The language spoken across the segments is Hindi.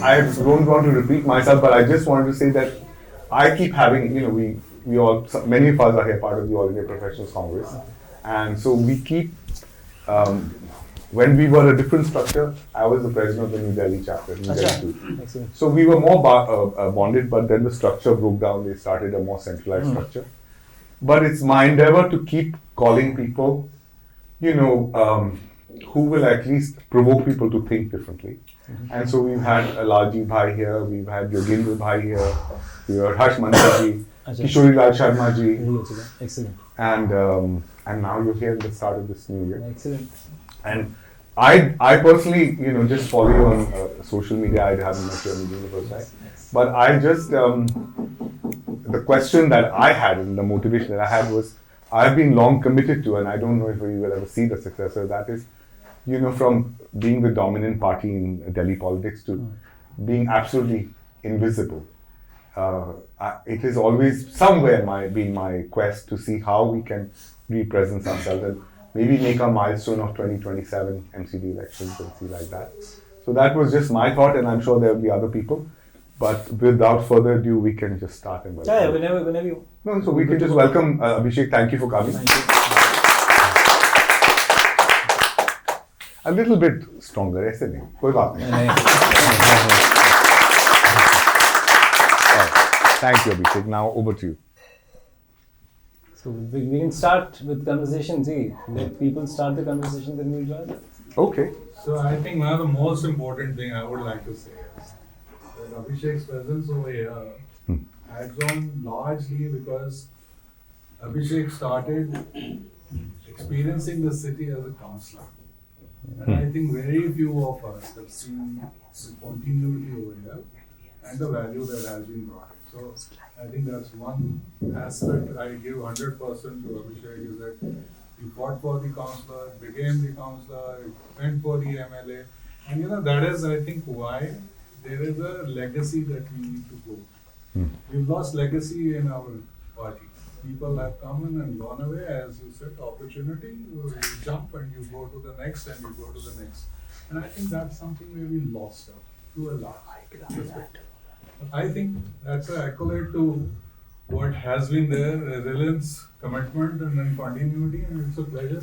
I don't want to repeat myself, but I just wanted to say that I keep having, we all, many of us are here part of the All India Professionals Congress, and so we keep, when we were a different structure, I was the president of the New Delhi chapter, New Delhi 2. Excellent. So we were more bonded, but then the structure broke down, they started a more centralized structure. But it's my endeavor to keep calling people, who will at least provoke people to think differently. And so we've had Lalji Bhai here, we've had Yogendra Bhai here, we had Harsh Mansalji, Kishori Lal Sharma ji, Excellent. and now you're here at the start of this new year. Excellent. And I personally, just follow you on social media. I haven't met you on the universe, right? But I just, the question that I had and the motivation that I had was, I've been long committed to, and I don't know if we will ever see the successor, that is, from being the dominant party in Delhi politics to being absolutely invisible. It is always somewhere been my quest to see how we can represent ourselves and maybe make a milestone of 2027 MCD elections and see like that. So that was just my thought, and I'm sure there will be other people. But without further ado, we can just start and welcome. Yeah, whenever you. No, so we can just welcome Abhishek. Thank you for coming. Thank you. A little bit stronger, ऐसे नहीं, कोई बात नहीं. Thank you, Abhishek. Now over to you. So we can start with conversation. See, let people start the conversation, then we'll join. Okay. So I think one of the most important thing I would like to say is that Abhishek's presence over here adds on largely because Abhishek started experiencing the city as a councillor. And I think very few of us have seen the continuity over here and the value that has been brought in. So I think that's one aspect I give 100% to Abhishek is that he fought for the councillor, became the councillor, went for the MLA. And that is, I think, why there is a legacy that we need to go. We've lost legacy in our party. People have come in and gone away, as you said, opportunity, you jump and you go to the next and you go to the next. And I think that's something where we lost out to a large perspective. I think that's an accolade to what has been there, resilience, commitment, and then continuity, and it's a pleasure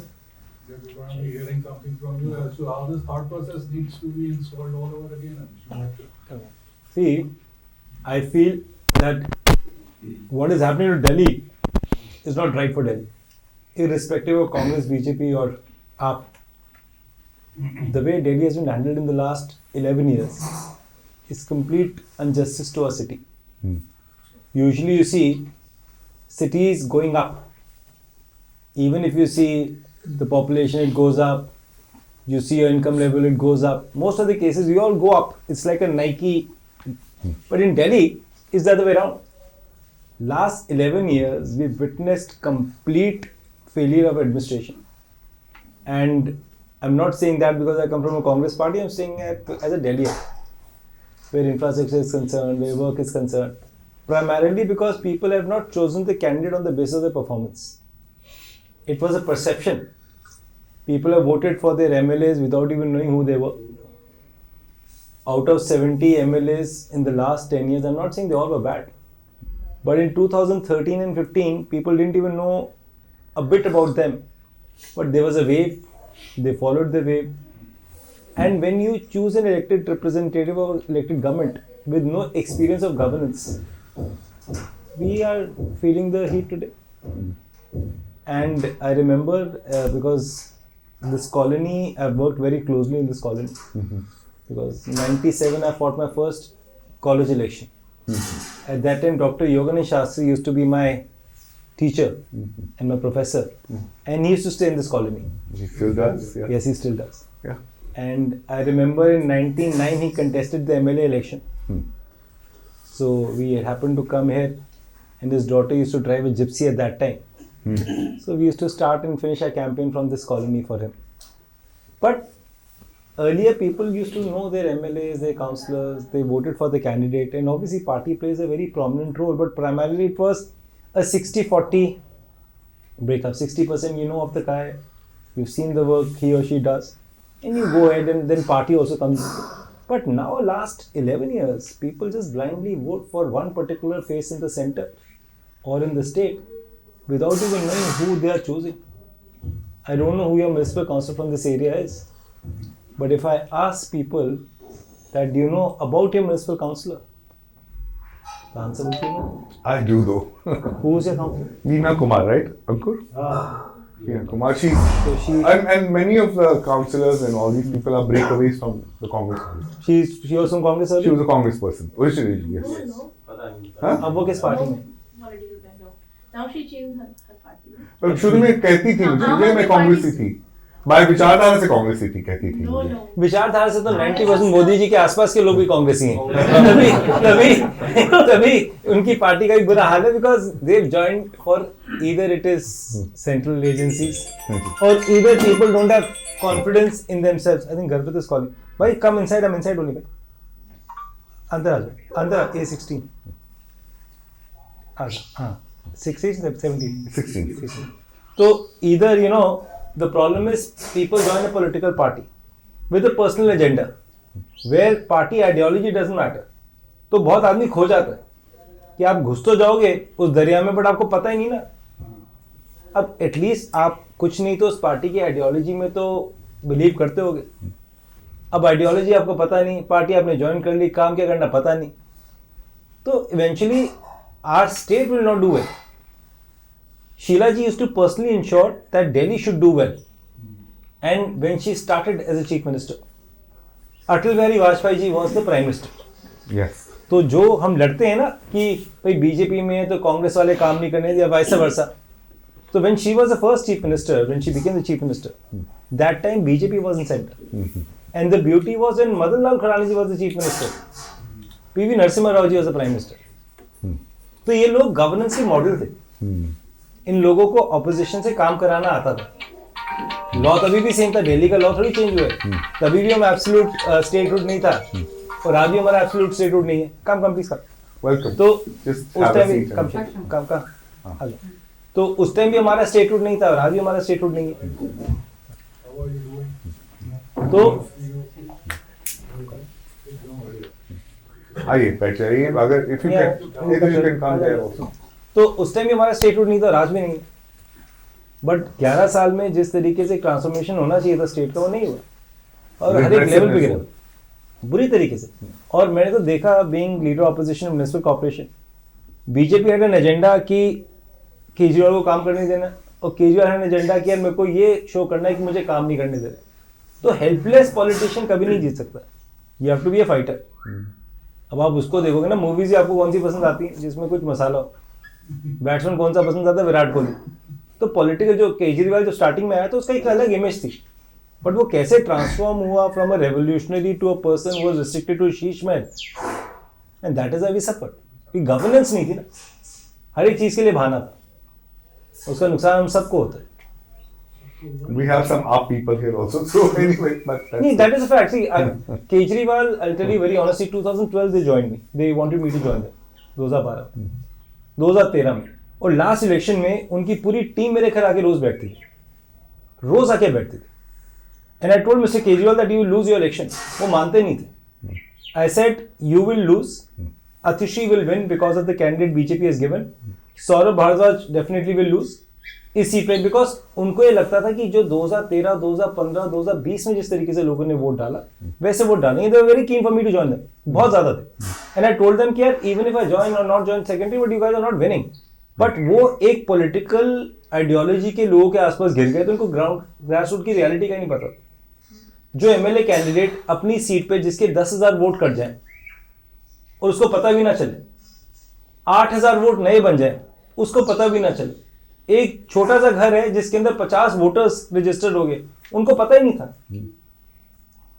that we're going to be hearing something from you as to how this thought process needs to be installed all over again. See, I feel that what is happening to Delhi is not right for Delhi, irrespective of Congress, BJP or AAP. The way Delhi has been handled in the last 11 years is complete injustice to our city. Usually you see cities going up. Even if you see the population, it goes up. You see your income level, it goes up. Most of the cases, we all go up. It's like a Nike. But in Delhi, it's the other way around. Last 11 years, we've witnessed complete failure of administration. And I'm not saying that because I come from a Congress party, I'm saying that as a Delhiite, where infrastructure is concerned, where work is concerned. Primarily because people have not chosen the candidate on the basis of their performance. It was a perception. People have voted for their MLAs without even knowing who they were. Out of 70 MLAs in the last 10 years, I'm not saying they all were bad. But in 2013 and 15, people didn't even know a bit about them. But there was a wave. They followed the wave. And when you choose an elected representative or elected government with no experience of governance, we are feeling the heat today. And I remember because this colony, I've worked very closely in this colony. Because in 97, I fought my first college election. At that time, Dr. Yoganesh Shastri used to be my teacher and my professor. And he used to stay in this colony. He still does? Yeah. Yes, he still does. Yeah. And I remember in 1999, he contested the MLA election. So we happened to come here, and his daughter used to drive a gypsy at that time. So we used to start and finish our campaign from this colony for him. But earlier people used to know their MLAs, their councillors, they voted for the candidate, and obviously party plays a very prominent role, but primarily it was a 60-40 breakup. 60% you know of the guy, you've seen the work he or she does, and you go ahead and then party also comes. But now, last 11 years, people just blindly vote for one particular face in the center or in the state without even knowing who they are choosing. I don't know who your municipal council from this area is. But if I ask people that do you know about your municipal councillor? The answer will be no. I do though. Who is your councillor? Meena Kumar, right, Ankur? Meena Kumar. So she And many of the councillors and all these people are breakaways from the Congress. she was from Congress She earlier? was a Congress person originally, yes. No, Huh? अब वो किस पार्टी में? political background. Now she changed her party. पर शुरू में कहती थी मुझे मैं कांग्रेस से थी, बाय विचारधारा से कांग्रेस से थी कहती थी No, मुझे। no. विचारधारा से तो 90% मोदी जी के आसपास के लोग भी कांग्रेसी हैं। तभी उनकी पार्टी का भी बुरा हाल है because they joined for either it is central agencies और either people don't have confidence in themselves. I think Garbhit is calling भाई come inside I am inside only अंदर आ जाओ अंदर A16 आ जाओ हाँ 16 17 So either the problem is people join a political party with a personal agenda where party ideology doesn't matter. तो बहुत आदमी खो जाता है कि आप घुस तो जाओगे उस दरिया में बट आपको पता ही नहीं ना। अब एटलीस्ट आप कुछ नहीं तो उस पार्टी की आइडियोलॉजी में तो बिलीव करते होगे। अब आइडियोलॉजी आपको पता नहीं, पार्टी आपने ज्वाइन कर ली, काम क्या करना पता नहीं, तो eventually our state will not do well. Sheila ji used to personally ensure that Delhi should do well. And when she started as a chief minister, Atal Bihari Vajpayee ji was the prime minister. Yes. तो जो हम लड़ते हैं ना कि भाई बीजेपी में है तो कांग्रेस वाले काम नहीं करने दिया वाइस वर्सा, तो when she was the first chief minister, when she became the chief minister, that time BJP was in center. And the beauty was when Madan Lal Khurana ji was the chief minister, PV Narasimha Rao ji was the prime minister. तो ये लोग गवर्नेंस के मॉडल थे। इन लोगों को ऑपोजिशन से काम कराना आता था। लॉ तभी भी सेम था, दिल्ली का लॉ थोड़ी चेंज हुआ है। तभी भी हम एब्सोल्यूट स्टेटहुड नहीं था और आज भी हमारा एब्सोल्यूट स्टेटहुड नहीं है। Come please come. Welcome. तो Just उस have a टाइम भी seat कम and- कम आ जाओ। तो उस टाइम भी हमारा स्टेटहुड नहीं था और आज भी हमारा स्टेटहुड नहीं है। How are you doing? तो आइए बैठ जाइए, अगर if you can come there also. तो उस टाइम भी हमारा स्टेटहुड नहीं था और आज भी नहीं है। बट 11 साल में जिस तरीके से ट्रांसफॉर्मेशन होना चाहिए था स्टेट का वो नहीं हुआ और हर एक लेवल पे गिरा बुरी तरीके से। और मैंने तो देखा being leader opposition municipal corporation, BJP had an agenda कि केजरीवाल को काम करने देना और केजरीवाल हैड एन एजेंडा कि यार मेरे को ये शो करना है कि मुझे काम नहीं करने दे रहे। तो हेल्पलेस पॉलिटिशियन कभी नहीं जीत सकता, you have to be a fighter. अब आप उसको देखोगे ना, मूवीज ही आपको कौन सी पसंद आती है जिसमें कुछ मसाला हो? बैट्समैन कौन सा पसंद आता है? विराट कोहली। तो पॉलिटिकल जो केजरीवाल जो स्टार्टिंग में आया तो उसका एक अलग इमेज थी, बट वो कैसे ट्रांसफॉर्म हुआ from a revolutionary to a person was restricted to Sheesh Mahal, and that is why we suffered कि गवर्नेंस नहीं थी ना, हर एक चीज के लिए बहाना था, उसका नुकसान हम सबको होता है। We have some up people here also, so anyway, but that's नहीं, that is a fact. See, Kejriwal, I'll tell you very honestly, 2012 they joined me. They wanted me to join them. 2012, 2013 में, और लास्ट इलेक्शन में उनकी पूरी टीम मेरे घर आके रोज बैठती थी, रोज आके बैठती थी। And I told mister Kejriwal that you will lose your election. वो मानते नहीं थे। I said you will lose, Atishi will win because of the candidate BJP has given. Saurabh Bharadwaj definitely will lose इस सीट पे, बिकॉज उनको ये लगता था कि जो 2013, 2015, 2020 में जिस तरीके से लोगों ने वोट डाला वैसे वोट डालेंगे। They were very keen for me to join them, बहुत ज्यादा थे। एंड आई टोल्ड देम कि यार इवन इफ आई जॉइन और not join secondary, but you guys are not winning. But वो एक पॉलिटिकल आइडियोलॉजी के लोगों के आसपास घिर गए, तो उनको ग्रास रूट की रियलिटी का नहीं पता। जो एमएलए कैंडिडेट अपनी सीट पे जिसके 10,000 वोट कट जाए और उसको पता भी ना चले, 8,000 वोट नए बन जाए उसको पता भी ना चले, एक छोटा सा घर है जिसके अंदर 50 वोटर्स रजिस्टर्ड हो गए, उनको पता ही नहीं था।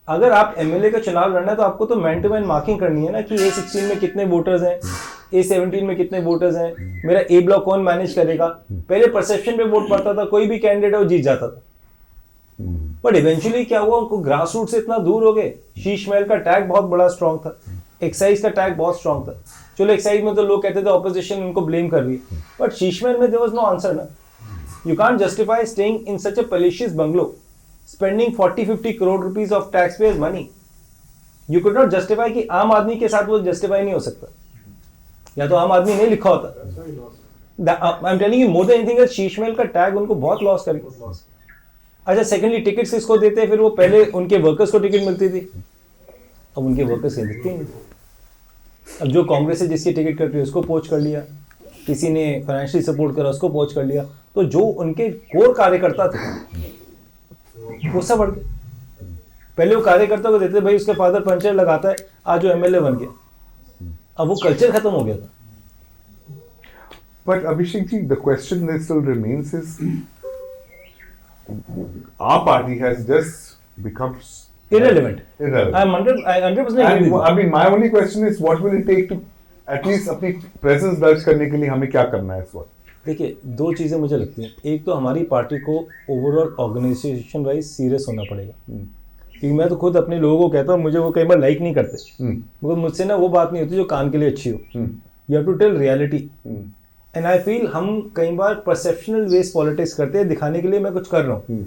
अगर आप एमएलए का चुनाव लड़ना है तो आपको तो मैन टू मैन मार्किंग करनी है ना कि A16 में कितने वोटर्स हैं, A17 में कितने वोटर्स हैं, मेरा ए ब्लॉक कौन मैनेज करेगा। पहले परसेप्शन पे वोट पड़ता था, कोई भी कैंडिडेट है वो जीत जाता था, बट इवेंचुअली क्या हुआ, उनको ग्रास रूट से इतना दूर हो गए। शीश महल का टैग बहुत बड़ा स्ट्रॉन्ग था, एक्साइज का टैग बहुत स्ट्रॉन्ग था। चलो एक्साइज में तो लोग कहते थे ऑपोजिशन उनको ब्लेम कर रही है, बट शीश महल में देयर वाज नो आंसर ना। You can't justify staying in such a palatial bungalow, spending 40-50 crore rupees of taxpayers' money you could not justify कि आम आदमी के साथ वो जस्टिफाई नहीं हो सकता, या तो आम आदमी नहीं लिखा होता। That's why he lost. I am telling you more than anything, Sheesh Mahal का टैग उनको बहुत लॉस कर He lost. अच्छा सेकेंडली टिकट्स किसको देते हैं, फिर वो पहले उनके वर्कर्स को टिकट मिलती थी, अब उनके वर्कर्स के दिखते ही नहीं। अब जो कांग्रेस से जिसकी टिकट कट रही है उसको पोच कर लिया, किसी ने फाइनेंशियली सपोर्ट करा उसको पोच कर लिया, तो जो उनके कोर कार्यकर्ता थे वो सब बढ़ गए। पहले वो कार्यकर्ता को देते भाई उसके फादर पंचर लगाता है, आज वो एमएलए बन गया, अब वो कल्चर खत्म हो गया था। But Abhishek ji, the question that still remains is, our party has just become irrelevant. irrelevant. I'm 100% agree with you. I mean, my only question is, what will it take to at least अपनी presence दर्ज करने के लिए हमें क्या करना है इस वक्त? देखिए दो चीज़ें मुझे लगती हैं, एक तो हमारी पार्टी को ओवरऑल ऑर्गेनाइजेशन वाइज सीरियस होना पड़ेगा, क्योंकि मैं तो खुद अपने लोगों को कहता हूँ, मुझे वो कई बार लाइक नहीं करते, बिकॉज मुझसे ना वो बात नहीं होती जो कान के लिए अच्छी हो। You have to tell reality, and I feel हम कई बार परसेप्शनल वेज पॉलिटिक्स करते हैं, दिखाने के लिए मैं कुछ कर रहा हूँ,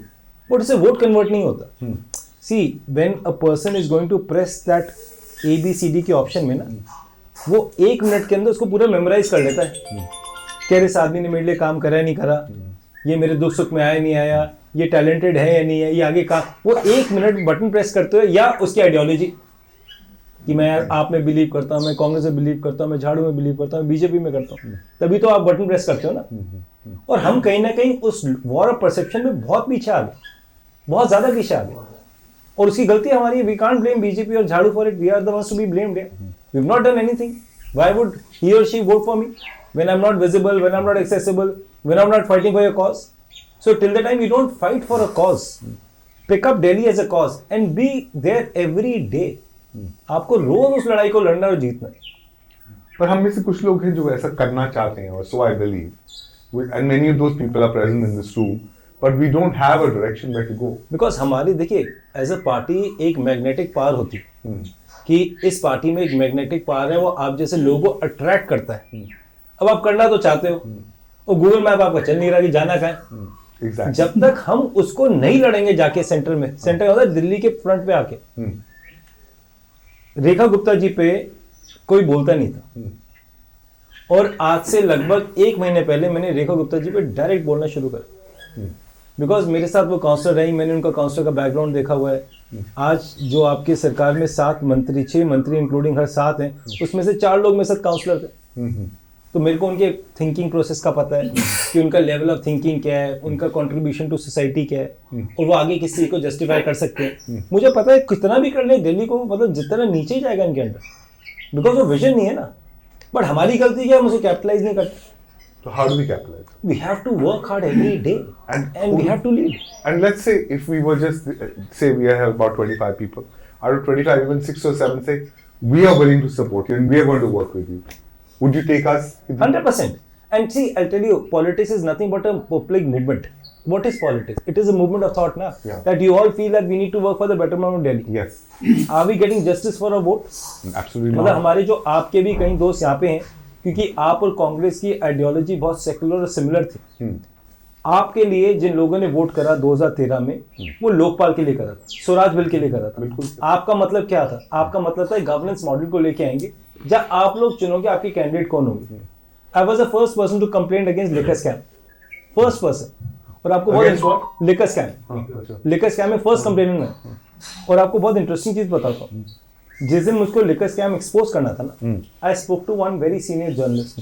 बट इससे वोट कन्वर्ट नहीं होता। See when a person is going to press that ABCD के ऑप्शन में ना, वो 1 मिनट के अंदर उसको पूरा मेमोराइज कर लेता है कि अरे इस आदमी ने मेरे लिए काम करा नहीं करा, ये मेरे दुख सुख में आया नहीं आया, ये टैलेंटेड है या नहीं है, ये आगे काम, वो 1 मिनट बटन प्रेस करते हुए, या उसकी आइडियोलॉजी कि मैं आप में बिलीव करता हूँ, मैं कांग्रेस में बिलीव करता हूँ, मैं झाड़ू में बिलीव करता हूँ, बीजेपी में करता हूँ, तभी तो आप बटन प्रेस करते हो ना। और हम कहीं ना कहीं उस वॉर ऑफ परसेप्शन में बहुत पीछे आ गए, बहुत ज्यादा पीछे आ गए, और उसकी गलती हमारी है। वी कांट ब्लेम बीजेपी और झाड़ू for it, we are the ones to be blamed. We have not done anything, why would he or she vote for me when I'm not visible, when I'm not accessible, when I'm not fighting for your cause? So till the time you don't fight for a cause, pick up Delhi as a cause and be there every day. आपको रोज उस लड़ाई को लड़ना और जीतना है। पर हम में से कुछ लोग हैं जो ऐसा करना चाहते हैं, और so I believe, and many of those people are present in this room, but we don't have a direction where to go. Because हमारी देखिए एज अ पार्टी एक मैग्नेटिक पावर होती है कि इस पार्टी में एक मैग्नेटिक पावर है, वो आप जैसे लोगों को अट्रैक्ट करता है। अब आप करना तो चाहते हो, और गूगल मैप आपका चल नहीं रहा कि जाना कहाँ है। Exactly. जब तक हम उसको नहीं लड़ेंगे जाके सेंटर में, सेंटर होता है दिल्ली के फ्रंट पे आके, रेखा गुप्ता जी पे कोई बोलता नहीं था, और आज से लगभग 1 महीने पहले मैंने रेखा गुप्ता जी पे डायरेक्ट बोलना शुरू कर, बिकॉज मेरे साथ वो काउंसलर रही, मैंने उनका काउंसलर का बैकग्राउंड देखा हुआ है। आज जो आपकी सरकार में 7 मंत्री 6 मंत्री इंक्लूडिंग हर 7 हैं, उसमें से 4 लोग मेरे साथ काउंसलर थे, तो मेरे को उनके थिंकिंग प्रोसेस का पता है कि उनका लेवल ऑफ थिंकिंग क्या है, उनका कंट्रीब्यूशन टू सोसाइटी क्या है, और वो आगे किस चीज़ को जस्टिफाई कर सकते हैं। मुझे पता है कितना भी कर ले दिल्ली को, मतलब जितना नीचे ही जाएगा इनके अंदर, बिकॉज वो विजन नहीं है ना। बट हमारी गलती क्या है, मुझे कैपिटलाइज नहीं करते। So how do we capitalize? We have to work hard every day, and we have to lead. And let's say if we were just, say we have about 25 people, out of 25, even 6 or 7 say, we are willing to support you and we are going to work with you. Would you take us? 100%. And see, I'll tell you, politics is nothing but a public movement. What is politics? It is a movement of thought, na? Yeah. That you all feel that we need to work for the betterment of Delhi. Yes. Are we getting justice for our vote? Absolutely मतलब not. हमारे जो आपके भी कई दोस्त यहाँ पे हैं, क्योंकि आप और कांग्रेस की आइडियोलॉजी बहुत सेकुलर और सिमिलर थी। आपके लिए जिन लोगों ने वोट करा 2013 में, वो लोकपाल के लिए करा था, स्वराज बिल के लिए करा था। बिल्कुल। आपका मतलब क्या था? आपका मतलब था गवर्नेंस मॉडल को लेके आएंगे, जब आप लोग चुनोगे आपके कैंडिडेट कौन होंगे। I was the first person to complain against liquor scam, first person. और आपको बहुत लिकर स्कैम, लिकर स्कैम में फर्स्ट कंप्लेन में। और आपको बहुत इंटरेस्टिंग चीज बताता हूँ, जिस दिन मुझको लिकर स्कैम एक्सपोज करना था ना, I spoke to one very senior journalist,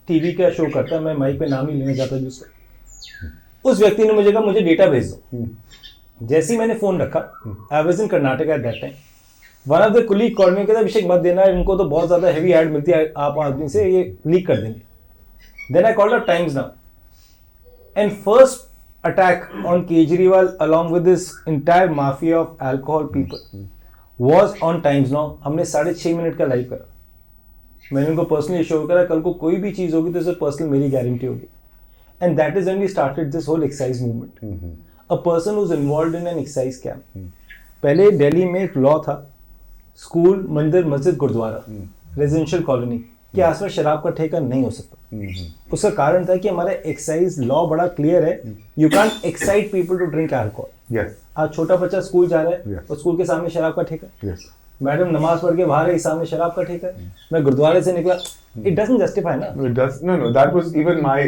TV का शो करता है, मैं माइक पे नाम ही लेना चाहता जिसका। उस व्यक्ति ने मुझे कहा मुझे डेटा भेज दो। जैसे ही मैंने फोन रखा, I was in Karnataka at that time, one of the colleague call मी, कहता अभिषेक मत देना, इनको तो बहुत ज्यादा हैवी एड मिलती है आप आदमी से, ये लीक कर देंगे। Then I called up Times Now, and first attack on Kejriwal along with this entire mafia of alcohol people was on Times Now। हमने 6.5 मिनट का लाइव करा, मैंने उनको पर्सनली शो करा, कल को कोई भी चीज होगी तो सर पर्सनल मेरी गारंटी होगी। And that is when we started this whole excise movement. A person who is involved in an excise camp. पहले दिल्ली में एक लॉ था, स्कूल मंदिर मस्जिद गुरुद्वारा रेजिडेंशियल कॉलोनी के आसपास शराब का ठेका नहीं हो सकता। उसका कारण था कि हमारा एक्साइज लॉ बड़ा क्लियर है, you can't excite people to drink alcohol. Yes. आज छोटा बच्चा स्कूल जा रहा है Yes. और स्कूल के सामने शराब का ठेका। Yes. मैडम नमाज पढ़ के बाहर है, सामने शराब का ठेका है, मैं गुरुद्वारे से निकला, इट डजंट जस्टिफाई ना. No, it does. No, that was even my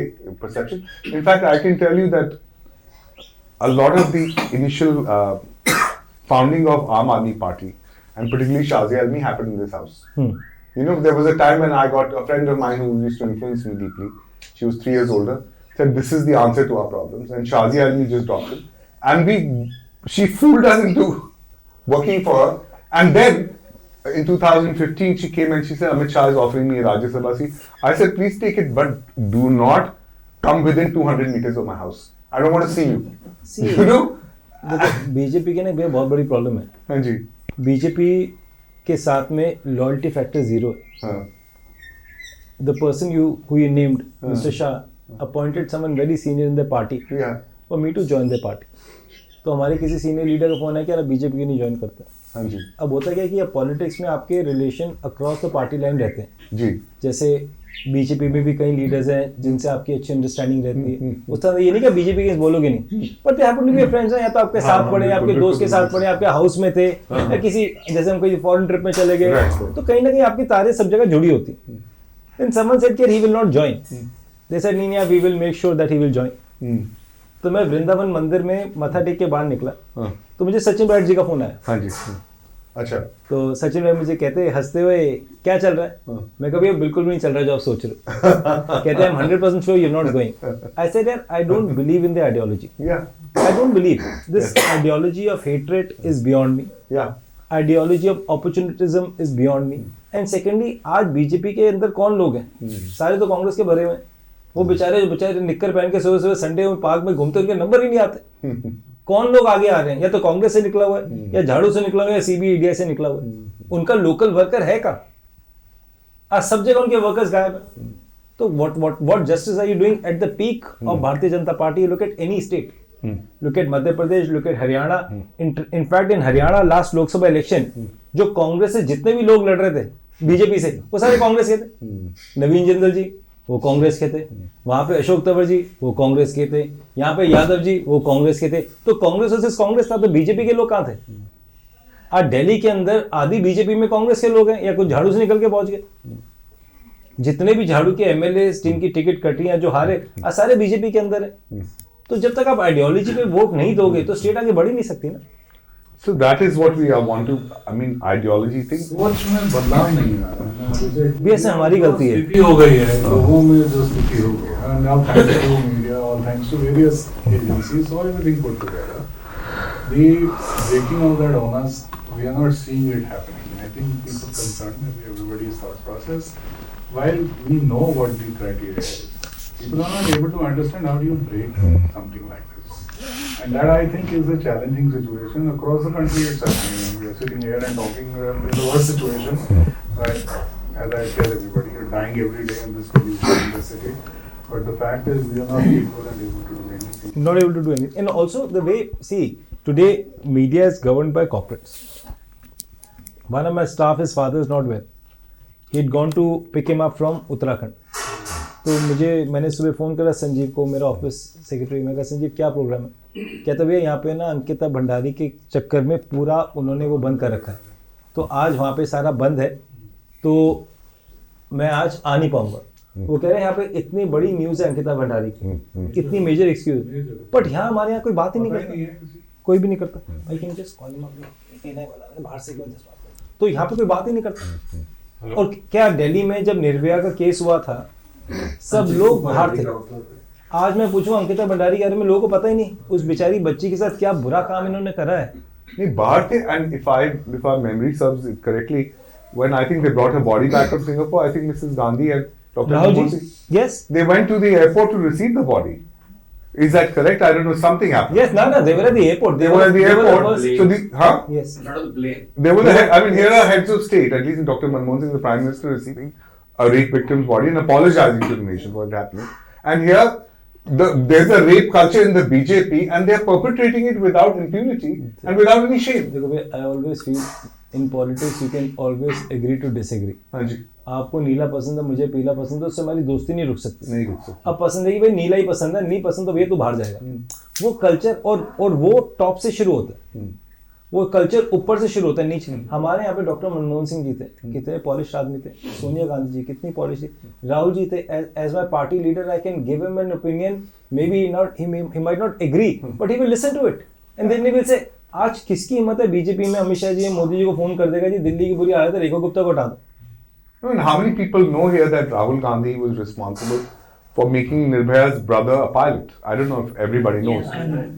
perception. In fact, I can tell you that a lot of the initial founding of Aam Aadmi Party, and particularly Shazia Almi, happened in this house. You know, there was a time when I got a friend of mine who used to influence me deeply. She was 3 years older. Said, "This is the answer to our problems," and Shazia Almi just dropped it. And she fooled us into working for her. And then in 2015, she came and she said, "Amit Shah is offering me a Rajya Sabha seat." I said, "Please take it, but do not come within 200 meters of my house. I don't want to see you." See, You know? देखो बीजेपी के ना भैया बहुत बड़ी प्रॉब्लम है. हाँ जी. बीजेपी के साथ में लॉयल्टी फैक्टर जीरो है. हाँ. The person who you named, Mr. Shah, appointed someone very senior in the party Yeah. for me to join the party. तो हमारे किसी सीनियर लीडर का फोन है कि यार बीजेपी की नहीं ज्वाइन करते. हाँ जी. अब होता क्या है कि अब पॉलिटिक्स में आपके relation across the party line रहते हैं. जी. जैसे बीजेपी में भी कई लीडर्स हैं जिनसे आपकी अच्छी अंडरस्टैंडिंग रहती है. उस तरह ये नहीं कि बीजेपी के बोलोगे नहीं, but they happen to be friends हैं, या तो आपके साथ पढ़े, आपके दोस्त के साथ पढ़े, आपके हाउस में थे, या किसी जैसे हम कोई फॉरेन ट्रिप में चले गए, तो कहीं ना कहीं आपकी तारें सब जगह जुड़ी होती. देन समवन सेड कि he will not join. They said नहीं यार, we will make sure that he will join. तो मैं वृंदावन मंदिर में मत्था टेक के बाहर निकला, तो मुझे सचिन पायलट जी का फोन आया. हाँ जी. अच्छा. तो सचिन भाई मुझे कहते हंसते हुए, क्या चल रहा है? मैं कहा भैया बिल्कुल भी नहीं चल रहा जो आप सोच रहे हो. कहते हैं 100% sure you are not going. I said यार, I don't believe in the ideology. Yeah. I don't believe this ideology of hatred is beyond me. Yeah. Ideology of opportunism is beyond me. And secondly, आज बीजेपी के अंदर कौन लोग हैं? सारे तो कांग्रेस के भरे हुए हैं. वो बेचारे निक्कर पहन के सुबह सुबह संडे में पार्क में घूमते, उनके नंबर ही नहीं आते. कौन लोग आगे आ रहे हैं? या तो कांग्रेस से निकला हुआ है, या झाड़ू से निकला हुआ है, या सीबीआई से निकला हुआ है. उनका लोकल वर्कर है का? आज सब जगह उनके वर्कर्स गायब है. तो what justice are you doing at the peak of Bharatiya Janata Party? Look at any state, look at Madhya Pradesh, look at Haryana. In fact in Haryana last Lok Sabha election, जो कांग्रेस से जितने भी लोग लड़ रहे थे बीजेपी से, वो सारे कांग्रेस के थे. नवीन जिंदल जी वो कांग्रेस के थे, वहां पे अशोक तंवर जी वो कांग्रेस के थे, यहाँ पे यादव जी वो कांग्रेस के थे. तो कांग्रेस वर्सेस कांग्रेस था, तो बीजेपी के लोग कहाँ थे? आज दिल्ली के अंदर आधी बीजेपी में कांग्रेस के लोग हैं, या कुछ झाड़ू से निकल के पहुंच गए. जितने भी झाड़ू के एमएलए जिनकी टिकट कटी है, जो हारे, आज सारे बीजेपी के अंदर है. तो जब तक आप आइडियोलॉजी पे वोट नहीं दोगे तो स्टेट आगे बढ़ ही नहीं सकती ना. So that is what we want to. I mean, ideology thing. सोच में बदलाव नहीं आ रहा है. भी ऐसे हमारी गलती है. स्थिति हो गई है लोगों में, जो स्थिति हो गई है. Now thanks to media or thanks to various agencies, all everything put together, the breaking of that onus, we are not seeing it happening. I think people concerned with everybody's thought process. While we know what the criteria is, people are not able to understand how do you break something like this. And that I think is a challenging situation across the country. It's happening. We are sitting here and talking in the worst situation. Right? As I tell everybody, you're dying every day in this pollution in the city. But the fact is, we are not able and able to do anything. Not able to do anything. And also the way, see, today media is governed by corporates. One of my staff, his father is not well. He had gone to pick him up from Uttarakhand. तो मैंने सुबह फ़ोन करा संजीव को, मेरा ऑफिस सेक्रेटरी. मैं कहा संजीव क्या प्रोग्राम है? कहता भैया यहाँ पे ना अंकिता भंडारी के चक्कर में पूरा उन्होंने वो बंद कर रखा है, तो आज वहाँ पे सारा बंद है, तो मैं आज आ नहीं पाऊँगा. वो कह रहे हैं यहाँ पे इतनी बड़ी न्यूज़ है अंकिता भंडारी की, इतनी मेजर एक्सक्यूज, बट यहाँ हमारे यहाँ कोई बात ही नहीं करता, कोई भी नहीं करता. भाई can just call him up, बाहर से तो यहाँ पे कोई बात ही नहीं करता. और क्या दिल्ली में जब निर्भया का केस हुआ था, सब लोग बाहर थे. आज मैं पूछूं अंकिता भंडारी के बारे में, लोगों को पता ही नहीं उस बेचारी बच्ची के साथ क्या बुरा काम इन्होंने करा है. नहीं बाहर थे. And if our memory serves it correctly, when I think they brought her body back from Singapore, I think Mrs. Gandhi and Dr. Rahul Manmohan ji, Singh, yes, they went to the airport to receive the body. Is that correct? I don't know. Something happened. yes, no, they were at the airport. They were at the airport. first- So the yes, Not of the plane. They were the head, I mean, here are heads of state, at least in Dr. Manmohan Singh, the Prime Minister, receiving a rape victim's body and apologizing to the nation for it happening. And here, there's a rape culture in the BJP, and they're perpetrating it without impunity and without any shame. देखो भाई, I always feel in politics you can always agree to disagree. हाँ जी. आपको नीला पसंद है, मुझे पीला पसंद है, उससे हमारी दोस्ती नहीं रुक सकती. नहीं रुक सकती. अब पसंद है कि भाई नीला ही पसंद है, नहीं पसंद तो भैया तू बाहर जाएगा. वो कल्चर और वो टॉप से शुरू होता है. वो कल्चर ऊपर से शुरू होता है, नीचे नहीं। हमारे यहाँ पे डॉक्टर मनमोहन सिंह जी थे, कितने पॉलिश आदमी थे। सोनिया गांधी जी कितनी पॉलिश थी। राहुल जी थे, as my party leader I can give him an opinion, may be not, he might not agree, but he will listen to it and then he will say, आज किसकी हिम्मत है बीजेपी में अमित शाह जी मोदी जी को फोन कर देगा जी दिल्ली की बुरी हालत है, रेखा गुप्ता को हटा दो। I mean, how many people know here that Rahul Gandhi was responsible for making Nirbhaya's brother a pilot? I don't know if everybody knows.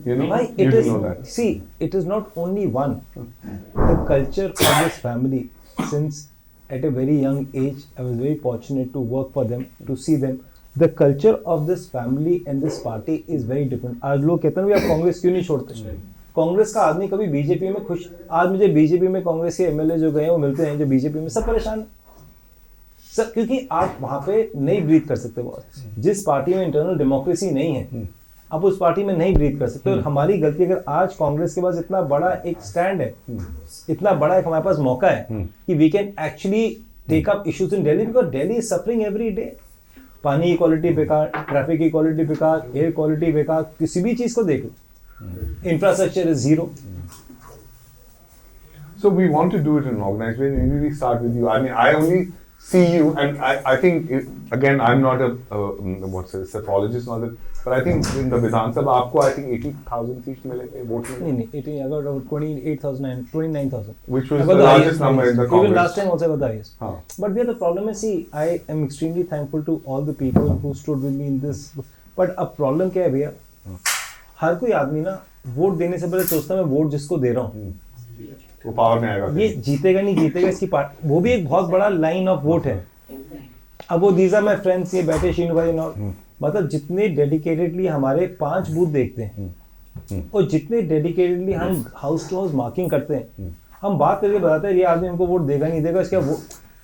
You know, Why you it do is, know that. see, it is not only one. The culture of this family, since at a very young age, I was very fortunate to work for them, to see them. The culture of this family and this party is very different. आज लोग कहते हैं भी आप कांग्रेस क्यों नहीं छोड़ते? कांग्रेस का आदमी कभी बीजेपी में खुश, आज मुझे बीजेपी में कांग्रेस के एमएलए जो गए हैं वो मिलते हैं जो बीजेपी में, सब परेशान हैं सर, क्योंकि आप वहां पे नहीं ब्रीथ कर सकते। बहुत जिस पार्टी में इंटरनल डेमोक्रेसी नहीं है आप उस पार्टी में नहीं ब्रीथ कर सकते। और हमारी गलती, अगर आज कांग्रेस के पास इतना बड़ा एक स्टैंड है, इतना बड़ा एक हमारे पास मौका है कि we can actually take up issues in Delhi, because Delhi is suffering every day. पानी की क्वालिटी बेकार, ट्रैफिक की क्वालिटी बेकार, एयर क्वालिटी बेकार, किसी भी चीज को देख लो, infrastructure is zero. So we want to do it in an organized way. Maybe we start with you. I mean, I only see you, and I think again, I'm not a what's a psychologist, not that, but I think in the Vidhan Sabha, आपको I think 80,000 seats मिले थे वोट में. नहीं, 18, I got about 28,000 and 29,000. Which was the largest number in the Congress. Even last time also I got the highest. हाँ. But there the problem is, see, I am extremely thankful to all the people who stood with me in this. But अब problem क्या है भैया? हर कोई आदमी ना वोट देने से पहले सोचता है मैं वोट जिसको दे रहा हूँ वो पावर में आएगा, ये जीतेगा नहीं जीतेगा इसकी पार्ट, वो भी एक बहुत बड़ा लाइन ऑफ वोट है। अब वो दीज आर माय फ्रेंड्स, ये बैठे शीनू भाई और मतलब जितने डेडिकेटेडली हमारे 5 बूथ देखते हैं और जितने डेडिकेटेडली हम हाउस टू हाउस मार्किंग करते हैं, हम बात करके बताते हैं ये आदमी हमको वोट देगा नहीं देगा, इसका वो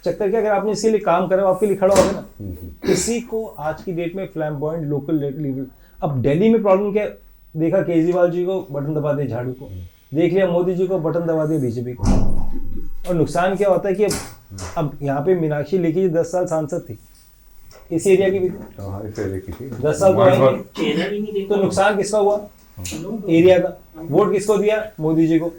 चक्कर क्या, अगर आपने इसके लिए काम करा आपके लिए खड़ा होगा ना। किसी को आज की डेट में फ्लैम्बॉयंट लोकल लेवल, अब दिल्ली में प्रॉब्लम क्या, देखा केजरीवाल जी को बटन दबा दिया झाड़ू को, देख लिया मोदी जी को बटन दबा दिया बीजेपी को। और नुकसान क्या होता है कि अब यहाँ पे मीनाक्षी लेखी 10 साल सांसद थी, इस एरिया की भी 10 साल तो आएंगे, तो नुकसान किसका हुआ, एरिया का। वोट किसको दिया, मोदी जी को।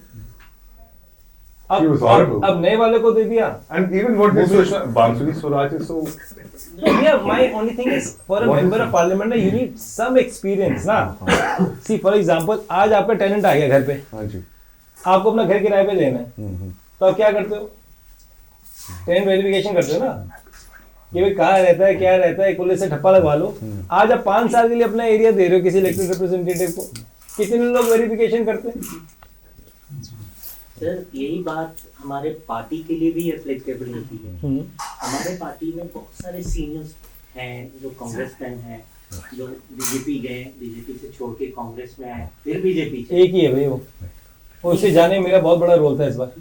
अब नए वाले को दे दिया। And even what this Bansuri Swaraj is so. Yeah, my only thing is for a member of parliament, you need some experience ना। See for example, आज आपका टेनेंट आ गया घर पे, हाँ जी, आपको अपना घर किराए पे लेना है, तो आप क्या करते हो, टेनेंट वेरिफिकेशन करते हो ना कि भाई कहाँ रहता है, क्या रहता है, पुलिस से ठप्पा लगवा लो। आज आप 5 साल के लिए अपना एरिया दे रहे हो किसी इलेक्टेड रिप्रेजेंटेटिव को, कितने लोग वेरिफिकेशन करते हैं। सर यही बात हमारे पार्टी के लिए भी एप्लीकेबल होती है। हमारे पार्टी में बहुत सारे सीनियर्स हैं जो कांग्रेसमैन हैं, जो बीजेपी गए, बीजेपी से छोड़ के कांग्रेस में आए, फिर बीजेपी एक ही है भाई वो, उससे जाने मेरा बहुत बड़ा रोल था इस बार।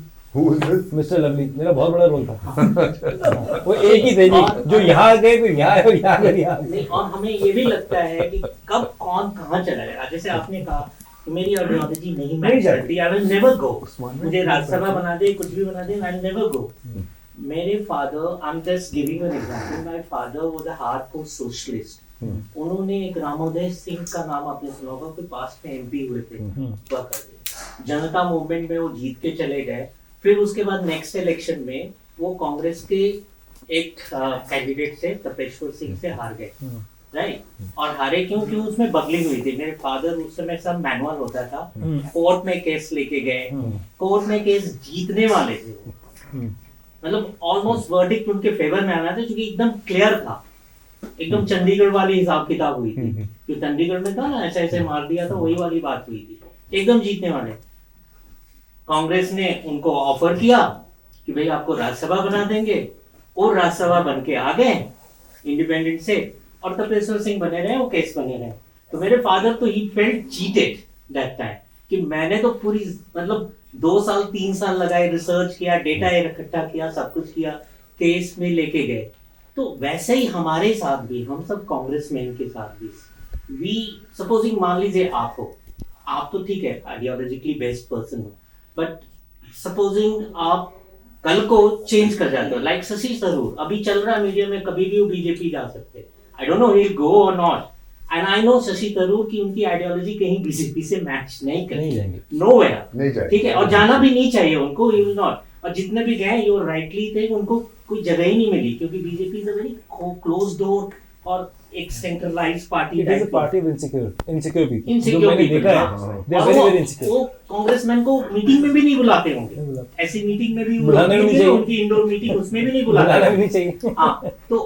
मिस्टर लवली मेरा बहुत बड़ा रोल था। वो एक ही थे जी, जो यहाँ गए फिर यहाँ आए और यहाँ गए यहाँ नहीं। और हमें ये भी लगता है कि कब कौन कहाँ चला गया। जैसे आपने कहा कि मेरी आइडियोलॉजी नहीं मैच करती, आई विल नेवर गो। मुझे राज्यसभा बना दे, कुछ भी बना दे, आई विल नेवर गो। मेरे father, I am just giving an example, my father was a hardcore socialist. उन्होंने एक रामोदय सिंह का नाम आपने सुना होगा, कोई पास्ट में एमपी हुए थे, जनता मूवमेंट में वो जीत के चले गए। फिर उसके बाद नेक्स्ट इलेक्शन में वो कांग्रेस के एक कैंडिडेट से, तपेश्वर सिंह से हार गए, राइट। और हारे क्यों, उसमें बगलिंग हुई थी। मेरे फादर उस समय सब मैनुअल होता था, कोर्ट में केस लेके गए, कोर्ट में केस जीतने वाले थे, मतलब ऑलमोस्ट वर्डिक्ट उनके फेवर में आना था, क्योंकि एकदम क्लियर था, एकदम चंडीगढ़ वाली हिसाब किताब हुई थी। जो चंडीगढ़ में था ना, ऐसे ऐसे मार दिया था, वही वाली बात हुई थी, एकदम जीतने वाले। कांग्रेस ने उनको ऑफर किया कि भाई आपको राज्यसभा बना देंगे, और राज्यसभा बन के आ गए इंडिपेंडेंट से, और तपेश्वर सिंह बने रहे, वो केस बने रहे। तो मेरे फादर तो he felt cheated that time, कि मैंने तो पूरी मतलब 2 साल 3 साल लगाए, रिसर्च किया, डेटा इकट्ठा किया, सब कुछ किया, केस में लेके गए। तो वैसे ही हमारे साथ भी, हम सब कांग्रेसमैन के साथ भी, वी सपोजिंग, मान लीजिए आप हो, आप तो ठीक है आइडियोलॉजिकली बेस्ट पर्सन हो, बट सपोजिंग आप कल को चेंज कर जाते हो, लाइक शशि थरूर अभी चल रहा है मीडिया में, कभी भी वो बीजेपी जा सकते हैं। I don't know he'll go or not. And I know Shashi Tharoor की उनकी आइडियोलॉजी कहीं बीजेपी से मैच नहीं नहीं करती, जाएंगे। नोवेयर, नहीं जाए ठीक है, और जाना भी नहीं चाहिए उनको, ही विल नॉट। और जितने भी गए यो राइटली थे, उनको कोई जगह ही नहीं मिली, क्योंकि BJP is a very close door और एक centralised party it is a type party of insecure people. Insecure जो मैंने people, देखा हाँ। है, दे आर और वेरी वो- वेरी इनसिक्योर। वो कांग्रेसमैन को मीटिंग में भी नहीं बुलाते होंगे, नहीं बुलाते। ऐसी मीटिंग में भी वो बुलाना भी नहीं चाहिए। उनकी इंडोर मीटिंग उसमें भी नहीं बुलाना भी बुलाते। नहीं चाहिए। हाँ, तो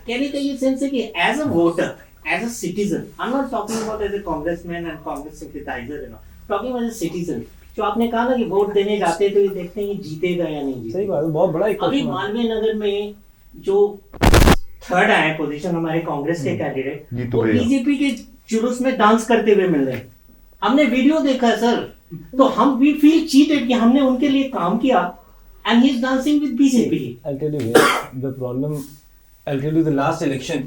कहने का ये सेंस है कि as a voter, as a citizen, I am not talking about as a Congressman and Congress sympathiser, talking as a citizen. जो आपने कहा ना कि वोट देने जाते हैं तो ये देखते हैं कि जीतेगा या नहीं सही जीतेगा। बात है, बहुत बड़ा एक अभी क्वेश्चन है। मालवीय नगर में जो थर्ड आए पोजीशन हमारे कांग्रेस के कैंडिडेट, जीतू वो भैया। बीजेपी के जुलूस में डांस करते हुए मिल रहे हैं। हमने वीडियो देखा है सर, तो हम वी फील चीटेड कि हमने उनके लिए काम किया and he is dancing with BJP. I'll tell you the problem. I'll tell you the last election.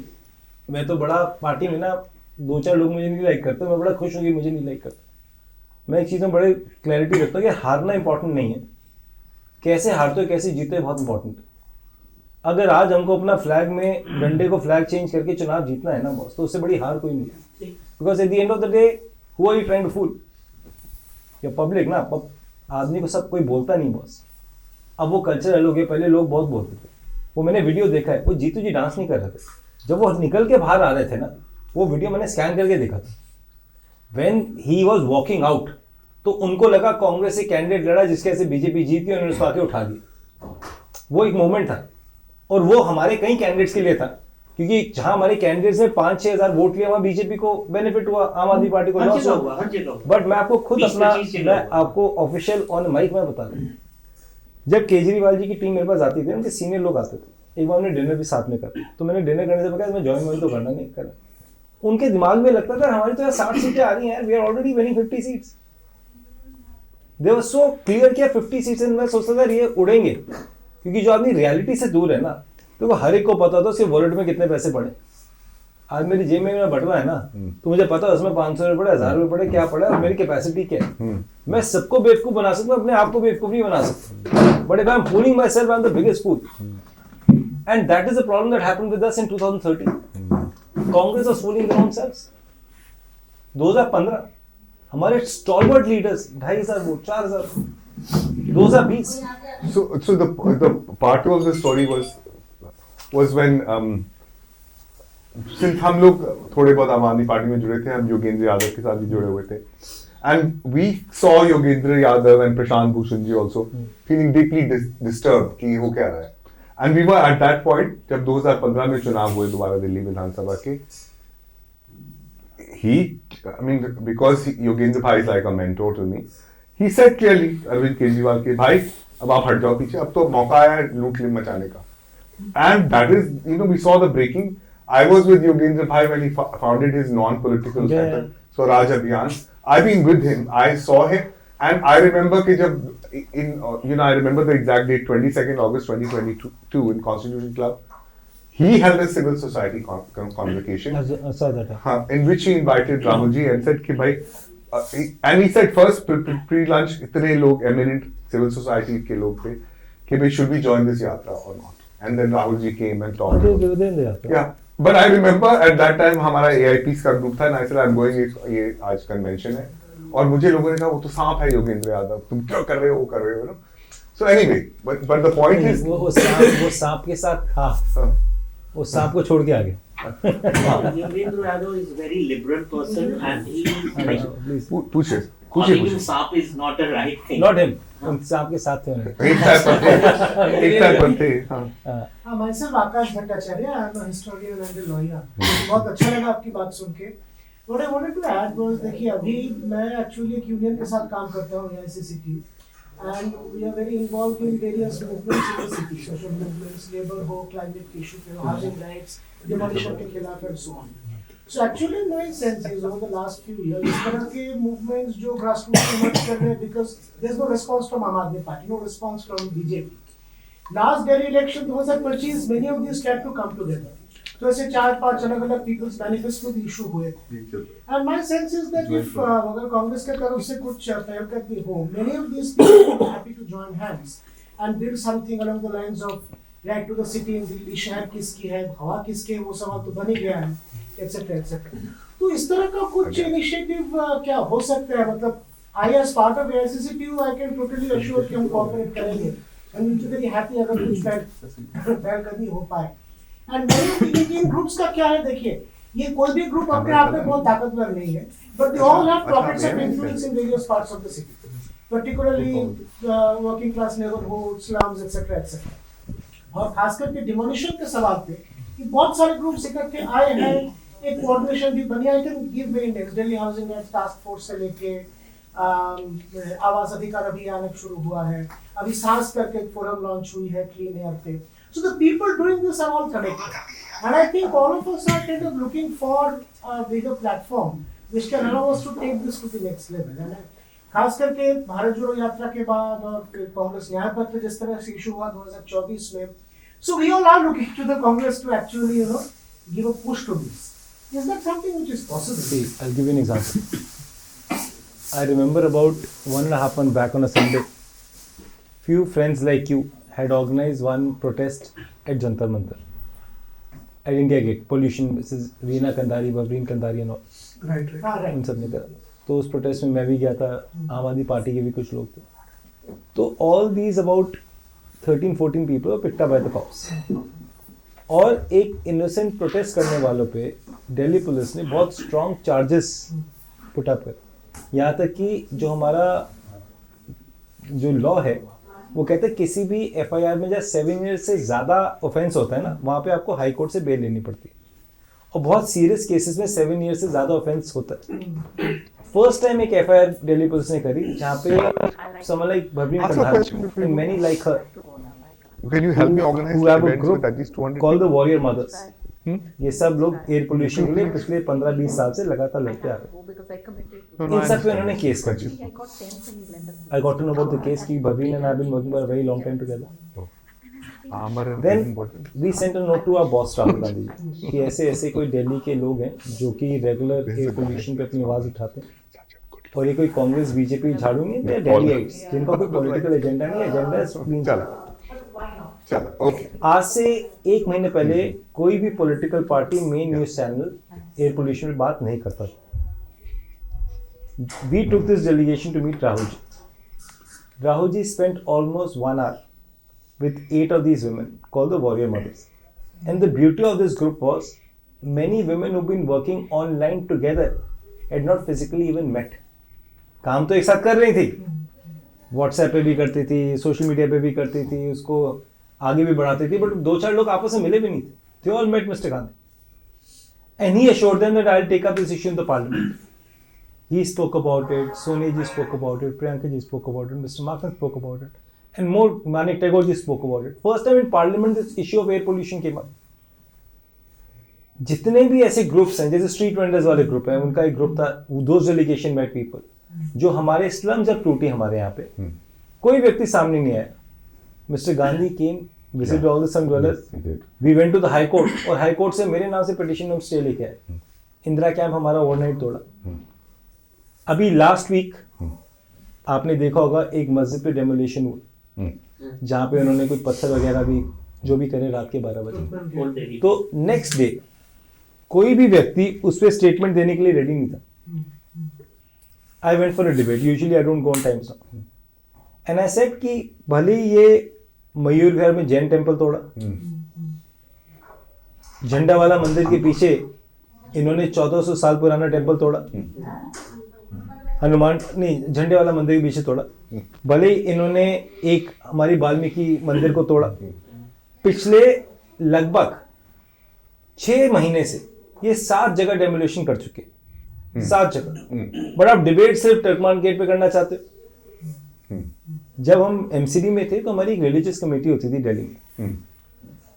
मैं तो बड़ा पार्टी में ना 2-4 लोग मुझे नहीं लाइक करते, मैं बड़ा खुश हूँ कि मुझे नहीं लाइक करते। मैं एक चीज़ में बड़े क्लैरिटी रखता हूँ कि हारना इंपॉर्टेंट नहीं है, कैसे हारते हो कैसे जीते बहुत इंपॉर्टेंट है। अगर आज हमको अपना फ्लैग में डंडे को फ्लैग चेंज करके चुनाव जीतना है ना बॉस, तो उससे बड़ी हार कोई नहीं है। Because at the end of the day who are you trying to fool? या पब्लिक ना, आदमी को सब कोई बोलता नहीं बॉस। अब वो कल्चर अलग हो गया, पहले लोग बहुत बोलते थे। वो मैंने वीडियो देखा है, वो जीतू जी डांस नहीं कर रहे थे। जब वो निकल के बाहर आ रहे थे ना, वो वीडियो मैंने स्कैन करके देखा था। When he was walking out, तो उनको लगा कांग्रेस से कैंडिडेट लड़ा जिसके ऐसे बीजेपी जीत गई, उन्होंने उसको आके उठा दिया। वो एक मोमेंट था, और वो हमारे कई कैंडिडेट्स के लिए था, क्योंकि जहां हमारे कैंडिडेट्स ने 5-6 हज़ार वोट लिया, वहां बीजेपी को बेनिफिट हुआ, आम आदमी पार्टी को हर लॉस जगह हुआ। हुआ, हर जगह हुआ। बट मैं आपको खुद 20-25 जगह मैं हुआ। आपको ऑफिशियल ऑन माइक में बता दूं, जब केजरीवाल जी की टीम मेरे पास आती थी, उनके सीनियर लोग आते थे, एक बार हमने डिनर भी साथ में करा, तो मैंने डिनर करने से कहा मैं ज्वाइन तो करना नहीं करना। उनके दिमाग में लगता था हमारी तो यार 60 सीटें आ रही हैं यार, we are already winning 50 seats. They were so clear कि 50 सीट्स, मैं सोचता था ये उड़ेंगे, क्योंकि जो आदमी रियलिटी से दूर है ना, तो वो हर एक को पता था उसके वॉलेट में कितने पैसे पड़े। आज मेरी जेब में मेरा बटवा है ना, तो मुझे पता है उसमें 500 रुपये पड़े, 1000 रुपये पड़े, क्या पड़ा और मेरी कैपेसिटी क्या है। मैं सबको बेवकूफ बना सकता हूँ, अपने आप को बेवकूफ नहीं बना सकता। But if I am fooling myself, I am the biggest fool. And that is the problem that happened with us in 2013। Congress was fooling their own selves. 2015 हमारे stalwart leaders 2500 vote, 4000। 2020 So the part two of the story was when since हम लोग थोड़े बहुत आम आदमी पार्टी में जुड़े थे, हम योगेंद्र यादव के साथ भी जुड़े हुए थे, and we saw Yogendra Yadav and Prashant Bhushan ji also feeling deeply disturbed कि हो क्या रहा है, and we were at that point जब 2015 में चुनाव हुए दोबारा दिल्ली विधानसभा के, because योगेंद्र भाई is like a mentor to me, he said clearly Arvind Kejriwal के, भाई अब आप हट जाओ पीछे, अब तो मौका आया है लूट मचाने का। And that is, we saw the breaking. I was with Yogendra Bhai when he founded his non-political center, Swaraj Abhiyan. I've been with him. I saw him, and I remember कि जब I remember the exact date, 22nd August 2022 in Constitution Club. He held a civil society convocation, in which he invited Rahul ji and said कि भाई, and he said first pre-lunch इतने लोग eminent civil society के लोग थे कि भाई should we join this yatra or not? And then Rahul ji came and talked. Yeah, but I remember at that time हमारा AIPs का ग्रुप था, and I said I'm going, ये आज कन्वेंशन है, और मुझे लोगों ने कहा वो तो सांप है योगेंद्र यादव, तुम क्या कर रहे हो, वो कर रहे हो, So anyway, but the point is वो सांप के साथ था, वो सांप को छोड़ के आ गया। Yogendra Yadav is very liberal person and he पूछे calling him Saap is not a right thing. Not him, उन सांप के साथ थे उन्होंने। एक टाइप पर थे, हाँ, myself Akash Bhattacharya, I am a historian and a lawyer. बहुत अच्छा लगा आपकी बात सुन के। What I wanted to add was, देखिए अभी मैं actually एक यूनियन के साथ काम करता हूँ यहाँ ICCT, and we are very involved in various movements in the city, social movements, labor हो, climate issue पे, housing rights, demolition के खिलाफ and so on. So actually my sense is over the last few years, इस तरह के movements जो grassroots emerge कर रहे हैं, because there's no response from Aam Aadmi Party, no response from BJP. Last Delhi election 2025, many of these tried to come together. तो ऐसे 4-5 अलग-अलग people's manifesto भी issue हुए थे. And my sense is that if अगर कांग्रेस के तरफ से कुछ पहलकदमी हो, many of these people will be happy to join hands and build something along the lines of right to the city in Delhi, शहर किसकी है, हवा किसकी है, वो सवाल तो बन ही गया है, etc. तो इस तरह का कुछ इनिशिएटिव क्या हो सकता है? मतलब I as part of AICCTU I can totally assure कि हम कोऑपरेट करेंगे and will be very happy अगर कुछ पहलकदमी हो पाए। एंड मेरे इन ग्रुप्स का क्या है, देखिए ये कोई भी ग्रुप अपने आप में बहुत ताकतवर नहीं है, but they all have pockets of influence in various parts of the city, particularly working class neighbourhood, slums etcetera etcetera. और खास करके डिमोलिशन के सवाल पे कि बहुत सारे ग्रुप्स इकट्ठे आए हैं, एक कोऑर्डिनेशन भी बनी। आई can give many names, Delhi housing act task force से लेके आवास अधिकार अभियान शुरू हुआ है, अभी सांस करके एक फोरम लॉन्च हुई है क्लीन एयर पे। So the people doing this are all connected, and I think all of us are kind of looking for a bigger platform which can allow us to take this to the next level. And खास करके भारत जोड़ो यात्रा के बाद और कांग्रेस न्याय पत्र जिस तरह से इशू हुआ 2024 में, so we all are looking to the Congress to actually give a push to this. Is that something which is possible? See, I'll give you an example. I remember about 1.5 months back on a Sunday, few friends like you had organized one protest at Jantar Mantar at India Gate. Pollution, this is Reena Kandari, Babreen Kandari and all. Right. Right. उन सब ने करा। तो उस प्रोटेस्ट में मैं भी गया था, आम आदमी पार्टी के भी कुछ लोग थे। तो all these about 13-14 people were picked up by the cops. और एक innocent protest करने वालों पे दिल्ली पुलिस ने बहुत strong charges put up कर। यहाँ तक कि जो हमारा जो लॉ है वो कहते हैं किसी भी FIR में जब 7 ईयर से ज़्यादा ऑफेंस होता है ना, वहाँ पे आपको हाई कोर्ट से बेल लेनी पड़ती है। और बहुत सीरियस केसेस में 7 ईयर से ज़्यादा ऑफेंस होता है। फर्स्ट टाइम एक FIR दिल्ली पुलिस ने करी जहाँ पे someone like Bhavin Kandhar and many like her Can you help me organize who have a events group with at least 200 called the Warrior Mothers. Hmm? ये सब लोग एयर पोल्यूशन के लिए पिछले 15-20 साल से लगातार लड़ते आ रहे हैं। इन सब पे उन्होंने केस कर दिया। I got to know about the case कि Bhavin and I have been working for a very long time together. Then we sent a note to our boss Rahul Gandhi जी कि ऐसे ऐसे कोई दिल्ली के लोग हैं जो कि रेगुलर एयर पोल्यूशन पे अपनी आवाज़ उठाते हैं और ये कोई कांग्रेस बीजेपी झाड़ू नहीं है, डेलीइट्स जिनका कोई पॉलिटिकल एजेंडा नहीं है, एजेंडा है क्लीन। चलो ओके। आज से 1 महीने पहले कोई भी political party main news channel air pollution पे बात नहीं करता। We took this delegation to meet Rahul ji. Rahul ji spent almost 1 hour with 8 of these women called the Warrior Mothers. And the beauty of this group was many women who've been working online together had not physically even met. काम तो एक साथ कर रही थी, व्हाट्सएप पे भी करती थी, सोशल मीडिया पे भी करती थी, उसको आगे भी बढ़ाती थी, बट 2-4 लोग आपस में मिले भी नहीं थे। They all met Mr. Gandhi. And he assured them that I'll take up this issue in the parliament. He spoke about it, Sonia ji spoke about it, Priyanka ji spoke about it, Mr. Markhan spoke about it, and more Manik Tagore ji spoke about it. First time in parliament this issue of air pollution came up. जितने भी ऐसे ग्रुप्स हैं, जैसे स्ट्रीट वेंडर्स वाले ग्रुप है, उनका एक ग्रुप था, दोज डेलीगेशन मेट पीपल, जो हमारे स्लम जब टूटी हमारे यहाँ पे, कोई व्यक्ति सामने नहीं आया। Mister Gandhi came, visit all the slum dwellers, we went to the high court और हाई कोर्ट से मेरे नाम से पिटीशन में स्टे लेके आए। इंदिरा कैंप हमारा ओवरनाइट तोड़ा। अभी लास्ट वीक आपने देखा होगा एक मस्जिद पे डेमोलिशन हुआ जहाँ पे उन्होंने कुछ पत्थर वगैरह भी जो भी करे रात के 12 बजे। तो नेक्स्ट डे कोई भी व्यक्ति उस पर स्टेटमेंट देने के लिए रेडी नहीं था। I went for a debate, usually I don't go on time and I said कि भले ये मयूर विहार में जैन टेम्पल तोड़ा, झंडा वाला मंदिर के पीछे इन्होंने 1400 साल पुराना टेम्पल तोड़ा, हनुमान नहीं झंडे वाला मंदिर के पीछे तोड़ा, भले इन्होंने एक हमारी वाल्मीकि मंदिर को तोड़ा। पिछले लगभग 6 महीने से ये 7 जगह डेमोलिशन कर चुके, 7 जगह। बट आप डिबेट सिर्फ टर्कमान गेट पे करना चाहते हो। जब हम MCD में थे तो हमारी एक रिलीजियस कमेटी होती थी दिल्ली में।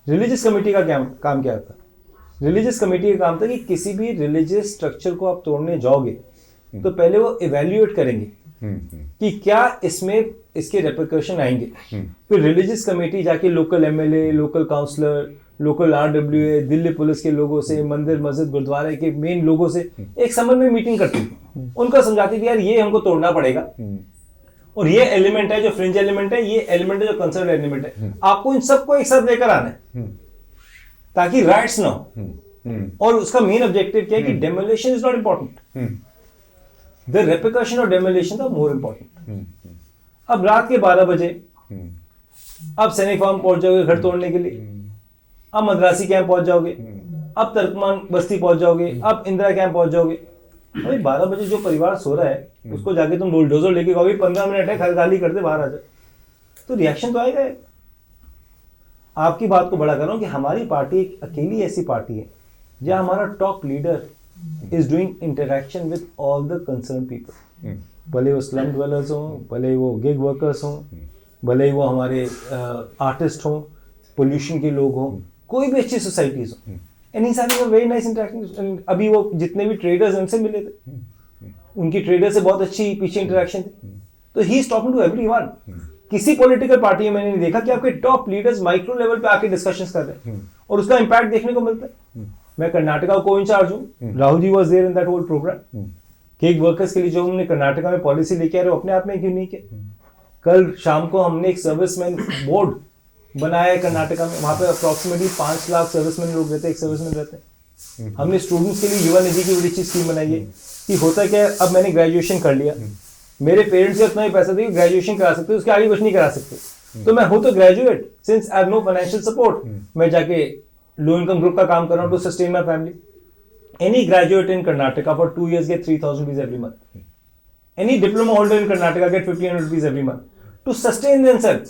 रिलीजियस कमेटी का काम क्या था? रिलीजियस कमेटी का काम था कि किसी भी रिलीजियस स्ट्रक्चर को आप तोड़ने जाओगे तो पहले वो इवैल्यूएट करेंगे कि क्या इसमें इसके रेपरकशन आएंगे। फिर रिलीजियस कमेटी जाके local MLA, local councillor, local RWA, Delhi police के लोगों से, मंदिर मस्जिद गुरुद्वारे के मेन लोगों से एक समन्वय मीटिंग करती थी। उनको समझाती थी यार ये हमको तोड़ना पड़ेगा और ये एलिमेंट है जो फ्रिंज एलिमेंट है, ये एलिमेंट है जो कंसर्न एलिमेंट है, आपको इन सबको एक साथ लेकर आना है ताकि राइट्स ना हो। और उसका मेन ऑब्जेक्टिव क्या है कि demolition is not important, the repercussion of demolition are more important. अब रात के 12 बजे अब सैनिक फार्म पहुंच जाओगे घर तोड़ने के लिए, अब मद्रासी कैंप पहुंच जाओगे, अब तर्कमान बस्ती पहुंच जाओगे, अब इंदिरा कैंप पहुंच जाओगे। अभी 12 बजे जो परिवार सो रहा है उसको जाके तुम बुलडोजर लेके कहोगे 15 मिनट है घर खाली कर दे बाहर आ जाए, तो रिएक्शन तो आएगा। आपकी बात को बड़ा कर रहा हूं कि हमारी पार्टी एक अकेली ऐसी पार्टी है जहां हमारा top leader is doing interaction with all the concern people, भले वो स्लम ड्वेलर्स हों, भले वो गिग वर्कर्स हों, भले वो हमारे आर्टिस्ट हों, पोल्यूशन के लोग हों, कोई भी अच्छी सोसाइटीज हो, एंड ही सारी वेरी नाइस इंटरेक्शन। अभी वो जितने भी ट्रेडर्स उनसे मिले थे, उनकी ट्रेडर से बहुत अच्छी पीछे इंटरेक्शन थी, तो he is talking to everyone. किसी पॉलिटिकल पार्टी में मैंने नहीं देखा कि आपके टॉप लीडर्स माइक्रो लेवल पे आके डिस्कशंस कर रहे हैं और उसका इंपैक्ट देखने को मिलता है। मैं कर्नाटका को इंचार्ज हूँ, Rahul ji was there in that whole programme. केक वर्कर्स के लिए जो हमने कर्नाटका में पॉलिसी लेके आ रहे हो अपने आप में एक यूनिक है। कल शाम को हमने एक सर्विसमैन बोर्ड बनाया है कर्नाटका में, वहां पे अप्रोक्सीमेटली 5 लाख सर्विसमैन लोग रहते हैं, एक सर्विसमैन रहते हैं। हमने स्टूडेंट्स के लिए युवा निधि की बड़ी अच्छी स्कीम बनाई है कि होता क्या है, अब मैंने ग्रेजुएशन कर लिया, मेरे पेरेंट्स से उतना ही पैसा दें ग्रेजुएशन करा सकते, उसके आगे कुछ नहीं करा सकते, तो मैं हूं तो graduate, since I have no financial support, मैं जाके लो इनकम ग्रुप का काम कर रहा हूं to sustain my family. Any graduate in Karnataka for 2 years get 3,000 rupees every month. Any diploma holder in Karnataka get 1,500 rupees every month to sustain themselves.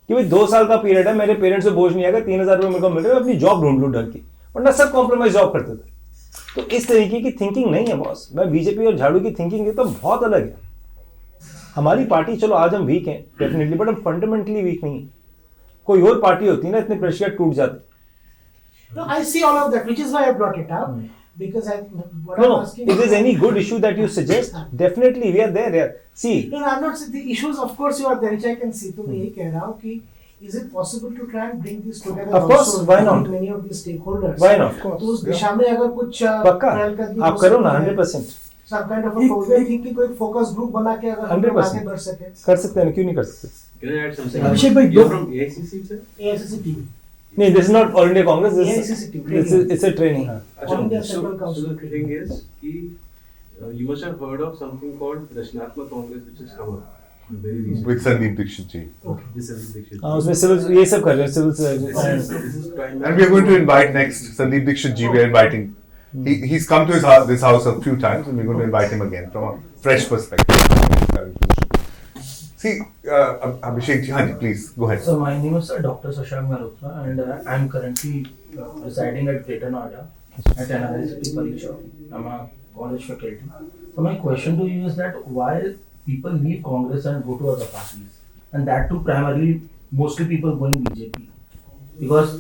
कि भाई 2 साल का पीरियड है, मेरे पेरेंट्स से बोझ नहीं आएगा, 3,000 रुपये मेरे को मिल रहे हैं, अपनी जॉब ढूंढ लूँ डर की, वरना सब कॉम्प्रोमाइज जॉब करते थे। तो इस तरीके की थिंकिंग नहीं है बॉस। मैं बीजेपी और झाड़ू की थिंकिंग है तो बहुत अलग है। हमारी पार्टी, चलो आज हम वीक हैं डेफिनेटली, बट हम फंडामेंटली वीक नहीं है। कोई और पार्टी होती ना, इतने प्रेशर टूट जाते। No, I see all of that, which is why I brought it up. Because what I'm asking. If there's any good issue that you suggest, definitely we are there. Yeah. See. No, I'm not saying the issues. Of course, you are there, which I can see. तो मैं यही कह रहा हूँ कि is it possible to try and bring this together? Of course, also why not? Many of the stakeholders. Why not? तो उस दिशा में अगर कुछ पक्का आप करो ना 100%. Some kind of a program, think कि कोई focus group बना के अगर हम लोग आगे बढ़ सके. कर सकते हैं, क्यों नहीं कर सकते? Can I add something? अभिषेक भाई, You're from AICC, sir? AICC team. नहीं, this is not All India Congress. AICC It's a training. All India Central Council. So the thing is कि you must have heard of something called Rashnatmak Congress, which has come up very recently. With Sandeep Dixit ji. This is Dixit. हाँ, उसमें सिविल ये सब कर रहे हैं, civil This is primarily. And we are going to invite next Sandeep Dixit ji. We are inviting. He's come to this house a few times, and we're going to invite him again from a fresh perspective. See, Abhishek ji, haan ji, please go ahead. So my name is Dr. Shashank Malhotra, and I'm currently residing at Greater Noida at NIST Pariksha. I'm a college faculty. So my question to you is that why people leave Congress and go to other parties, and that too primarily mostly people going BJP, because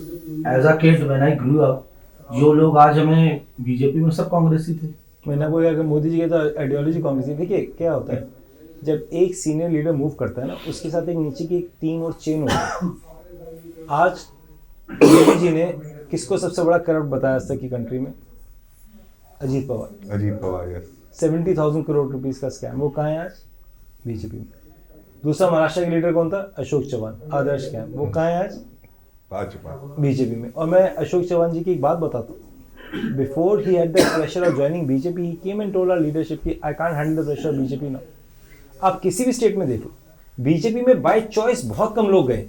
as a kid when I grew up, जो लोग आज हमें बीजेपी में सब कांग्रेसी थे। मैंने बोला कि मोदी जी के तो आइडियोलॉजी कांग्रेसी। देखिए क्या होता है, जब एक सीनियर लीडर मूव करता है ना, उसके साथ एक नीचे की एक टीम और चेन होती है। आज मोदी जी ने किसको सबसे बड़ा करप्ट बताया आज तक की कंट्री में? Ajit Pawar. Ajit Pawar, yes. 70,000 crore rupees का स्कैम, वो कहाँ है आज? बीजेपी में। दूसरा महाराष्ट्र के लीडर कौन था? अशोक चौहान, आदर्श स्कैम, वो कहाँ है आज? भाजपा। बीजेपी में। और मैं अशोक चौहान जी की एक बात बताता हूँ, before he had the pressure of joining BJP, he came and told our leadership कि I can't handle the pressure of BJP now. आप किसी भी स्टेट में देखो, बीजेपी में बाय चॉइस बहुत कम लोग गए,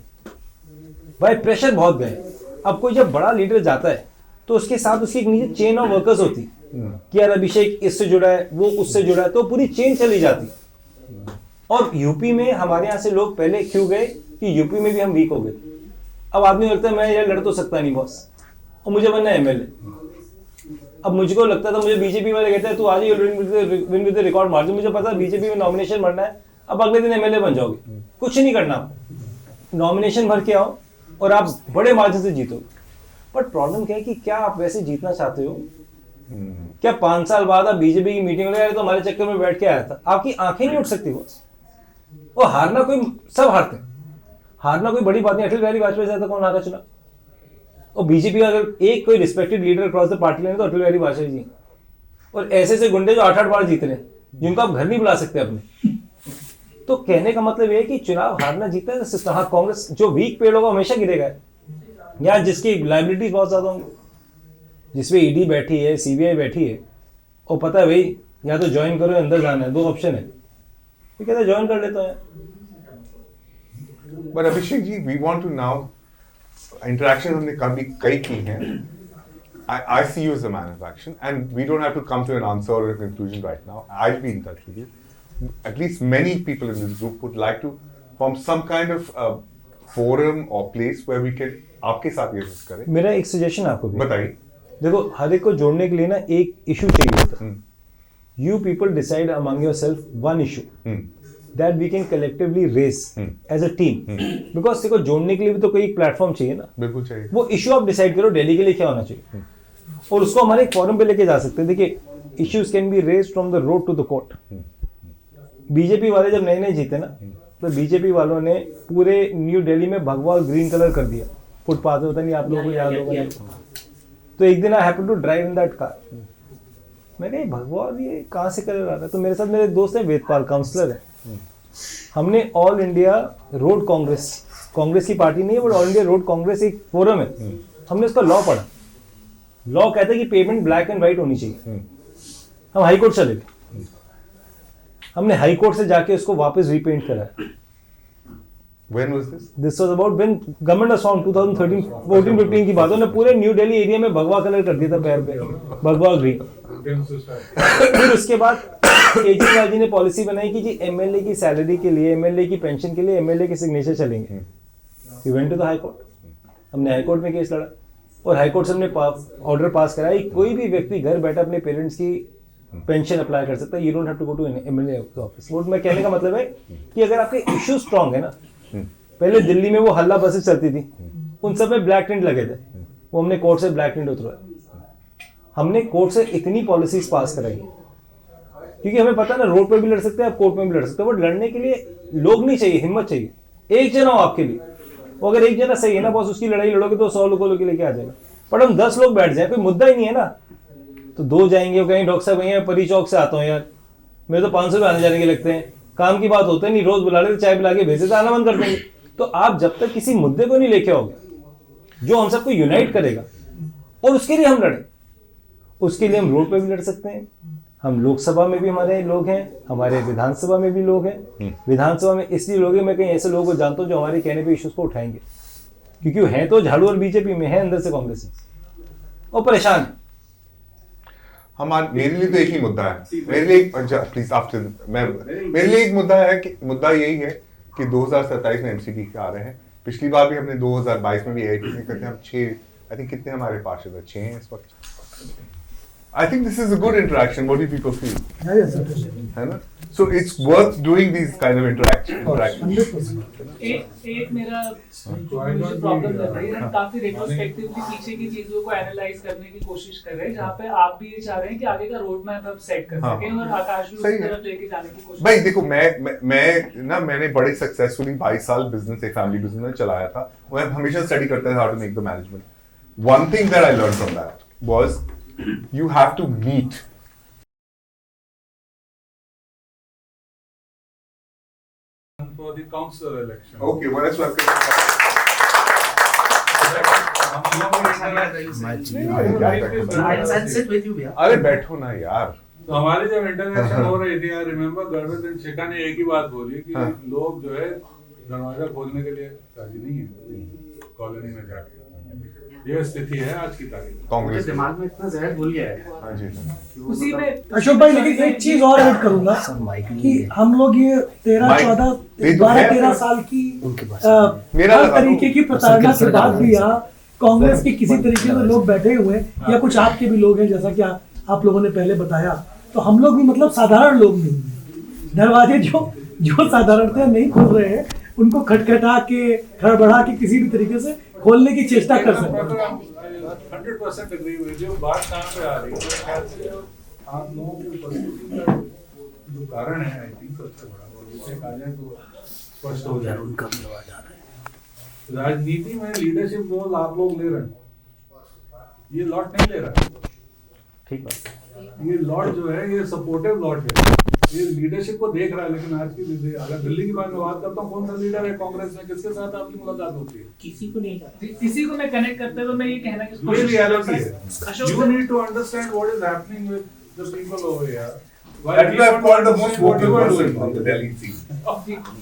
बाय प्रेशर बहुत गए। अब कोई जब बड़ा लीडर जाता है तो उसके साथ उसकी एक नीचे चेन ऑफ वर्कर्स होती कि यार अभिषेक इससे जुड़ा है, वो उससे जुड़ा है, तो पूरी चेन चली जाती। और यूपी में हमारे यहाँ से लोग पहले क्यों गए कि यूपी में भी हम वीक हो गए। अब आदमी लगता है मैं यार लड़ तो सकता नहीं बॉस, और मुझे बनना है एमएलए। अब मुझको लगता था, मुझे बीजेपी वाले कहते हैं तू आज ही win with the record margin, मुझे पता है बीजेपी में नॉमिनेशन भरना है, अब अगले दिन एमएलए बन जाओगे। कुछ नहीं करना, नॉमिनेशन भर के आओ और आप बड़े मार्जिन से जीतोगे। बट प्रॉब्लम क्या है कि क्या आप वैसे जीतना चाहते हो? क्या 5 साल बाद आप बीजेपी की मीटिंग में तो हमारे चक्कर में बैठ के आया था? आपकी आंखें नहीं उठ सकती बॉस। और हारना कोई, सब हारते हैं, हारना कोई बड़ी बात नहीं। अटल बिहारी वाजपेयी से कौन हारा चुना? और बीजेपी का अगर एक कोई respected leader cross the party लेने तो अटल बिहारी वाजपेयी जी। और ऐसे ऐसे गुंडे जो 8-8 बार जीत रहे हैं, जिनको आप घर नहीं बुला सकते अपने। तो कहने का मतलब ये है कि चुनाव हारना जीतना है सिस्टम। हाँ, कांग्रेस जो वीक पेड़ होगा हमेशा गिरेगा, या जिसकी लाइबिलिटीज बहुत ज्यादा होंगी। जिसमें ईडी बैठी है, सीबीआई बैठी है, और पता है भाई या तो ज्वाइन करो या अंदर जाना है, 2 ऑप्शन है, ये कहते ज्वाइन कर लेता है। But Abhishek ji, we want to now interaction हमने कई की हैं. I see you as a man of action, and we don't have to come to an answer or a conclusion right now. I'll be in touch with you. At least many people in this group would like to form some kind of forum or place where we can आपके साथ ये डिस्कस करें. मेरा एक सजेशन आपको भी बताइए. देखो, हर एक को जोड़ने के लिए ना एक इशू चाहिए होता है. You people decide among yourself one issue that we can collectively raise as a team. Because देखो, जोड़ने के लिए भी तो कोई एक प्लेटफॉर्म चाहिए ना. बिल्कुल चाहिए. वो इशू आप डिसाइड करो दिल्ली के लिए क्या होना चाहिए, और उसको हमारे एक फोरम पे लेके जा सकते हैं. देखिए, issues can be raised from the road to the court. BJP वाले जब नए नए जीते ना, तो बीजेपी वालों ने पूरे न्यू दिल्ली में भगवा ग्रीन कलर कर दिया फुटपाथ. होता नहीं, आप लोगों को याद होगा. तो एक दिन I happened to drive in that car. मैं कहा भगवा ये कहाँ से कलर आ रहा है. तो मेरे साथ मेरे दोस्त है वेदपाल, काउंसलर है. हमने ऑल इंडिया रोड कांग्रेस की पार्टी नहीं है, but all India road Congress एक फोरम है. हमने उसका लॉ पढ़ा. लॉ कहता है कि पेमेंट ब्लैक एंड व्हाइट होनी चाहिए. हम हाई कोर्ट चले गए. हमने हाई कोर्ट से जाके उसको वापस रीपेंट कराया. When was this? This was about when government was formed 2013, 14-15 की बात है. उन्होंने पूरे न्यू दिल्ली एरिया में भगवा कलर कर दिया था पैर पे, भगवा ग्रीन. फिर उसके बाद केजरीवाल जी ने पॉलिसी बनाई कि जी एमएलए की सैलरी के लिए, एमएलए की पेंशन के लिए एमएलए के सिग्नेचर चलेंगे. We went to the high court. हमने हाई कोर्ट में केस लड़ा और हाई कोर्ट से हमने ऑर्डर पास कराया कि कोई भी व्यक्ति घर बैठा अपने पेरेंट्स की पेंशन अप्लाई कर सकता है. You don't have to go to MLA office. वो मैं कहने का मतलब है कि अगर आपके इश्यू स्ट्रांग है ना, पहले दिल्ली में वो हल्ला बसेस चलती थी, उन सब में ब्लैक टेंट लगे थे. वो हमने कोर्ट से ब्लैक टेंट उतरवाया. हमने कोर्ट से इतनी पॉलिसीज पास कराई क्योंकि हमें पता है ना, रोड पे भी लड़ सकते हैं आप, कोर्ट में भी लड़ सकते हो. बट लड़ने के लिए लोग नहीं चाहिए, हिम्मत चाहिए. एक जना हो आपके लिए. वो अगर एक जना सही है ना बॉस, उसकी लड़ाई लड़ोगे तो 100 लोगों के लेके आ जाएगा. बट हम 10 लोग बैठ जाए, कोई मुद्दा ही नहीं है ना, तो 2 जाएंगे. वो कहेंगे डॉक्टर साहब कहेंगे परी चौक से आता हूँ यार, मेरे तो 500 रुपये आने जाने के लगते हैं, काम की बात होते नहीं, रोज बुला लेते, चाय पिला के भेजे, आना बंद कर देंगे. तो आप जब तक किसी मुद्दे को नहीं लेके आओगे जो हम सबको यूनाइट करेगा, और उसके लिए हम लड़े, उसके लिए हम रोड पे भी लड़ सकते हैं. हम लोकसभा में भी हमारे लोग हैं, हमारे विधानसभा में भी लोग हैं. विधानसभा में इसलिए लोग हैं, मैं कहीं ऐसे लोगों को जानता हूँ जो हमारे कहने पे इश्यूज को उठाएंगे, क्योंकि वो हैं तो झाड़ू और बीजेपी में है, अंदर से कांग्रेस में, और परेशान है. मेरे लिए तो एक ही मुद्दा है. मेरे लिए प्लीज आफ्टर मेरे लिए एक मुद्दा है कि मुद्दा यही है कि 2027 में एमसीडी आ रहे हैं. पिछली बार भी हमने 2022 में भी यही करते हैं. हम 6 आई थिंक कितने हमारे पार्षद है, 6 हैं इस वक्त. I think this is a good interaction. What do people feel? Yes, है ना? So it's worth doing these kind of interactions. 100%. एक मेरा मुझे प्रॉब्लम लग रही है, हम काफी रेट्रोस्पेक्टिवली पीछे की चीजों को एनालाइज करने की कोशिश कर रहे हैं, जहाँ पे आप भी ये चाह रहे हैं कि आगे का रोड मैप आप सेट कर सकें और आकाश भी उसी तरफ लेके जाने की कोशिश. भाई देखो, मैंने बड़े सक्सेसफुली 22 साल बिजनेस, एक फैमिली बिजनेस में चलाया था. मैं हमेशा स्टडी करता था how to make the management. One thing that I learned from that was you have to meet. For the council election. Okay, what else? I'll sit with you, भैया. अरे बैठो ना यार. तो हमारी जब इंटरनेशनल हो रही थी, आई रिमेम्बर गर्भेंद्र शेखा ने एक ही बात बोली कि लोग जो है दरवाजा खोलने के लिए राजी नहीं है कॉलोनी में जाके. ये स्थिति है आज की तारीख. कांग्रेस दिमाग में इतना जहर घुल गया है. हाँ जी. उसी में अशोक भाई, लेकिन एक चीज और ऐड करूंगा कि हम लोग ये 13 साल की हर तरीके की प्रताड़ना के बाद भी यहाँ कांग्रेस के किसी तरीके से लोग बैठे हुए हैं, या कुछ आपके भी लोग हैं, जैसा कि आप लोगों ने पहले बताया. तो हम लोग भी मतलब साधारण लोग नहीं हैं. दरवाजे जो साधारणतः नहीं खुल रहे हैं, उनको खटखटा के, खड़बड़ा के किसी भी तरीके से खोलने की चेष्टा कर सकते हैं. 100% एग्री विद यू. बात कहाँ पे आ रही है? आप लोगों की उपस्थिति का जो कारण है, आई थिंक सबसे बड़ा वो जिसे कहा जाए तो स्पष्ट हो जाए. उनका भी आवाज आ रहा है. राजनीति में लीडरशिप रोल आप लोग ले रहे हैं, ये लॉट नहीं ले रहा. ठीक बात. ये लॉट जो है ये सपोर्टिव लॉट है. ये लीडरशिप को देख रहा है, लेकिन आज की अगर दिल्ली की बात करता हूँ, कौन सा लीडर है कांग्रेस में, किसके साथ आपकी मुलाकात होती है? किसी को नहीं था। इसी को मैं कनेक्ट करते हुए मैं ये कहना कि ये reality है. Ashok You need to understand what is happening with the people over here. That you have called the most vocal person on the Delhi scene.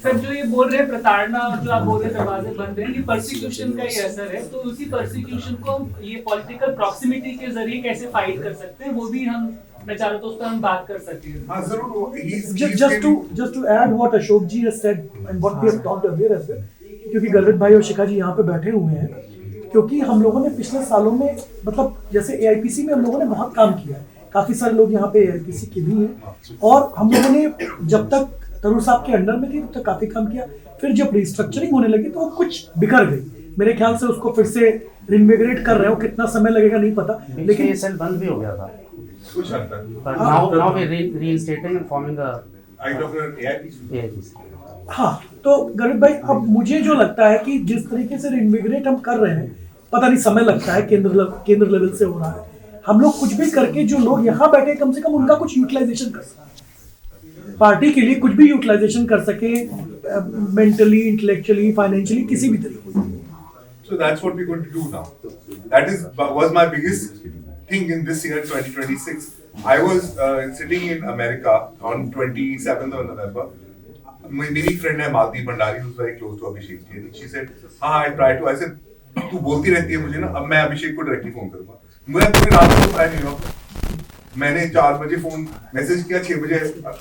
Sir जो ये बोल रहे हैं प्रताड़ना और जो आप बोल रहे हैं दरवाजे बंद हैं, ये परसिक्यूशन का ही असर है। तो उसी परसिक्यूशन को हम ये पॉलिटिकल प्रॉक्सिमिटी के जरिए कैसे फाइट कर सकते हैं, वो भी हम मैं चाह रहा था उस पर हम बात कर सकते हैं। हाँ जरूर. just to add what Ashok ji has said and what we have talked earlier as well, क्योंकि गर्वित भाई और शिखा जी यहाँ पे बैठे हुए हैं, क्योंकि हम लोगों ने पिछले सालों में मतलब जैसे AIPC में हम लोगों ने बहुत काम किया है, काफी सारे लोग यहाँ पे AIPC के भी हैं, और हम लोगों ने जब तक तरूर साहब के अंडर में थे तब तक काफी काम किया। फिर जब रिस्ट्रक्चरिंग होने लगी तो वो कुछ बिखर गई, मेरे ख्याल से उसको फिर से रिनविगरेट कर रहे हो, कितना समय लगेगा नहीं पता, लेकिन ये सेल बंद भी हो गया था। कुछ हद तक. But now we reinstating and forming a Are you talking about AIPC? AIPC. हाँ, तो गर्वित भाई अब मुझे जो लगता है कि जिस तरीके से रिनविगरेट हम कर रहे हैं, पता नहीं समय लगता है, केंद्र लेवल से हो रहा है, हम लोग कुछ भी करके जो लोग यहाँ बैठे कम से कम उनका कुछ यूटिलाइजेशन कर सके, पार्टी के लिए कुछ भी यूटिलाइजेशन कर सके, मेंटली, इंटेलेक्चुअली, फाइनेंशियली, किसी भी तरीके से। So that's what we're going to do now. That was my biggest thing in this year 2026. I was sitting in America on 27th of November. मेरी friend है मालती Bhandari, who's very close to Abhishek ji. She said, हाँ I try to. I said, तू बोलती रहती है मुझे ना, अब मैं अभिषेक को डायरेक्टली फोन करूँगा. मैं पूरी रात को उठाया नहीं, मैंने 4 बजे फोन मैसेज किया, 6 बजे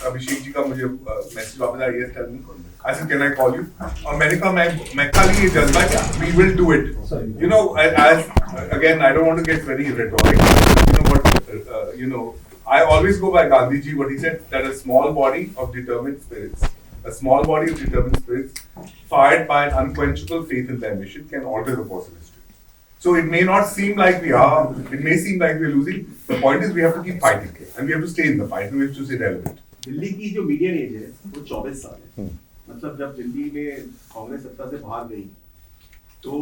अभिषेक जी का मुझे मैसेज वापस आया, yes tell me. I said can I call you? और मैंने कहा मैं कल ये जज्बा क्या, we will do it. You know, as again I don't want to get very rhetoric. You know what? I always go by Gandhi ji, what he said, that a small body of determined spirits, fired by an unquenchable faith in their mission, can alter the course of history. So it may not seem like we are, it may seem like we are losing. The point is we have to keep fighting and we have to stay in the fight and we have to stay relevant. Delhi की जो मीडियन एज है वो 24 साल है। मतलब जब दिल्ली में कांग्रेस सत्ता से बाहर गई तो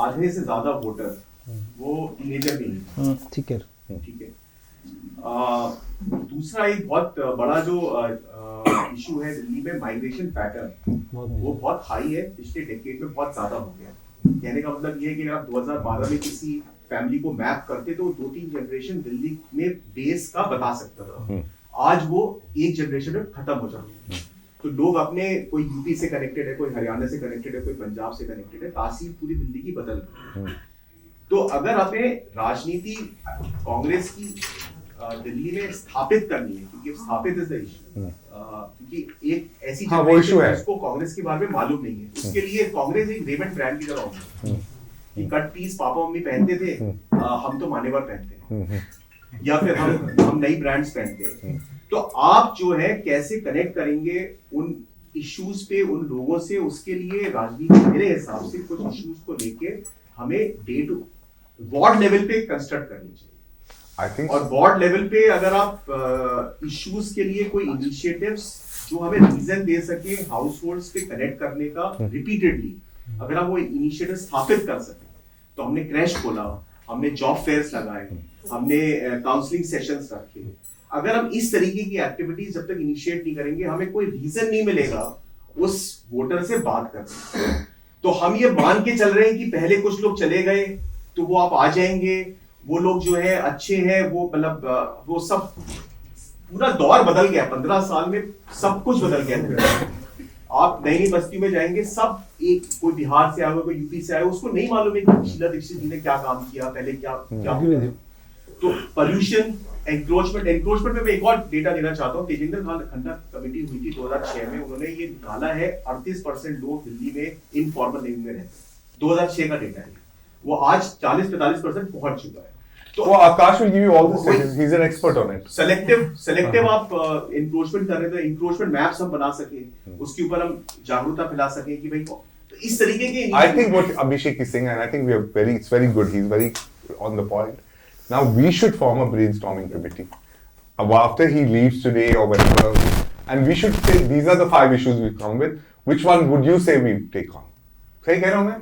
आधे से ज्यादा वोटर वो टीनेजर नहीं है। ठीक है। दूसरा एक बहुत बड़ा जो इशू है दिल्ली में, माइग्रेशन पैटर्न वो बहुत हाई है, पिछले डेकेड में बहुत ज्यादा हो गया। कहने का मतलब ये है कि अगर आप 2012 में किसी फैमिली को मैप करते तो 2-3 जनरेशन दिल्ली में बेस का बता सकता था, आज वो एक जनरेशन में खत्म हो जाती है। तो लोग अपने, कोई यूपी से कनेक्टेड है, कोई हरियाणा से कनेक्टेड है, कोई पंजाब से कनेक्टेड है, तासीर पूरी दिल्ली की बदल गई। तो अगर हमें राजनीति कांग्रेस की दिल्ली में स्थापित करनी है, क्योंकि स्थापित इज द इशू, क्योंकि एक ऐसी जनरेशन है जिसको कांग्रेस के बारे में मालूम नहीं है, उसके लिए कांग्रेस एक रेमंड ब्रांड की तरह होगी कि कट पीस पापा मम्मी पहनते थे, हम तो मानेवर पहनते हैं, या फिर हम नई ब्रांड्स पहनते हैं। तो आप जो है कैसे कनेक्ट करेंगे उन इश्यूज पे उन लोगों से, उसके लिए राजनीति मेरे हिसाब से कुछ इश्यूज को लेके हमें डे टू वार्ड लेवल पे कंस्ट्रक्ट करनी चाहिए। और वार्ड लेवल पे अगर आप इश्यूज के लिए कोई इनिशिएटिव्स जो हमें रीजन दे सके हाउस होल्ड्स पे कनेक्ट करने का रिपीटेडली, अगर आप वो इनिशिएटिव स्थापित कर सके, तो हमने क्रैश खोला, हमने जॉब फेयर्स लगाए, हमने काउंसलिंग सेशंस रखे। अगर हम इस तरीके की एक्टिविटीज जब तक इनिशिएट नहीं करेंगे, हमें कोई रीजन नहीं मिलेगा उस वोटर से बात करने। तो हम ये मान के चल रहे हैं कि पहले कुछ लोग चले गए तो वो आप आ जाएंगे, वो लोग जो है अच्छे हैं, वो मतलब वो सब पूरा दौर बदल गया। 15 साल में सब कुछ बदल गया। आप नई नई बस्ती में जाएंगे, सब एक कोई बिहार से आया हुआ, कोई यूपी से आया, उसको नहीं मालूम है कि शीला दीक्षित जी ने क्या काम किया, पहले क्या तो पोल्यूशन, एंक्रोचमेंट में मैं एक और डेटा देना चाहता हूँ। तेजेंद्र खन्ना कमेटी हुई थी 2006 में, उन्होंने ये निकाला है 38% लोग दिल्ली में इनफॉर्मल लिविंग में रहते हैं। 2006 का डेटा है, वो आज 40-45% पहुंच चुका है। तो वो आकाश will give you all the statistics. He's an expert on it. Selective आप एनक्रोचमेंट कर रहे थे, एनक्रोचमेंट मैप्स हम बना सके, उसके ऊपर हम जागरूकता फैला सके कि भाई तो इस तरीके के। I think what Abhishek is saying, and I think it's very good. He's very on the point. Now we should form a brainstorming committee after he leaves today or whatever, and we should say these are the 5 issues we come with. Which one would you say we take on? सही कह रहा हूँ मैं?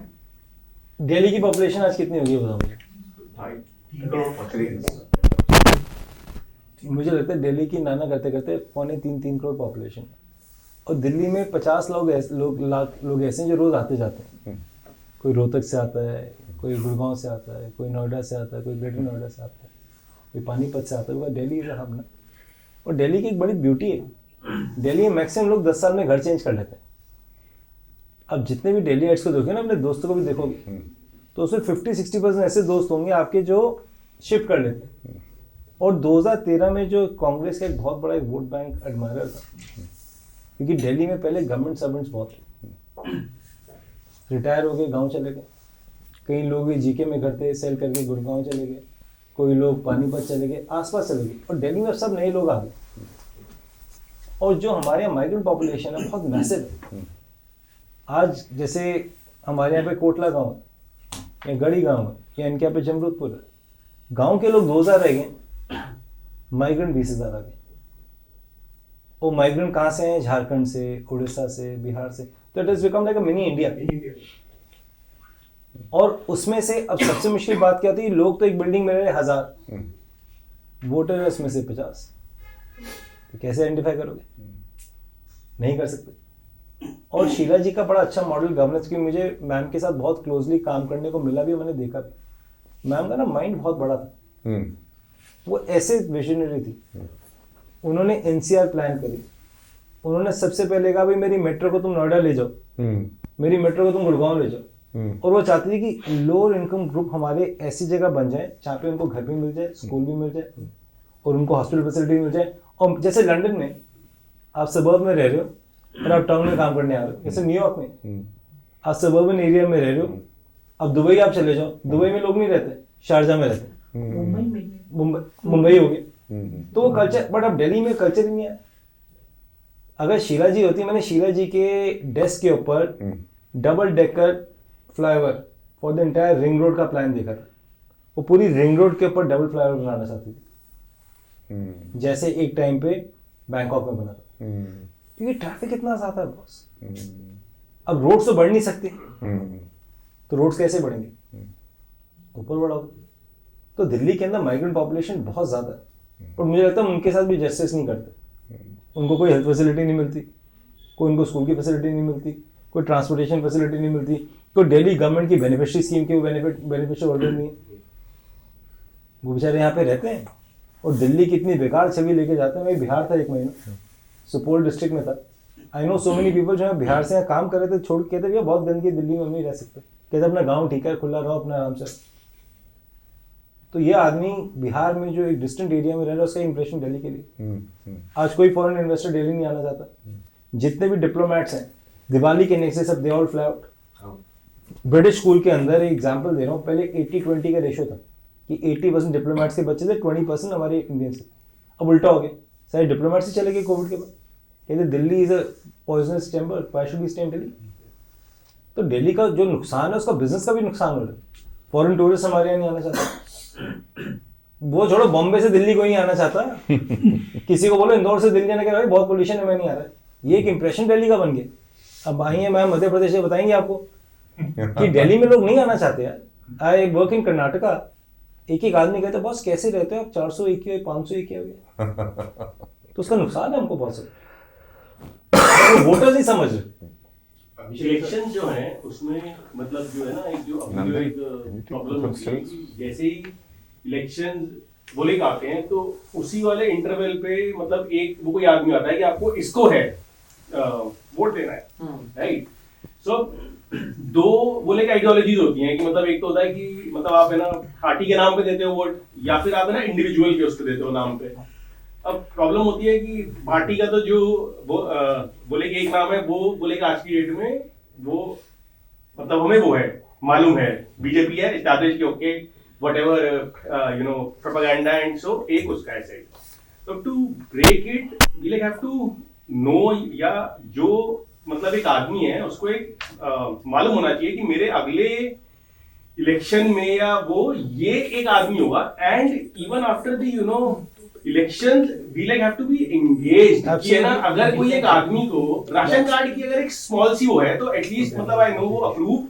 दिल्ली की पॉपुलेशन आज कितनी होगी बताओ मुझे? मुझे लगता है दिल्ली की नाना करते करते 2.25-3 करोड़ पॉपुलेशन है, और दिल्ली में 50 लाख ऐसे हैं जो रोज आते जाते हैं। कोई रोहतक से आता है, कोई गुड़गांव से आता है, कोई नोएडा से आता है, कोई ग्रेटर नोएडा से आता है, कोई पानीपत से आता है। दिल्ली इज हब ना, और दिल्ली की एक बड़ी ब्यूटी है, दिल्ली में मैक्सिमम लोग 10 साल में घर चेंज कर लेते हैं। अब जितने भी दिल्ली एड्स को देखोगे ना, अपने दोस्तों को भी देखोगे, तो उसमें 50-60% ऐसे दोस्त होंगे आपके जो शिफ्ट कर लेते हैं। और 2013 में जो कांग्रेस का एक बहुत बड़ा एक वोट बैंक एडमायरर था, क्योंकि दिल्ली में पहले गवर्नमेंट सर्वेंट्स बहुत थे, रिटायर हो गए, गांव चले गए, कई लोग जीके में करते सेल करके गुड़गांव चले गए, कोई लोग पानीपत चले गए, आसपास चले गए, और दिल्ली में सब नए लोग आ गए। और जो हमारे यहाँ माइग्रेंट पॉपुलेशन है बहुत मैसिव है। आज जैसे हमारे यहाँ पे कोटला गांव है, या गढ़ी गांव है, या इनके यहाँ पे जमरूदपुर है, गांव के लोग 2000 रह गए, माइग्रेंट 20,000 आ गए। वो माइग्रेंट कहाँ से हैं? झारखंड से, उड़ीसा से, बिहार से। तो it is become like a mini India. और उसमें से अब सबसे मुश्किल बात क्या होती है, लोग तो एक बिल्डिंग में रह रहे 1000, वोटर है उसमें से 50, तो कैसे आइडेंटिफाई करोगे? नहीं कर सकते। और शीला जी का बड़ा अच्छा मॉडल गवर्नेंस की, मुझे मैम के साथ बहुत क्लोजली काम करने को मिला भी, मैंने देखा भी। मैम का ना माइंड बहुत बड़ा था, वो ऐसे विजनरी थी। उन्होंने एनसीआर प्लान करी, उन्होंने सबसे पहले कहा भाई मेरी मेट्रो को तुम नोएडा ले जाओ, मेरी मेट्रो को तुम गुड़गांव ले जाओ। और वो चाहती थी कि लोअर इनकम ग्रुप हमारे ऐसी जगह बन जाए जहाँ पे उनको घर भी मिल जाए, स्कूल भी मिल जाए, और उनको हॉस्पिटल फैसिलिटी भी मिल जाए। और जैसे लंदन में आप सबर्ब में रह रहे हो और आप टाउन में काम करने आ रहे हो, जैसे न्यूयॉर्क में आप सबर्बन एरिया में रह रहे हो, अब दुबई आप चले जाओ, दुबई में लोग नहीं रहते, शारजा में रहते, मुंबई हो गया। तो वो कल्चर, बट अब दिल्ली में कल्चर ही नहीं है। अगर शीला जी होती, मैंने शीला जी के डेस्क के ऊपर double decker flyover for the entire ring road का प्लान देखा था। वो पूरी रिंग रोड के ऊपर डबल फ्लाईओवर बनाना चाहती थी, जैसे एक टाइम पे बैंकॉक में बना था, क्योंकि ट्रैफिक इतना ज्यादा है बॉस। अब रोड्स तो बढ़ नहीं सकते, तो रोड्स कैसे बढ़ेंगे? ऊपर बढ़ाओ। तो दिल्ली के अंदर माइग्रेंट पॉपुलेशन बहुत ज्यादा है, और मुझे लगता है उनके साथ भी जस्टिस नहीं करते। उनको कोई हेल्थ फैसिलिटी नहीं मिलती, कोई उनको स्कूल की फैसिलिटी नहीं मिलती, कोई ट्रांसपोर्टेशन फैसिलिटी नहीं मिलती, कोई दिल्ली गवर्नमेंट की बेनिफिशियरी स्कीम के बेनिफिशियल ऑर्डर नहीं है। वो बेचारे यहाँ पे रहते हैं, और दिल्ली की इतनी बेकार छवि लेके जाते हैं। मैं बिहार था 1 महीना, सुपौल डिस्ट्रिक्ट में था। I know so many people जो है बिहार से यहाँ काम कर रहे थे, छोड़ के कहते भैया बहुत गंदगी, दिल्ली में हम नहीं रह सकते, कहते अपना गाँव ठीक है, खुला रहो अपना आराम से। तो ये आदमी बिहार में जो एक डिस्टेंट एरिया में रह रहा है, उसका इंप्रेशन दिल्ली के लिए। आज कोई फॉरेन इन्वेस्टर दिल्ली नहीं आना चाहता। जितने भी डिप्लोमेट्स हैं, दिवाली के नेक्स्ट सब they all fly out. British school के अंदर एक एग्जांपल दे रहा हूँ, पहले 80-20 का रेशियो था कि 80% डिप्लोमेट्स के बच्चे थे, 20% हमारे इंडियंस थे। अब उल्टा हो गया, सारे डिप्लोमेट्स ही चले गए कोविड के बाद। कहते Delhi is a poisonous chamber, why should we stay in Delhi? तो दिल्ली का जो नुकसान है उसका बिजनेस का भी नुकसान हो रहा है। फॉरेन टूरिस्ट हमारे यहाँ नहीं आना चाहता, वो छोड़ो बॉम्बे से दिल्ली कोई नहीं आना चाहता। किसी को बोलो इंदौर से दिल्ली आने के, भाई बहुत पोल्यूशन है, मैं नहीं आ रहा। ये एक इंप्रेशन दिल्ली का बन गया। अब आइए, मैं मध्य प्रदेश से बताएंगे आपको कि दिल्ली में लोग नहीं आना चाहते यार। आई वर्क इन कर्नाटका, एक आदमी कहते बॉस कैसे रहते हो आप, 401 हो, 501 हो गया। तो उसका नुकसान है हमको बहुत सारा, वोटर्स नहीं समझ रहे। इलेक्शन जो है उसमें मतलब जो है ना, एक जो अभी एक प्रॉब्लम होती है, जैसे ही इलेक्शन बोले आते हैं तो उसी वाले इंटरवल पे मतलब एक वो कोई आदमी आता है कि आपको इसको है वोट देना है, राइट? सो दो बोले की आइडियोलॉजीज होती हैं कि मतलब एक तो होता है कि मतलब आप है ना पार्टी के नाम पे देते हो वोट, या फिर आप है ना इंडिविजुअल के उसको देते हो नाम पे। अब प्रॉब्लम होती है कि पार्टी का तो जो बोले कि एक नाम है, वो बोले कि आज की डेट में वो मतलब हमें वो है मालूम है बीजेपी है एस्टैब्लिश के, okay whatever you know propaganda and so एक उसका ऐसे। तो to break it we like have to know, या जो मतलब एक आदमी है उसको एक मालूम होना चाहिए कि मेरे अगले इलेक्शन में या वो ये एक आदमी होगा, and even after the you know election we like have to be engaged कि है ना, अगर कोई एक आदमी को राशन कार्ड की अगर एक स्मॉल सी वो है तो एटलीस्ट मतलब आई नो वो अप्रूव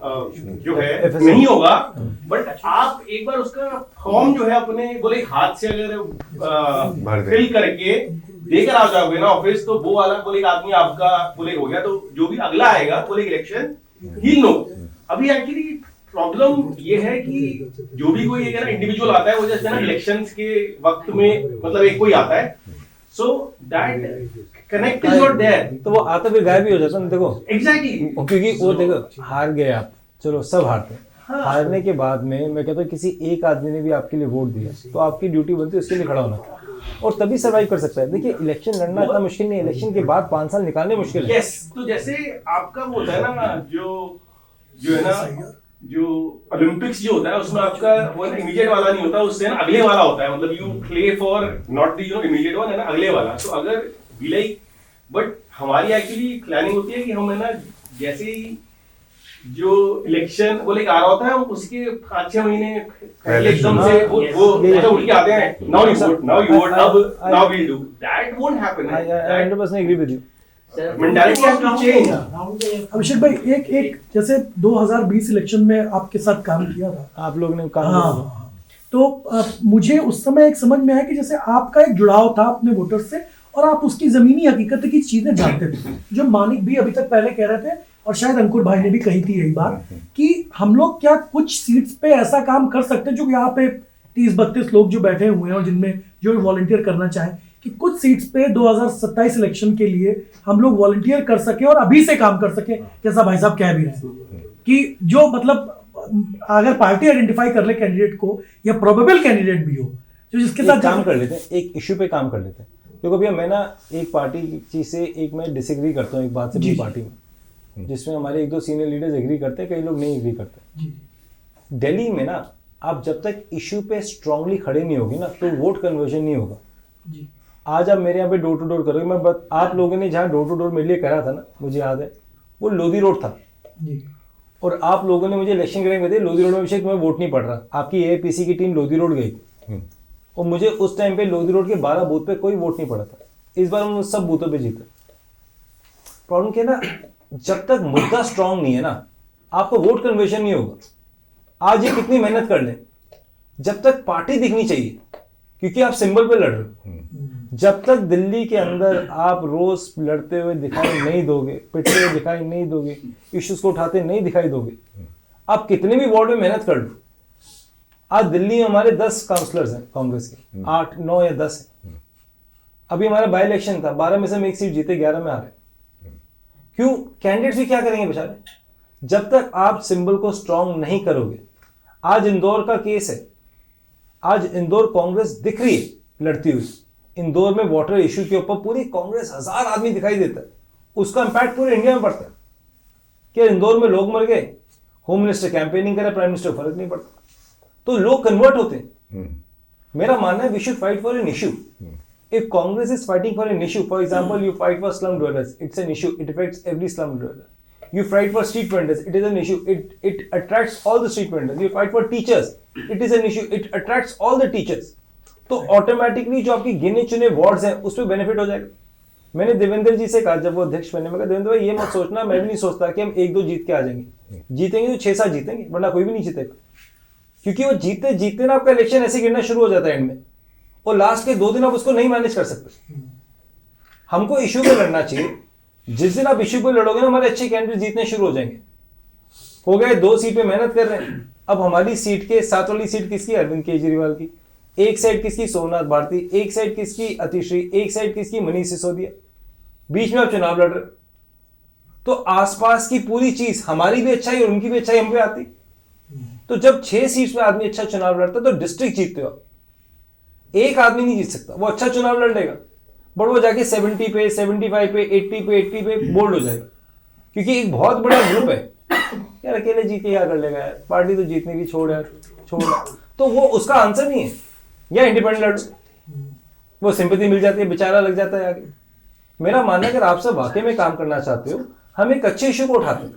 जो है नहीं होगा, बट आप एक बार उसका फॉर्म जो है अपने बोले हाथ से अगर फिल करके देकर आ जाओगे ना ऑफिस, तो वो वाला बोले आदमी आपका बोले हो गया, तो जो भी अगला आएगा बोले इलेक्शन ही नो। अभी एक्चुअली प्रॉब्लम ये है कि जो भी कोई एक इंडिविजुअल आता है वो जैसे ना इलेक्शंस के वक्त में मतलब एक कोई आता है, so that connect is not there, तो वो आता फिर गायब भी हो जाता है। देखो एग्जैक्टली, क्योंकि वो देखो हार गए आप, चलो सब हारते हैं, हारने के बाद में मैं कहता हूँ किसी एक आदमी ने भी आपके लिए वोट दिया तो आपकी ड्यूटी बनती है उसके लिए खड़ा होना और तभी सर्वाइव कर सकता है। देखिए इलेक्शन लड़ना इतना मुश्किल नहीं है, इलेक्शन के बाद 5 साल निकालने मुश्किल है। यस, तो जैसे आपका वो होता है ना जो है ना जो ओलंपिक्स जो होता है उसमें आपका वो इमीडिएट वाला नहीं होता, उससे ना अगले वाला होता है, मतलब you play for not the immediate one है ना, अगले वाला। तो अगर भी लाइक बट हमारी एक्चुअली प्लानिंग होती है कि हम है ना जैसे ही जो इलेक्शन वो लेकर आ रहा होता है हम उसके 5-6 महीने पहले एकदम से वो ऐसा उठ के आते हैं, now you vote now we'll do that, won't happen. I 100% agree with you. Mentality has to change. Abhishek भाई एक जैसे 2020 इलेक्शन में आपके साथ काम किया था, आप लोगों ने काम किया, तो मुझे उस समय एक समझ में आया कि जैसे आपका एक जुड़ाव था अपने वोटर से और आप उसकी जमीनी हकीकत की चीजें जानते थे, जो मानिक भी अभी तक पहले कह रहे थे और शायद अंकुर भाई ने भी कही थी यही बात कि हम लोग क्या कुछ सीट्स पे ऐसा काम कर सकते हैं जो यहाँ पे 30-32 लोग जो बैठे हुए हैं और जिनमें जो वॉलंटियर करना चाहें कि कुछ सीट्स पे 2027 इलेक्शन के लिए हम लोग वॉलंटियर कर सके और अभी से काम कर सके, जैसा भाई साहब कह भी रहे हैं कि जो मतलब अगर पार्टी आइडेंटिफाई कर ले कैंडिडेट को या प्रोबेबल कैंडिडेट भी हो जो जिसके साथ काम कर लेते हैं, एक इश्यू पे काम कर लेते हैं। देखो भैया मैं ना एक पार्टी की चीज से एक मैं डिसएग्री करता हूँ एक बात से पूरी पार्टी में, जिसमें हमारे 1-2 सीनियर लीडर्स एग्री करते हैं, कई लोग नहीं एग्री करते। दिल्ली में ना आप जब तक इश्यू पे स्ट्रांगली खड़े नहीं होगी ना तो वोट कन्वर्जन नहीं होगा। आज आप मेरे यहाँ पे डोर टू डोर करोगे, मैं आप लोगों ने जहाँ डोर टू डोर मेरे लिए करा था ना, मुझे याद है वो लोधी रोड था और आप लोगों ने मुझे इलेक्शन के टाइम कहते लोधी रोड में अभिषेक तुम्हें वोट नहीं पड़ रहा, आपकी एपीसी की टीम लोधी रोड गई और मुझे उस टाइम पे लोधी रोड के 12 बूथ पे कोई वोट नहीं पड़ा था। इस बार हम सब बूथों पे जीते। प्रॉब्लम क्या ना, जब तक मुद्दा स्ट्रांग नहीं है ना आपको वोट कन्वर्जन नहीं होगा। आज ये कितनी मेहनत कर लें, जब तक पार्टी दिखनी चाहिए क्योंकि आप सिंबल पे लड़ रहे हो, जब तक दिल्ली के अंदर आप रोज लड़ते हुए दिखाई नहीं दोगे, पिटते हुए दिखाई नहीं दोगे, इश्यूज को उठाते नहीं दिखाई दोगे, आप कितने भी वार्ड में मेहनत कर लो। आज दिल्ली में हमारे 10 काउंसलर्स हैं कांग्रेस के, 8, 9 या 10 है। अभी हमारा बाई इलेक्शन था, 12 में से हम 1 सीट जीते, 11 में आ रहे। क्यों? कैंडिडेट्स भी क्या करेंगे बेचारे, जब तक आप सिंबल को स्ट्रांग नहीं करोगे। आज इंदौर का केस है, आज इंदौर कांग्रेस दिख रही है लड़ती हुई। इंदौर में वाटर इश्यू के ऊपर पूरी कांग्रेस 1000 आदमी दिखाई देता है, उसका इंपैक्ट पूरे इंडिया में पड़ता है। क्या इंदौर में लोग मर गए, होम मिनिस्टर कैंपेनिंग करे, प्राइम मिनिस्टर फर्क नहीं पड़ता, तो लोग कन्वर्ट होते हैं। मेरा मानना है we should fight for an issue. If Congress is fighting for an issue, for example, you fight for slum dwellers, it's an issue, it affects every slum dweller. You fight for street vendors, it is an issue, it attracts all the street vendors. You fight for teachers, it is an issue, it attracts all the teachers. तो ऑटोमेटिकली जो आपकी गिने चुने वार्ड्स हैं उस पर बेनिफिट हो जाएगा। मैंने देवेंद्र जी से कहा जब वो अध्यक्ष बनने में, कहा देवेंद्र भाई ये मत सोचना, मैं भी नहीं सोचता कि हम 1-2 जीत के आ जाएंगे, जीतेंगे तो 6-7 जीतेंगे, वरना कोई भी नहीं जीतेगा। क्योंकि वो जीतते जीतते ना आपका इलेक्शन ऐसे गिरना शुरू हो जाता है एंड में, और लास्ट के 2 दिन आप उसको नहीं मैनेज कर सकते। हमको इश्यू पे लड़ना चाहिए, जिस दिन आप इश्यू पे लड़ोगे ना हमारे अच्छे कैंडिडेट जीतने शुरू हो जाएंगे। हो गए 2 सीट पे मेहनत कर रहे हैं, अब हमारी सीट के 7 वाली सीट किसकी, अरविंद केजरीवाल की, एक साइड किसकी, सोमनाथ भारती, एक साइड किसकी, अतिश्री, एक साइड किसकी, मनीष सिसोदिया, बीच में आप चुनाव लड़ रहे। तो आसपास की पूरी चीज हमारी भी अच्छाई और उनकी भी अच्छाई हम पे आती। तो जब 6 सीट पे आदमी अच्छा चुनाव लड़ता तो डिस्ट्रिक्ट जीतते हो। एक आदमी नहीं जीत सकता, वो अच्छा चुनाव लड़ लेगा बट वो जाके 70 पे, 75 पे, 80 पे बोल्ड हो जाएगा, क्योंकि एक बहुत बड़ा ग्रुप है। यार अकेले जीत के क्या कर लेगा यार, पार्टी तो जीतने की छोड़ यार, छोड़। तो वो उसका आंसर नहीं है, या इंडिपेंडेंट लड़ो, वो सिंपैथी मिल जाती है, बेचारा लग जाता है आगे। मेरा मानना है अगर आप सब वाकई में काम करना चाहते हो, हम एक अच्छे इश्यू को उठाते हैं,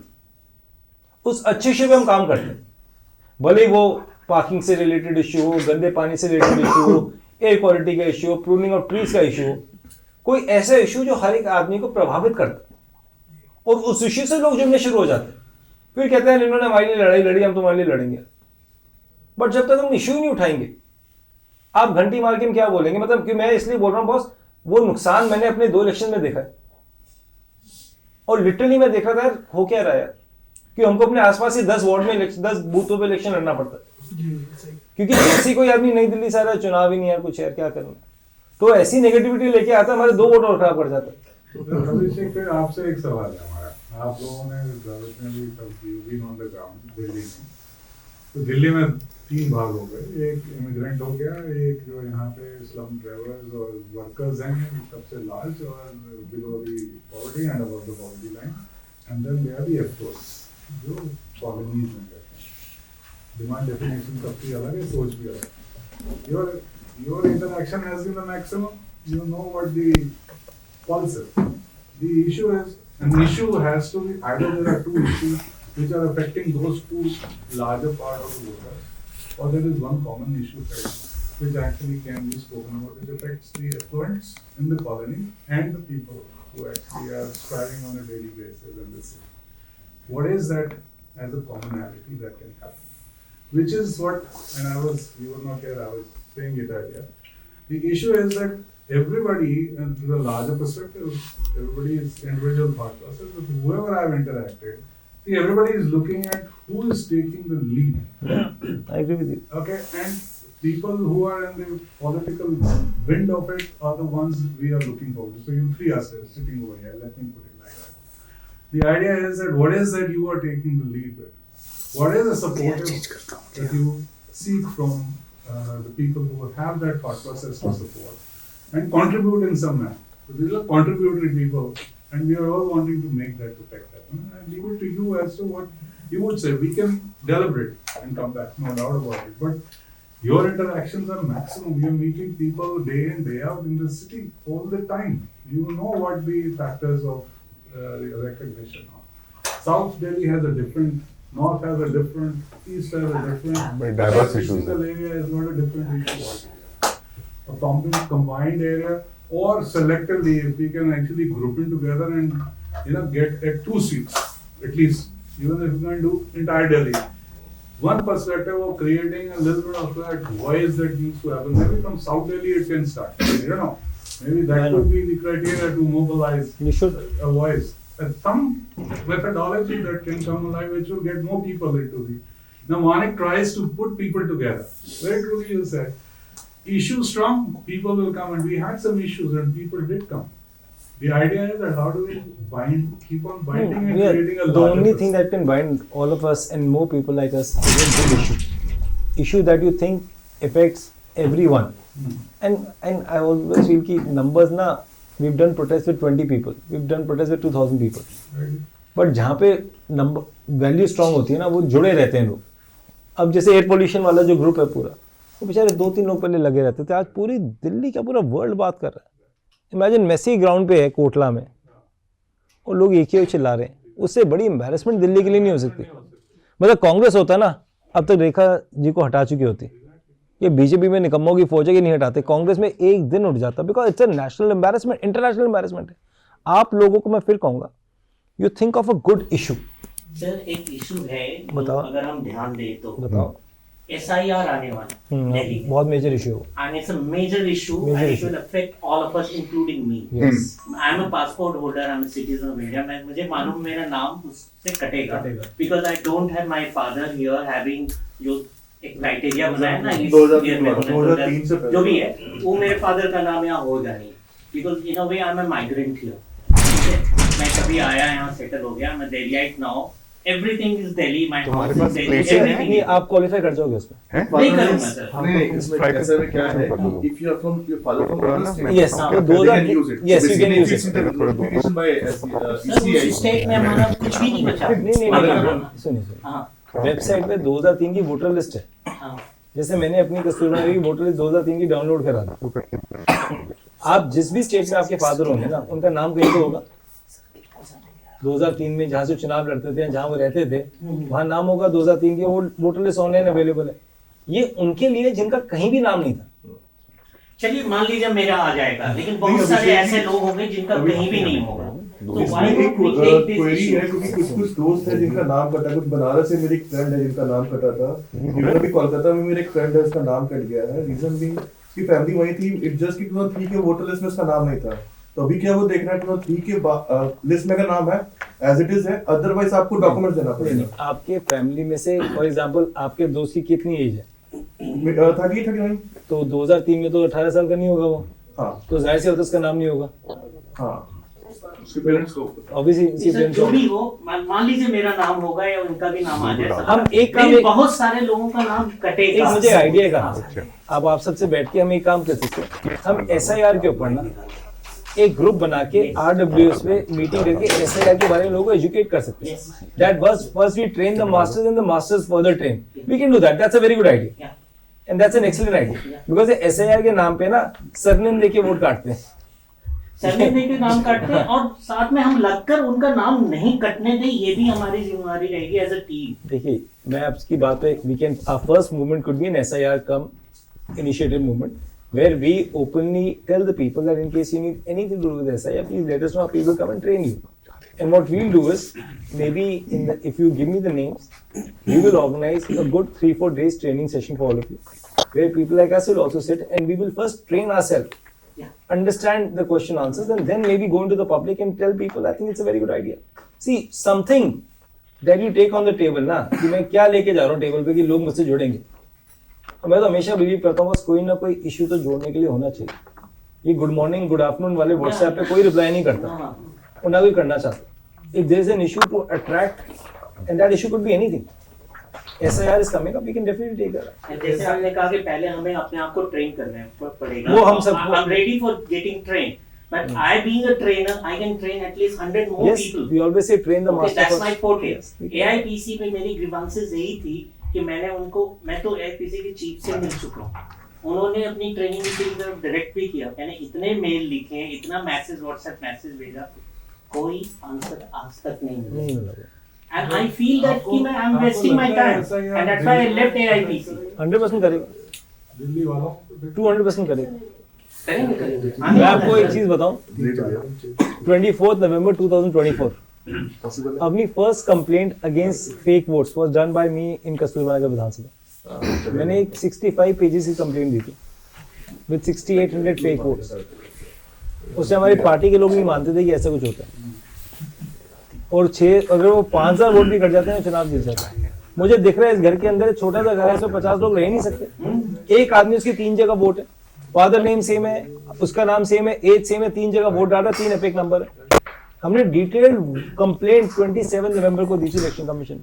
उस अच्छे इश्यू पे हम काम करते हैं, भले वो पार्किंग से रिलेटेड इश्यू हो, गंदे पानी से रिलेटेड इश्यू हो, एयर क्वालिटी का इश्यू हो, प्रूनिंग ऑफ ट्रीज का इश्यू हो, कोई ऐसा इश्यू जो हर एक आदमी को प्रभावित करता है, और उस इश्यू से लोग जुड़ने शुरू हो जाते हैं। फिर कहते हैं इन्होंने हमारे लिए लड़ाई लड़ी, हम तुम्हारे लिए लड़ेंगे। बट जब तक हम इशू ही नहीं उठाएंगे, आप घंटी मार के हम क्या बोलेंगे? मतलब कि मैं इसलिए बोल रहा हूँ बॉस, वो नुकसान मैंने अपने 2 इलेक्शन में देखा है, और लिटरली मैं देख रहा था यार हो क्या रहा है यार, कि हमको अपने आसपास ही 10 वार्ड में 10 बूथों पे इलेक्शन लड़ना पड़ता है, क्योंकि ऐसी कोई आदमी नई दिल्ली से आ रहा है, चुनाव ही नहीं है कुछ यार, क्या करना। तो ऐसी नेगेटिविटी लेके आता है, हमारे 2 वोट और खराब पड़ जाता है। अभिषेक, फिर आपसे एक सवाल है हमारा, आप लोगों ने भी ऑन द ग्राउंड दिल्ली में, तो दिल्ली में 3 भाग हो गए, एक इमिग्रेंट हो गया, एक जो यहाँ पे स्लम ड्राइवर्स और वर्कर्स हैं सबसे लार्ज, और below the poverty and above the poverty line, and then they are the efforts जो कॉलोनीज में रहते हैं। डिमांड डेफिनेशन सबकी अलग है, सोच भी अलग है। Your interaction has been the maximum. You know what the pulse is. The issue is, an issue has to be, either there are 2 issues which are affecting those 2 larger part of the voters, or there is one common issue which actually can be spoken about, which affects the affluents in the colony and the people who actually are striving on a daily basis in this city. What is that as a commonality that can happen? Which is what, and you were not here, I was saying it earlier. The issue is that everybody, and to the larger perspective, everybody is individual thought process, but whoever I've interacted, see, everybody is looking at who is taking the lead. I agree with you. Okay, and people who are in the political wind of it are the ones we are looking forward to. So you 3 are sitting over here, let me put it like that. The idea is that what is that you are taking the lead with? What is the support that you seek from the people who have that thought process to support and contribute in some manner? So these are contributory people, and we are all wanting to make that effect happen. I leave it to you as to what you would say. We can deliberate and come back, no doubt about it. But your interactions are maximum. You are meeting people day in, day out in the city all the time. You know what the factors of recognition are. South Delhi has a different, North has a different, East has a different. Very diverse issues. Single area is not a different issue. A combined area, or selectively, if we can actually group it together and get at 2 seats at least, even if we can do entire Delhi. One perspective of creating a little bit of that voice that needs to happen. Maybe from South Delhi it can start. Maybe that could be the criteria to mobilize a voice. And some methodology that can come alive, which will get more people into the. Now Manik tries to put people together. Very truly you said, issue strong, people will come, and we had some issues and people did come. The idea is that how do we keep on binding and creating a larger. The only thing that can bind all of us and more people like us is a big issue. Issue that you think affects everyone. And I always feel कि numbers ना, we've done protests with 20 people, we've done protests with 2,000 people. But जहाँ पे number value strong होती है ना, वो जुड़े रहते हैं लोग. अब जैसे एयर पोल्यूशन वाला जो ग्रुप है पूरा, वो बेचारे 2-3 लोग पहले लगे रहते थे, आज पूरी दिल्ली का पूरा वर्ल्ड बात कर रहा है. इमेजिन मेसी ग्राउंड पे है कोटला में और लोग एक ही चिल्ला रहे हैं. उससे बड़ी एम्बैरेसमेंट दिल्ली के लिए नहीं हो सकती. मतलब कांग्रेस होता ना, अब तक रेखा जी को हटा चुकी होती. ये बीजेपी में निकम्मों की फौज है कि नहीं हटाते, कांग्रेस में एक दिन उठ जाता, because it's a national embarrassment, international embarrassment है. आप लोगों को मैं फिर कहूंगा, you think of a good issue. Sir एक इशू है, बताओ. अगर हम ध्यान दें तो बताओ. SIR आने वाला दिल्ली में, बहुत मेजर इशू है, and it's a major issue and it will affect all of us including me. Yes. I'm a passport holder, I'm a citizen of India. मुझे मालूम मेरा नाम उससे कटेगा because I don't have my father here having जो एक क्राइटेरिया बनाया ना इस ईयर में 2003 से जो भी है, वो मेरे फादर का नाम यहाँ होगा नहीं because in a way I'm a migrant here. मैं कभी आया यहाँ सेटल हो गया, मैं दिल्लीite now. Everything is Delhi. My house is Delhi. नहीं, आप क्वालिफाई कर जाओगे उसमें. नहीं करूँगा सर. नहीं, इसमें कैसे में क्या है? If you are from your father from other state, yes, those are yes, you can use it. Application by ECI. State में हमारा कुछ भी नहीं बचा. नहीं सुनिए. वेबसाइट पे 2003 की वोटर लिस्ट है. जैसे मैंने अपनी कस्तूरबा की वोटर लिस्ट 2003 की डाउनलोड करा दी. आप जिस भी स्टेट में आपके फादर होंगे ना, उनका नाम कहीं तो होगा. 2003 में जहाँ से चुनाव लड़ते थे, जहाँ वो रहते थे, वहाँ नाम होगा 2003 की. वो वोटर लिस्ट ऑनलाइन अवेलेबल है. ये उनके लिए जिनका कहीं भी नाम नहीं था. चलिए मान लीजिए मेरा आ जाएगा, लेकिन बहुत सारे ऐसे लोग होंगे जिनका कहीं भी नहीं होगा. So why इसमें not we take this query issue? है क्योंकि कुछ दोस्त है जिनका नाम कटा, कुछ बनारस से मेरी एक फ्रेंड है जिनका नाम कटा था, इवन अभी कोलकाता में मेरे एक फ्रेंड है उसका नाम कट गया है। रीजन भी उसकी फैमिली वही थी, इट जस्ट कि 2003 के वोटर लिस्ट में उसका नाम नहीं था, तो अभी क्या वो देखना है 2003 के लिस्ट में का नाम है एज इट इज है, अदरवाइज आपको डॉक्यूमेंट्स देना पड़ेगा। आपके फैमिली में से फॉर एग्जांपल आपके दोस्त की कितनी एज है? 39। तो 2003 में तो 18 साल का नहीं होगा वो। हाँ। तो जाहिर सी बात है उसका नाम नहीं होगा। हाँ, उसके पेरेंट्स को ऑब्वियसली सर, जो भी हो, मान लीजिए मेरा नाम होगा या उनका भी नाम आ जाए, हम एक काम लेकिन बहुत सारे लोगों का नाम कटेगा। एक मुझे आइडिया का, अब आप सबसे बैठ के हम एक काम कर सकते हैं, हम SIR के ऊपर ना एक ग्रुप बना के RWS पे मीटिंग करके SIR के बारे में लोगों को एजुकेट कर सकते हैं। That was first we train the masters and the masters further train, we can do that, that's a very good idea and that's an excellent idea, because SIR के नाम पे ना सरनेम लेके वोट काटते हैं, सरनेम देके नाम काटते हैं, और साथ में हम लगकर उनका नाम नहीं कटने दें, ये भी हमारी जिम्मेदारी रहेगी एज अ टीम। देखिए मैं आपकी बात पे we can our first movement could be an SIR come initiative movement where we openly tell the people that in case you need anything to do with SIR, please let us know, our people come and train you. And what we'll do is, maybe if you give me the names, we will organize a good 3-4 days training session for all of you, where people like us will also sit and we will first train ourselves, understand the question answers, and then maybe go into the public and tell people, I think it's a very good idea. See, something that you take on the table ना, कि मैं क्या लेके जा रहा हूँ टेबल पे कि लोग मुझसे जुड़ेंगे, मैं तो हमेशा बिलीव करता हूँ बस कोई ना कोई इशू तो जोड़ने के लिए होना चाहिए। ये गुड मॉर्निंग गुड आफ्टरनून वाले व्हाट्सएप पे कोई रिप्लाई नहीं करता और ना कोई करना चाहता। If there is an issue to attract and that issue could be anything, SIR is coming up, we can definitely take that. जैसे आपने कहा कि पहले हमें अपने आप को ट्रेन करना पड़ेगा, वो हम सब I'm ready for getting trained, but I being a trainer, I can train at least 100 more yes, people. we always say train the master That's first. my forte. AIPC पे मेरी grievances यही थी कि मैं तो AIPC के चीफ से मिल चुका हूँ, उन्होंने अपनी ट्रेनिंग की तरफ डायरेक्ट भी किया, मैंने इतने मेल लिखे, इतना मैसेज व्हाट्सएप मैसेज भेजा, कोई आंसर आज तक नहीं मिला। And I feel that कि मैं I'm wasting my time, and that's why I left AIPC. 100% करेगा, दिल्ली वालों 200% करेगा। करेंगे। मैं आपको एक चीज बताऊं, 24 November 2024 अपनी first complaint against fake votes was done by me in Kasturba Nagar Vidhansabha. मैंने एक 65 पेजेस की कंप्लेंट दी थी विद 6800 फेक वोट्स। उससे हमारी पार्टी के लोग नहीं मानते थे कि ऐसा कुछ होता है, और अगर वो 5000 वोट भी कट जाते हैं चुनाव जीत जाता है। मुझे दिख रहा है इस घर के अंदर छोटा सा घर है, इसमें 50 लोग रह नहीं सकते। एक आदमी उसकी 3 जगह वोट है, फादर नेम सेम है, उसका नाम सेम है, एज सेम है, 3 जगह वोट डाला, 3 एपिक नंबर है। हमने डिटेल्ड कंप्लेंट 27 नवंबर को दी थी इलेक्शन कमीशन,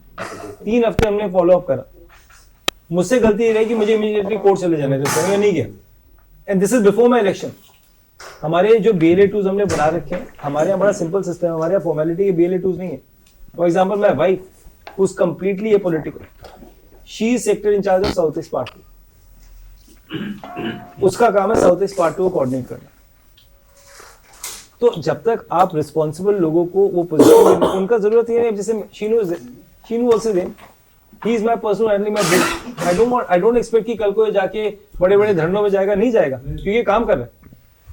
3 हफ्ते हमने फॉलो अप करा। मुझसे गलती ये रही कि मुझे इमीडिएटली कोर्ट चले जाने थे, मैं नहीं गया, and this is before my election. हमारे जो BLA2s हमने बना रखे हैं, हमारे यहाँ बड़ा सिंपल सिस्टम है, हमारे यहाँ फॉर्मेलिटी के BLA2s नहीं है। For example my wife who's completely apolitical, she is sector in charge of South East Party, उसका काम है साउथ ईस्ट पार्टी को कोऑर्डिनेट करना। तो जब तक आप रिस्पॉन्सिबल लोगों को वो पोजीशन में, उनका जरूरत ये है, जैसे Sheenu also them, he is my personal enemy, I don't expect कि कल को जाके बड़े बड़े धरनों में जाएगा, नहीं जाएगा क्योंकि काम कर रहा है,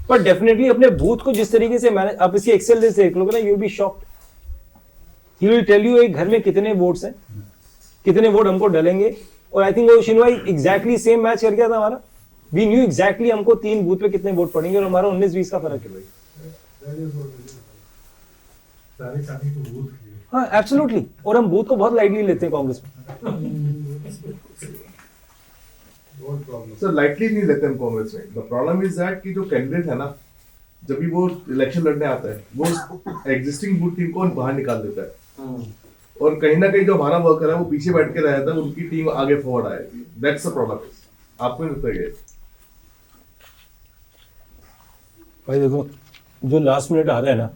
पर डेफिनेटली अपने बूथ को जिस तरीके से मैनेज, आप इसकी एक्सेल लिस्ट देख लोगे ना, you will be shocked. He will tell you एक घर में कितने वोट्स हैं, कितने वोट हमको डलेंगे, और आई थिंक वो शिनू भाई एग्जैक्टली सेम मैच कर गया था हमारा। वी न्यू एग्जैक्टली हमको 3 बूथ पे कितने वोट पड़ेंगे, और हमारा 19-20 का फर्क है। हाँ एब्सोल्युटली, और हम बूथ को बहुत लाइटली लेते हैं कांग्रेस में। सर लाइटली नहीं लेते हम कांग्रेस में। द प्रॉब्लम इज दैट कि जो कैंडिडेट है ना, जब भी वो इलेक्शन लड़ने आता है, वो एग्जिस्टिंग बूथ टीम को बाहर निकाल देता है, और कहीं ना कहीं जो हमारा वर्कर है वो पीछे बैठ के रहता है, उनकी टीम आगे फॉरवर्ड आएगी। That's the problem. आपको नहीं लगता है? भाई देखो, जो लास्ट मिनट आ रहा है ना,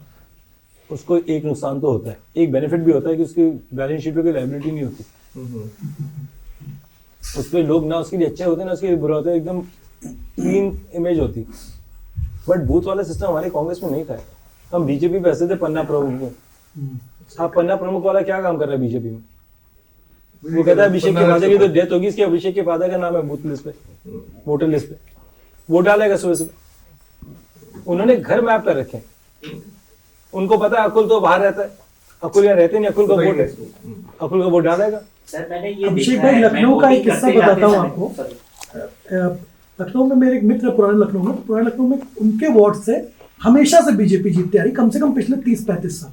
उसको एक नुकसान तो होता है, एक बेनिफिट भी होता है कि उसकी बैलेंस शीट पे कोई लायबिलिटी नहीं होती। उस पर लोग ना उसके लिए अच्छे होते हैं ना उसके लिए बुरा होता है, एकदम क्लीन इमेज होती। बट बूथ वाला सिस्टम हमारे कांग्रेस में नहीं था। हम बीजेपी पे ऐसे थे पन्ना प्रमुख में। हाँ, पन्ना प्रमुख वाला क्या काम कर रहा है बीजेपी में? वो कहता है अभिषेक के फादर की तो डेथ होगी, इसके अभिषेक के फादर का नाम है बूथ लिस्ट पे, वोटर लिस्ट पे, वोट डालेगा सुबह सुबह। उन्होंने घर मैप कर रखे हैं, उनको पता है अकुल तो बाहर रहता है, अकुल यहाँ रहते नहीं, अकुल का वोट है, अकुल का वोट डालेगा। सर मैंने ये अभिषेक भाई, लखनऊ का एक किस्सा बताता हूँ आपको। लखनऊ में मेरे एक मित्र पुराने लखनऊ में उनके वार्ड से हमेशा से बीजेपी जीतती आ रही, कम से कम पिछले 30-35 साल।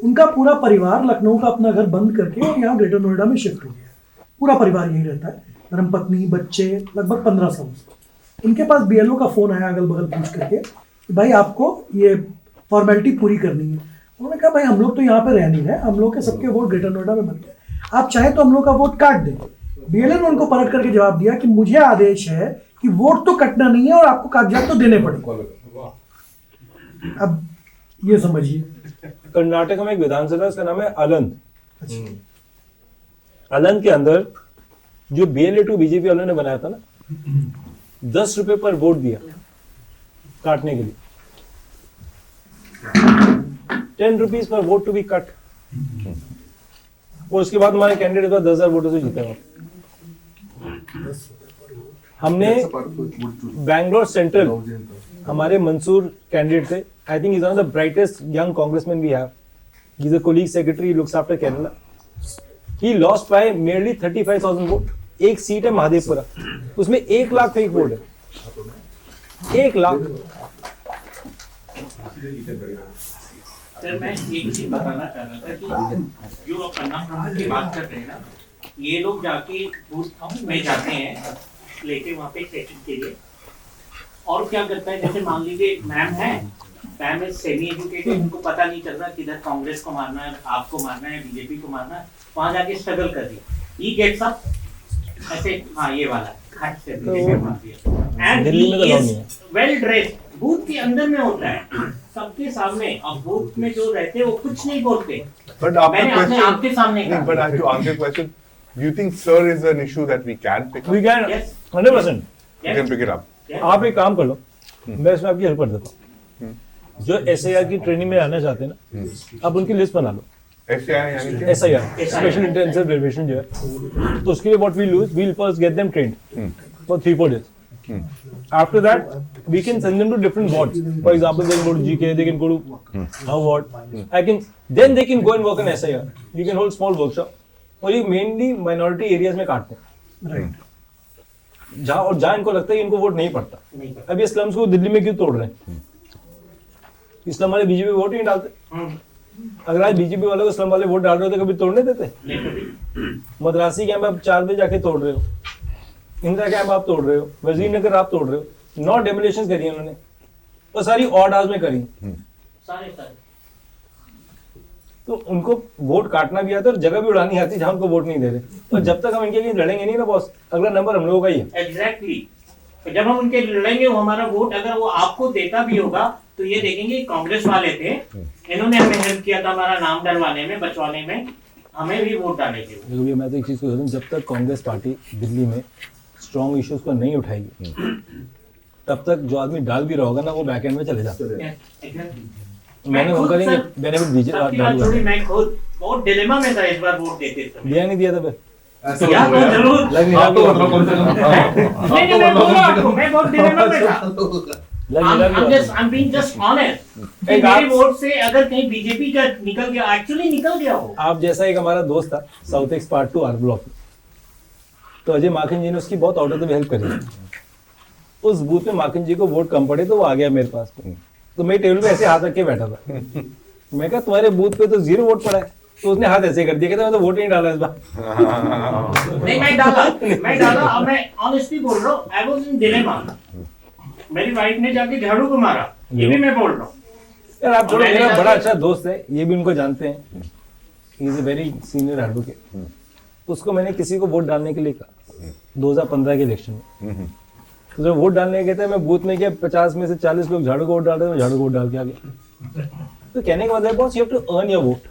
उनका पूरा परिवार लखनऊ का अपना घर बंद करके और यहाँ ग्रेटर नोएडा में शिफ्ट हो गया है। पूरा परिवार यहीं रहता है, धर्मपत्नी, बच्चे, लगभग 15 साल से। उनके पास BLO का फोन आया अगल बगल पूछ करके कि भाई आपको ये फॉर्मेलिटी पूरी करनी है। उन्होंने कहा भाई हम लोग तो यहाँ पे रह नहीं रहे, हम लोग के सबके वोट ग्रेटर नोएडा में बन गए, आप चाहे तो हम लोग का वोट काट दें। BLO ने उनको पलट करके जवाब दिया कि मुझे आदेश है कि वोट तो कटना नहीं है और आपको कागजात तो देने पड़ेंगे। अब ये समझिए, कर्नाटक में एक विधानसभा, उसका नाम है अलंद। अलंद के अंदर जो BLA2 बीजेपी वालों ने बनाया था ना, 10 रुपए पर वोट दिया काटने के लिए, 10 rupees per vote to be cut. और उसके बाद हमारे कैंडिडेट 10,000 वोटों से जीता। हमने बैंगलोर सेंट्रल, हमारे मंसूर कैंडिडेट थे, I think is one of the brightest young congressman we have, he is a colleague secretary, looks after Kerala. He lost by merely 35,000 vote. एक सीट है महादेवपुरा, उसमें 1 लाख फेक वोट है, 1 लाख। सर मैं एक चीज बताना चाह रहा था कि जो पन्ना प्रमुख की बात कर रहे हैं ना, ये लोग जाके बूथ में जाते हैं लेके वहाँ पे सेशन के लिए, और क्या करता है, जैसे मान लीजिए मैम है, मैम इज सेमी एजुकेटेड, उनको पता नहीं चल रहा किधर कांग्रेस को मारना है, आपको मारना है, बीजेपी को मारना है, वहाँ जाके स्ट्रगल कर रही है। ही गेट्स अप ऐसे, हाँ ये वाला खट से बीजेपी मार दिया, एंड दिल्ली में तो he is well dressed, booth के अंदर में होता है सबके सामने, अब बूथ में जो रहते हैं वो कुछ नहीं बोलते, But मैंने अपने आपके सामने कहा। but I have to answer your question. Do you think, sir, is an issue that we can pick up? We can, 100%. We can pick it up. आप एक काम कर लो, मैं इसमें आपकी हेल्प कर देता हूँ। जो SIR की ट्रेनिंग में आना चाहते हैं ना, आप उनकी लिस्ट बना लो। SIR, स्पेशल इंटेंसिव रिविजन जो है, तो उसके लिए what we'll do is we'll first get them trained for 3-4 days. After that, we can send them to different wards. For example, they can go to GK, they can go to our ward. Then they can go and work on SIR. You can hold small workshop. और ये मेनली माइनॉरिटी एरियाज में काटते हैं, जहाँ इनको लगता है कि इनको वोट नहीं पड़ता। अब ये स्लम्स को दिल्ली में क्यों तोड़ रहे हैं? स्लम वाले बीजेपी वोट ही नहीं डालते। अगर आज बीजेपी वाले को स्लम वाले वोट डाल रहे हो तो कभी तोड़ने देते? मद्रासी कैंप आप 4 बजे जाके तोड़ रहे हो, इंदिरा कैंप आप तोड़ रहे हो, वजीर नगर आप तोड़ रहे हो। 9 डेमोलेशन करी उन्होंने, और सारी ऑड आवर्स में करी। तो उनको वोट काटना भी आता है और जगह भी उड़ानी आती है जहां उनको वोट नहीं दे रहे। तो जब तक हम इनके लिए लड़ेंगे नहीं ना बॉस, अगला नंबर हम लोगों का ही है। एग्जैक्टली, जब हम उनके लड़ेंगे, वो हमारा वोट अगर वो आपको देता भी होगा तो ये देखेंगे कांग्रेस वाले थे, इन्होंने हमें हेल्प किया था हमारा नाम डलवाने में, बचवाने में, हमें भी वोट डालेंगे। देखो मैं तो एक चीज को, जब तक कांग्रेस पार्टी दिल्ली में स्ट्रॉन्ग इश्यूज को नहीं उठाएगी, तब तक जो आदमी डाल भी रहा होगा ना, वो बैक एंड में चले जाते हैं। मैंने उनका नहीं बेनिफिट बीजेपी, मैं खुद बहुत डिलेमा में था इस बार वोट देते थे। दिया नहीं दिया था फिर जरूर लग नहीं रहा, मैं बहुत डिलेमा में था। I'm being just honest। मेरे वोट से अगर कहीं बीजेपी का निकल गया, एक्चुअली निकल गया हो। आप जैसा एक हमारा दोस्त था south x part 2 R block, तो अजय माखन जी ने उसकी बहुत out of the way help करी। उस बूथ में माखन जी को वोट कम पड़े तो वो आ गया मेरे पास, तो मैं टेबल पे ऐसे हाथ रख के बैठा था। मैं कहा तुम्हारे बूथ पे तो 0 वोट पड़ा है, तो उसने हाथ ऐसे कर दिया, कहता मैं तो वोट नहीं डाला इस बार। नहीं मैं डाला। अब मैं ऑनेस्टली बोल रहा हूँ, आई वाज इन डिलेमा। मेरी वाइफ ने जाके झाड़ू को मारा, ये भी मैं बोल रहा हूँ। यार आप छोड़ो, मेरा बड़ा अच्छा दोस्त है, ये भी उनको जानते हैं, ही is a very senior advocate. उसको मैंने किसी को वोट डालने के लिए कहा 2015 के इलेक्शन में, तो जब वोट डालने गए थे, मैं बूथ में गया, 50 में से 40 लोग झाड़ू को वोट डाल रहे थे, झाड़ू को वोट डाल के आ गया। तो कहने का मतलब boss, you have to earn your vote.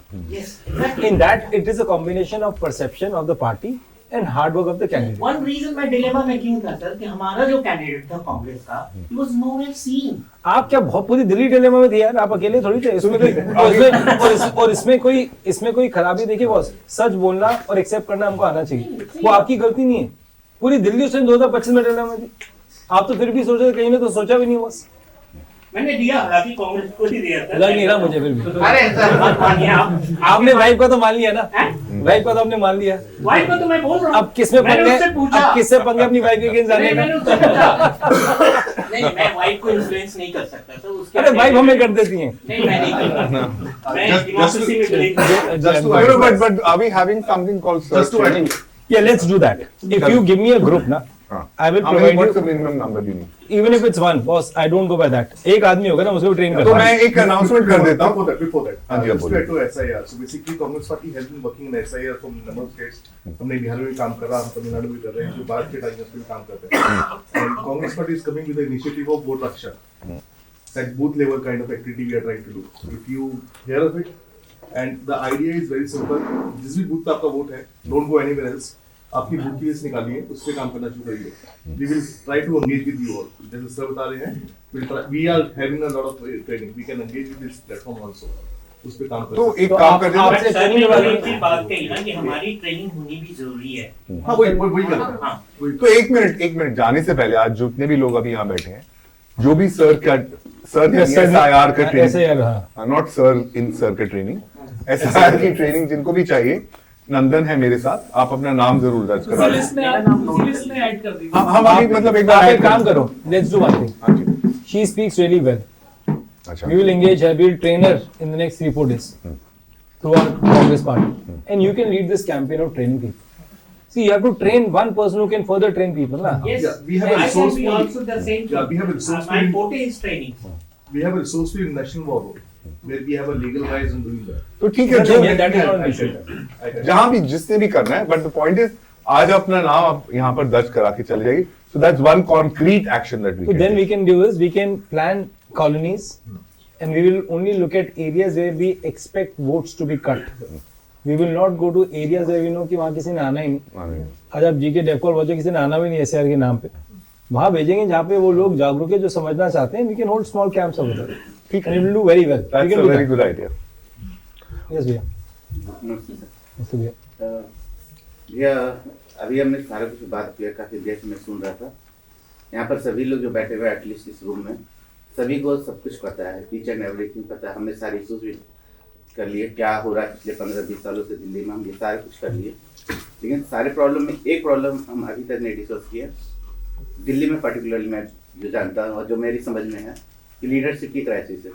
In that it is a combination of perception of the party and hard work of the candidate. One reason मैं डिलेमा में क्यों था सर, कि हमारा जो कैंडिडेट था कांग्रेस का, ही वाज नोवेयर सीन। आप क्या बहुत पूरी दिल्ली डिलेमा में थी यार, आप अकेले थोड़ी थे इसमें कोई इसमें कोई खराबी देखिए बॉस, सच बोलना और एक्सेप्ट करना हमको आना चाहिए, वो आपकी गलती नहीं है। पूरी दिल्ली उस टाइम 2025 में डिलेमा में थी, आप तो फिर भी सोचे, कहीं ने तो सोचा भी नहीं बॉस। मैंने दिया, हालांकि कांग्रेस को ही दिया था। लग नहीं रहा मुझे फिर भी। अरे सर मत मानिए आप। आपने वाइफ का तो मान लिया ना? वाइफ का तो आपने मान लिया। वाइफ को तो मैं बोल रहा हूँ। अब किसमें पंगे? मैंने उससे पूछा। अब किससे पंगे अपनी वाइफ के अगेंस्ट जाने का? मैंने उससे पूछा। नहीं, मैं वाइफ को इन्फ्लुएंस नहीं कर सकता तो उसके। अरे वाइफ हमें कर देती हैं। नहीं, मैं नहीं करता। मैं डेमोक्रेसी में बिलीव करता हूं। Just to, but are we having something called search training? Yeah, let's do that. If you give me a group, na, I will provide What's the you. minimum number you need? Even if it's one, boss, I don't go by that. एक आदमी होगा ना, उसको ट्रेन तो करता मैं एक announcement कर देता हूँ. Before that, हाँ जी, आप just बोलिए. to SIR. So basically, Congress Party has been working in SIR from number of states. हमने बिहार में भी काम कर रहा, हम तमिलनाडु में भी कर रहे हैं, जो 12 स्टेट आई हैं उसमें भी काम करते हैं. And Congress Party is coming with the initiative of vote Raksha. That booth level kind of activity we are trying to do. If you hear of it, and the idea is very simple. जिस भी booth पे आपका वोट है, don't go anywhere else. आपकी बूथ की लिस्ट निकालिए, उस पे काम करना शुरू करिए. We will try to engage with you all. जैसे सर बता रहे हैं, we are having a lot of training. We can engage with this platform also. उस पे काम करें. तो एक काम कर देते आपसे ट्रेनिंग के बारे में बात कही ना कि हमारी ट्रेनिंग होनी भी जरूरी है. हाँ, वही कर रहे हैं. तो एक मिनट जाने से पहले आज जितने भी लोग अभी यहाँ बैठे हैं, जो भी सर SIR का training, not sir in sir का ट्रेनिंग, SIR की ट्रेनिंग जिनको भी चाहिए, नंदन है मेरे साथ, आप अपना नाम जरूर दर्ज करा लें. लिस्ट में ऐड कर दीजिए. हम अभी मतलब एक बार काम करो. Let's do one thing. She speaks really well. अच्छा. We will engage her. We will train her in the next 3-4 days through our Congress party, and you can lead this campaign of training people. See, you have to train one person who can further train people, na? Yes, Yeah, we have a I resource can be pool. also the same. Yeah, we have a resource My pool. forte is training. We have a resource pool in National War Room, where we have a legal guys in doing that. तो ठीक है, जो That is not an issue. जहां भी जिसने भी करना है, but the point is आज अपना नाम आप यहाँ पर दर्ज करा के चले जाइए. So that's one concrete action that we So can then take. we can do is we can plan colonies, and we will only look at areas where we expect votes to be cut. We will not go to areas where we know कि वहाँ किसी ने आना ही नहीं. आज आप GK डेफकॉल बच्चे किसी ने आना भी नहीं SIR के नाम पे, वहाँ भेजेंगे जहाँ पे वो लोग जागरूक है, जो समझना चाहते हैं. We can hold small camps over there. ठीक And we will do very well. That's We can a do very that. good idea. Yes भैया. नमस्ते भैया. भैया अभी हमने सारा कुछ बात किया, काफी देर से मैं सुन रहा था. यहाँ पर सभी लोग जो बैठे हुए एटलीस्ट इस रूम में, सभी को सब कुछ पता है, ईच एंड एवरीथिंग पता है. हमने सारे इश्यूज भी कर लिए, क्या हो रहा है पिछले 15-20 सालों से दिल्ली में, हम ये सारे कुछ कर लिए. लेकिन सारे प्रॉब्लम में एक प्रॉब्लम हम अभी तक नहीं डिस्कस किया. दिल्ली में पर्टिकुलरली मैं जो जानता हूँ और जो मेरी समझ में है कि लीडरशिप की क्राइसिस है.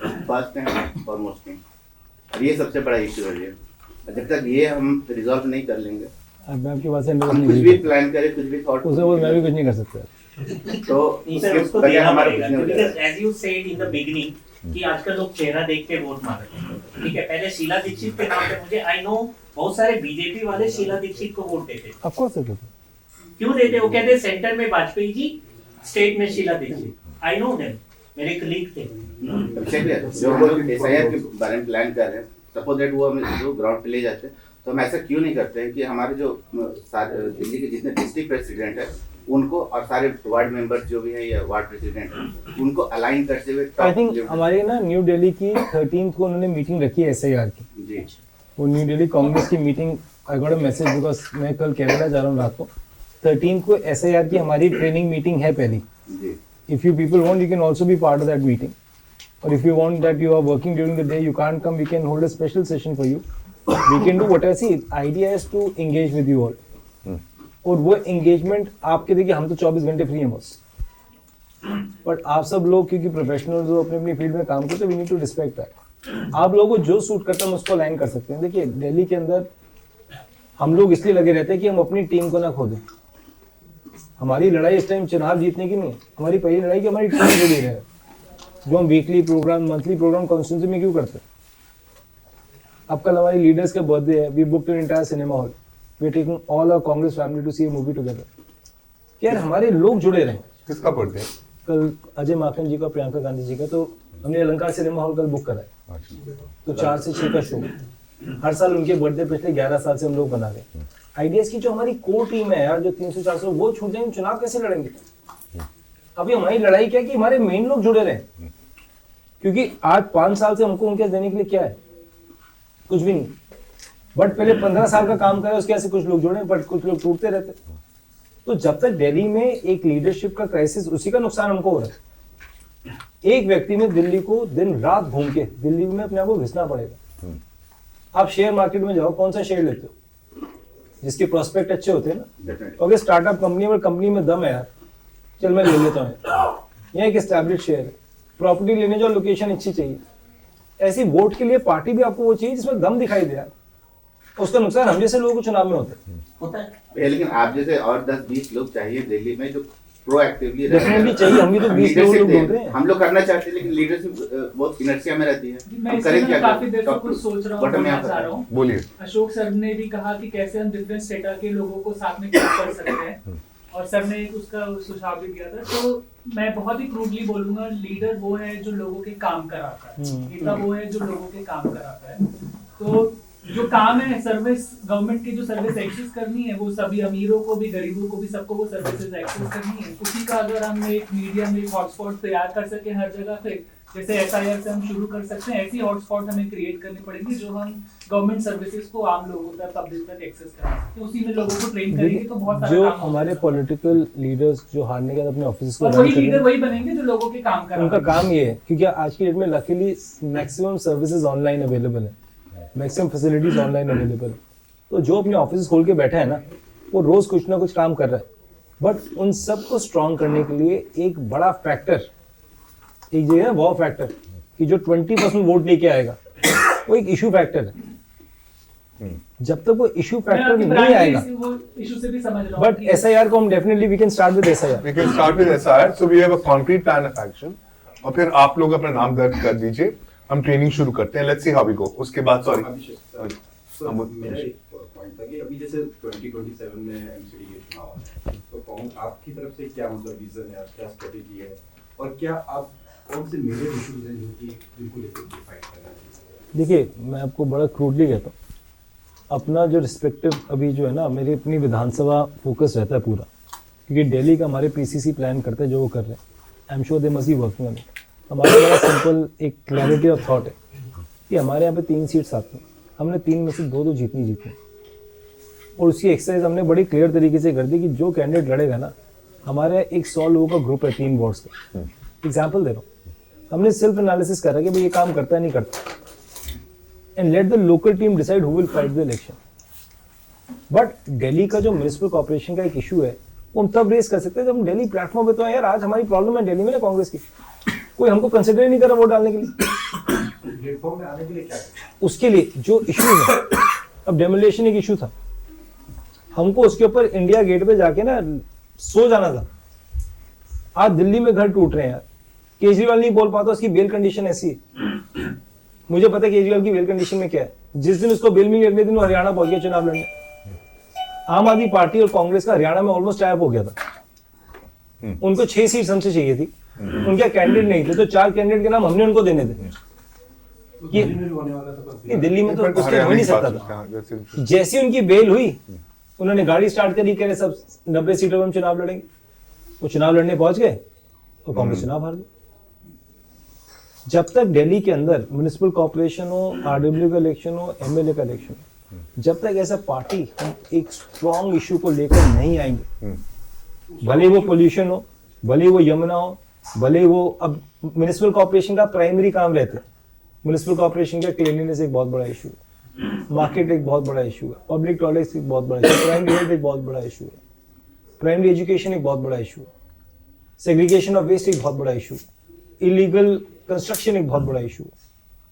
फर्स्ट है फॉरमोस्ट थिंग, और ये सबसे बड़ा इशू है. ये जब तक ये हम रिजॉल्व नहीं कर लेंगे, मैं आपकी बात से हम कुछ भी प्लान करें, कुछ भी थॉट, उसे वो मैं भी कुछ नहीं कर सकता. तो सर उसको देना पड़ेगा, because as you said in the beginning कि आजकल लोग चेहरा देख के वोट मार रहे हैं. ठीक है, पहले शीला दीक्षित के नाम पे मुझे आई नो बहुत सारे बीजेपी वाले शीला दीक्षित को वोट देते. Of course it is. क्यों देते? वो कहते सेंटर में वाजपेयी जी, स्टेट में Sheila Dikshit. I know them, मेरे कलीग थे. जो लोग SIR के बारे में प्लान कर रहे हैं, सपोज दैट वो हमें जो ग्राउंड पे ले जाते हैं, तो हम ऐसा क्यों नहीं करते हैं कि हमारे जो दिल्ली के जितने डिस्ट्रिक्ट प्रेसिडेंट है उनको और सारे वार्ड मेंबर्स जो भी है या वार्ड प्रेसिडेंट है उनको अलाइन करते हुए. आई थिंक हमारे ना न्यू दिल्ली की 13th को उन्होंने मीटिंग रखी है SIR की. जी. वो न्यू दिल्ली कांग्रेस की meeting, I got a message because मैं कल केरला जा रहा हूँ रात को. 13th को SIR की हमारी ट्रेनिंग मीटिंग है पहली. जी. If you people want, you can also be part of that meeting. Or if you want that you are working during the day, you can't come, we can hold a special session for you. We can do whatever. See, idea is to engage with you all. और वो engagement आपके देखिए, हम तो 24 घंटे फ्री हैं बस. बट आप सब लोग क्योंकि प्रोफेशनल्स हो, अपने अपनी फील्ड में काम करते, we need to respect that. आप लोगों को जो सूट करता है हम उसको अलाइन कर सकते हैं. देखिए दिल्ली के अंदर हम लोग इसलिए लगे रहते हैं कि हम अपनी टीम को ना खो दें. हमारी लड़ाई इस टाइम चुनाव जीतने की नहीं है. हमारी पहली लड़ाई की हमारी टीम जुड़ी रहे. जो हम weekly programme, monthly programme constituency में क्यों करते हैं? अब कल हमारी लीडर्स का बर्थडे है. We booked an entire cinema hall. We are taking all our Congress family to see a movie together. यार हमारे लोग जुड़े रहे. किसका बर्थडे? कल अजय माखन जी का, प्रियंका गांधी जी का. तो हमने अलंकार सिनेमा हॉल कल बुक करा है. तो 4 से 6 का शो. हर साल उनके बर्थडे पिछले 11 साल से हम लोग बना रहे हैं. आइडियाज की जो हमारी कोर टीम है यार, जो 300-400 वो छूट जाएंगे, चुनाव कैसे लड़ेंगे? अभी हमारी लड़ाई क्या है कि हमारे मेन लोग जुड़े रहे. क्योंकि आज 5 साल से हमको उनके देने के लिए क्या है? कुछ भी नहीं. बट पहले 15 साल का काम करे, उसके ऐसे कुछ लोग जुड़े, बट कुछ लोग टूटते रहते. तो जब तक दिल्ली में एक लीडरशिप का क्राइसिस, उसी का नुकसान हमको हो रहा है. एक व्यक्ति में दिल्ली को दिन रात घूम के दिल्ली में अपने आप को घिसना पड़ेगा। आप शेयर मार्केट में जाओ, कौन सा शेयर लेते हो जिसके प्रोस्पेक्ट अच्छे होते हैं ना। अगर स्टार्टअप कंपनी और कंपनी में दम है यार, चल मैं ले लेता हूँ, यह एक एस्टैब्लिश शेयर है। प्रॉपर्टी लेने जाओ, लोकेशन अच्छी चाहिए। ऐसी वोट के लिए पार्टी भी आपको वो चाहिए जिसमें दम दिखाई दे यार। उसका नुकसान हम जैसे लोगों को चुनाव में होता है। लेकिन आप जैसे और 10-20 लोग चाहिए दिल्ली में जो प्रोएक्टिवली डेफिनेटली चाहिए। हम भी तो 20 लोग ढूंढ रहे हैं। हम लोग करना चाहते हैं लेकिन लीडरशिप बहुत इनर्शिया में रहती है। मैं इसमें ना काफी देर से कुछ सोच रहा हूँ, बोलना चाह रहा हूँ। बोलिए। अशोक सर ने भी कहा कि कैसे हम डिफरेंट स्टेटा के लोगों को साथ में काम कर सकते हैं, और सर ने एक उसका सुझाव भी दिया था। तो मैं बहुत ही क्रूडली बोलूंगा, लीडर वो है जो लोगों के काम कराता है, नेता वो है जो लोगों के काम कराता है। तो जो काम है सर्विस, गवर्नमेंट की जो सर्विस एक्सेस करनी है वो सभी अमीरों को भी, गरीबों को भी, सबको वो सर्विसेज एक्सेस करनी है। उसी का अगर हम एक मीडिया में हॉटस्पॉट तैयार कर सके हर जगह पे, जैसे SIR से हम शुरू कर सकते हैं, ऐसी हॉटस्पॉट हमें क्रिएट करनी पड़ेंगी जो हम गवर्नमेंट सर्विसेज को आम लोगों तक, पब्लिक तक एक्सेस करा सकते हैं। उसी में लोगों को ट्रेन करेंगे तो बहुत सारा जो काम हमारे पॉलिटिकल लीडर्स जो हारने के बाद अपने ऑफिस को और वही लीडर वही बनेंगे जो लोगों के काम करेंगे। उनका काम ये है, क्योंकि आज की डेट में luckily maximum services online available है, मैक्सिमम फैसिलिटीज ऑनलाइन अवेलेबल है। तो जो अपने ऑफिस खोल के बैठा है ना, वो रोज कुछ ना कुछ काम कर रहा है। बट उन सबको स्ट्रॉन्ग करने के लिए एक बड़ा फैक्टर, एक जगह है वो फैक्टर कि जो 20% वोट लेके आएगा, वो एक इशू फैक्टर है। जब तक वो इशू फैक्टर नहीं आएगा, इशू से भी समझ रहा हूं बट SIR को हम definitely we can start with SIR। We can start with SIR. So we have a concrete plan of action. और फिर आप लोग अपना नाम दर्ज कर दीजिए, हम ट्रेनिंग शुरू करते हैं। Let's see how we go. उसके बाद सॉरी मेरा एक पॉइंट था कि अभी जैसे 2027 में MCD के चुनाव है, तो आपकी तरफ से क्या मतलब विजन है, क्या स्ट्रेटेजी है, और क्या आप कौन से मेजर इश्यूज हैं जिनको लेकर फाइट कर रहे हैं? देखिए, मैं आपको बड़ा क्रूडली कहता हूँ, अपना जो रिस्पेक्टिव अभी जो है ना, मेरी अपनी विधानसभा फोकस रहता है पूरा, क्योंकि दिल्ली का हमारे PCC प्लान करते हैं जो वो कर रहे हैं। I am sure they must be working on it. हमारा बड़ा सिंपल एक क्लैरिटी ऑफ थॉट है कि हमारे यहाँ पे 3 सीट्स आती हैं, हमने 3 में से 2 जीतनी। और उसकी एक्सरसाइज हमने बड़ी क्लियर तरीके से कर दी कि जो कैंडिडेट लड़ेगा ना, हमारे एक 100 लोगों का ग्रुप है 3 वार्ड्स का। एग्जाम्पल दे रहा हूँ, हमने सेल्फ एनालिसिस करा कि भाई ये काम करता है नहीं करता, and let the local team decide who will fight the election. But Delhi का जो म्युनिसिपल कॉर्पोरेशन का एक इशू है, वो हम तब रेस कर सकते हैं जब हम दिल्ली प्लेटफॉर्म पे तो यार आज हमारी प्रॉब्लम है दिल्ली में ना कांग्रेस की, कोई हमको कंसिडर ही नहीं कर रहा वोट डालने के लिए। प्लेटफॉर्म में आने के लिए क्या उसके लिए जो इश्यूज है, अब डेमोलेशन एक इशू था, हमको उसके ऊपर इंडिया गेट पे जाके ना सो जाना था। आज दिल्ली में घर टूट रहे हैं यार, केजरीवाल नहीं बोल पाता, उसकी बेल कंडीशन ऐसी है। मुझे पता है केजरीवाल की बेल कंडीशन में क्या है। जिस दिन उसको बेल मिली अगले दिन वो हरियाणा पहुंच गया चुनाव लड़ने। आम आदमी पार्टी और कांग्रेस का हरियाणा में ऑलमोस्ट टाइप हो गया था। उनको 6 सीट हमसे चाहिए थी, उनके कैंडिडेट नहीं थे, तो 4 कैंडिडेट के नाम हमने उनको देने थे। ये दिल्ली में तो उसके हो नहीं सकता था। जैसी उनकी बेल हुई, उन्होंने गाड़ी स्टार्ट करी, कह रहे सब 90 सीटों में हम चुनाव लड़ेंगे। वो चुनाव लड़ने पहुंच गए और कांग्रेस चुनाव हार गई। जब तक दिल्ली के अंदर म्युनिसिपल कॉर्पोरेशन हो, RW का इलेक्शन हो, MLA का इलेक्शन हो, जब तक ऐसा पार्टी हम एक स्ट्रॉन्ग इशू को लेकर नहीं आएंगे, भले वो पोल्यूशन हो, भले वो यमुना हो, भले वो, अब म्युनिसिपल कॉर्पोरेशन का प्राइमरी काम रहता है, म्युनिसिपल कॉर्पोरेशन का क्लीनलीनेस एक बहुत बड़ा इशू है, मार्केट एक बहुत बड़ा इशू है, पब्लिक टॉयलेट्स एक बहुत बड़ा इशू है, प्राइमरी हेल्थ एक बहुत बड़ा इशू है, प्राइमरी एजुकेशन एक बहुत बड़ा इशू है, सेग्रीगेशन ऑफ वेस्ट एक बहुत बड़ा इशू है, इलीगल कंस्ट्रक्शन एक बहुत बड़ा इशू है,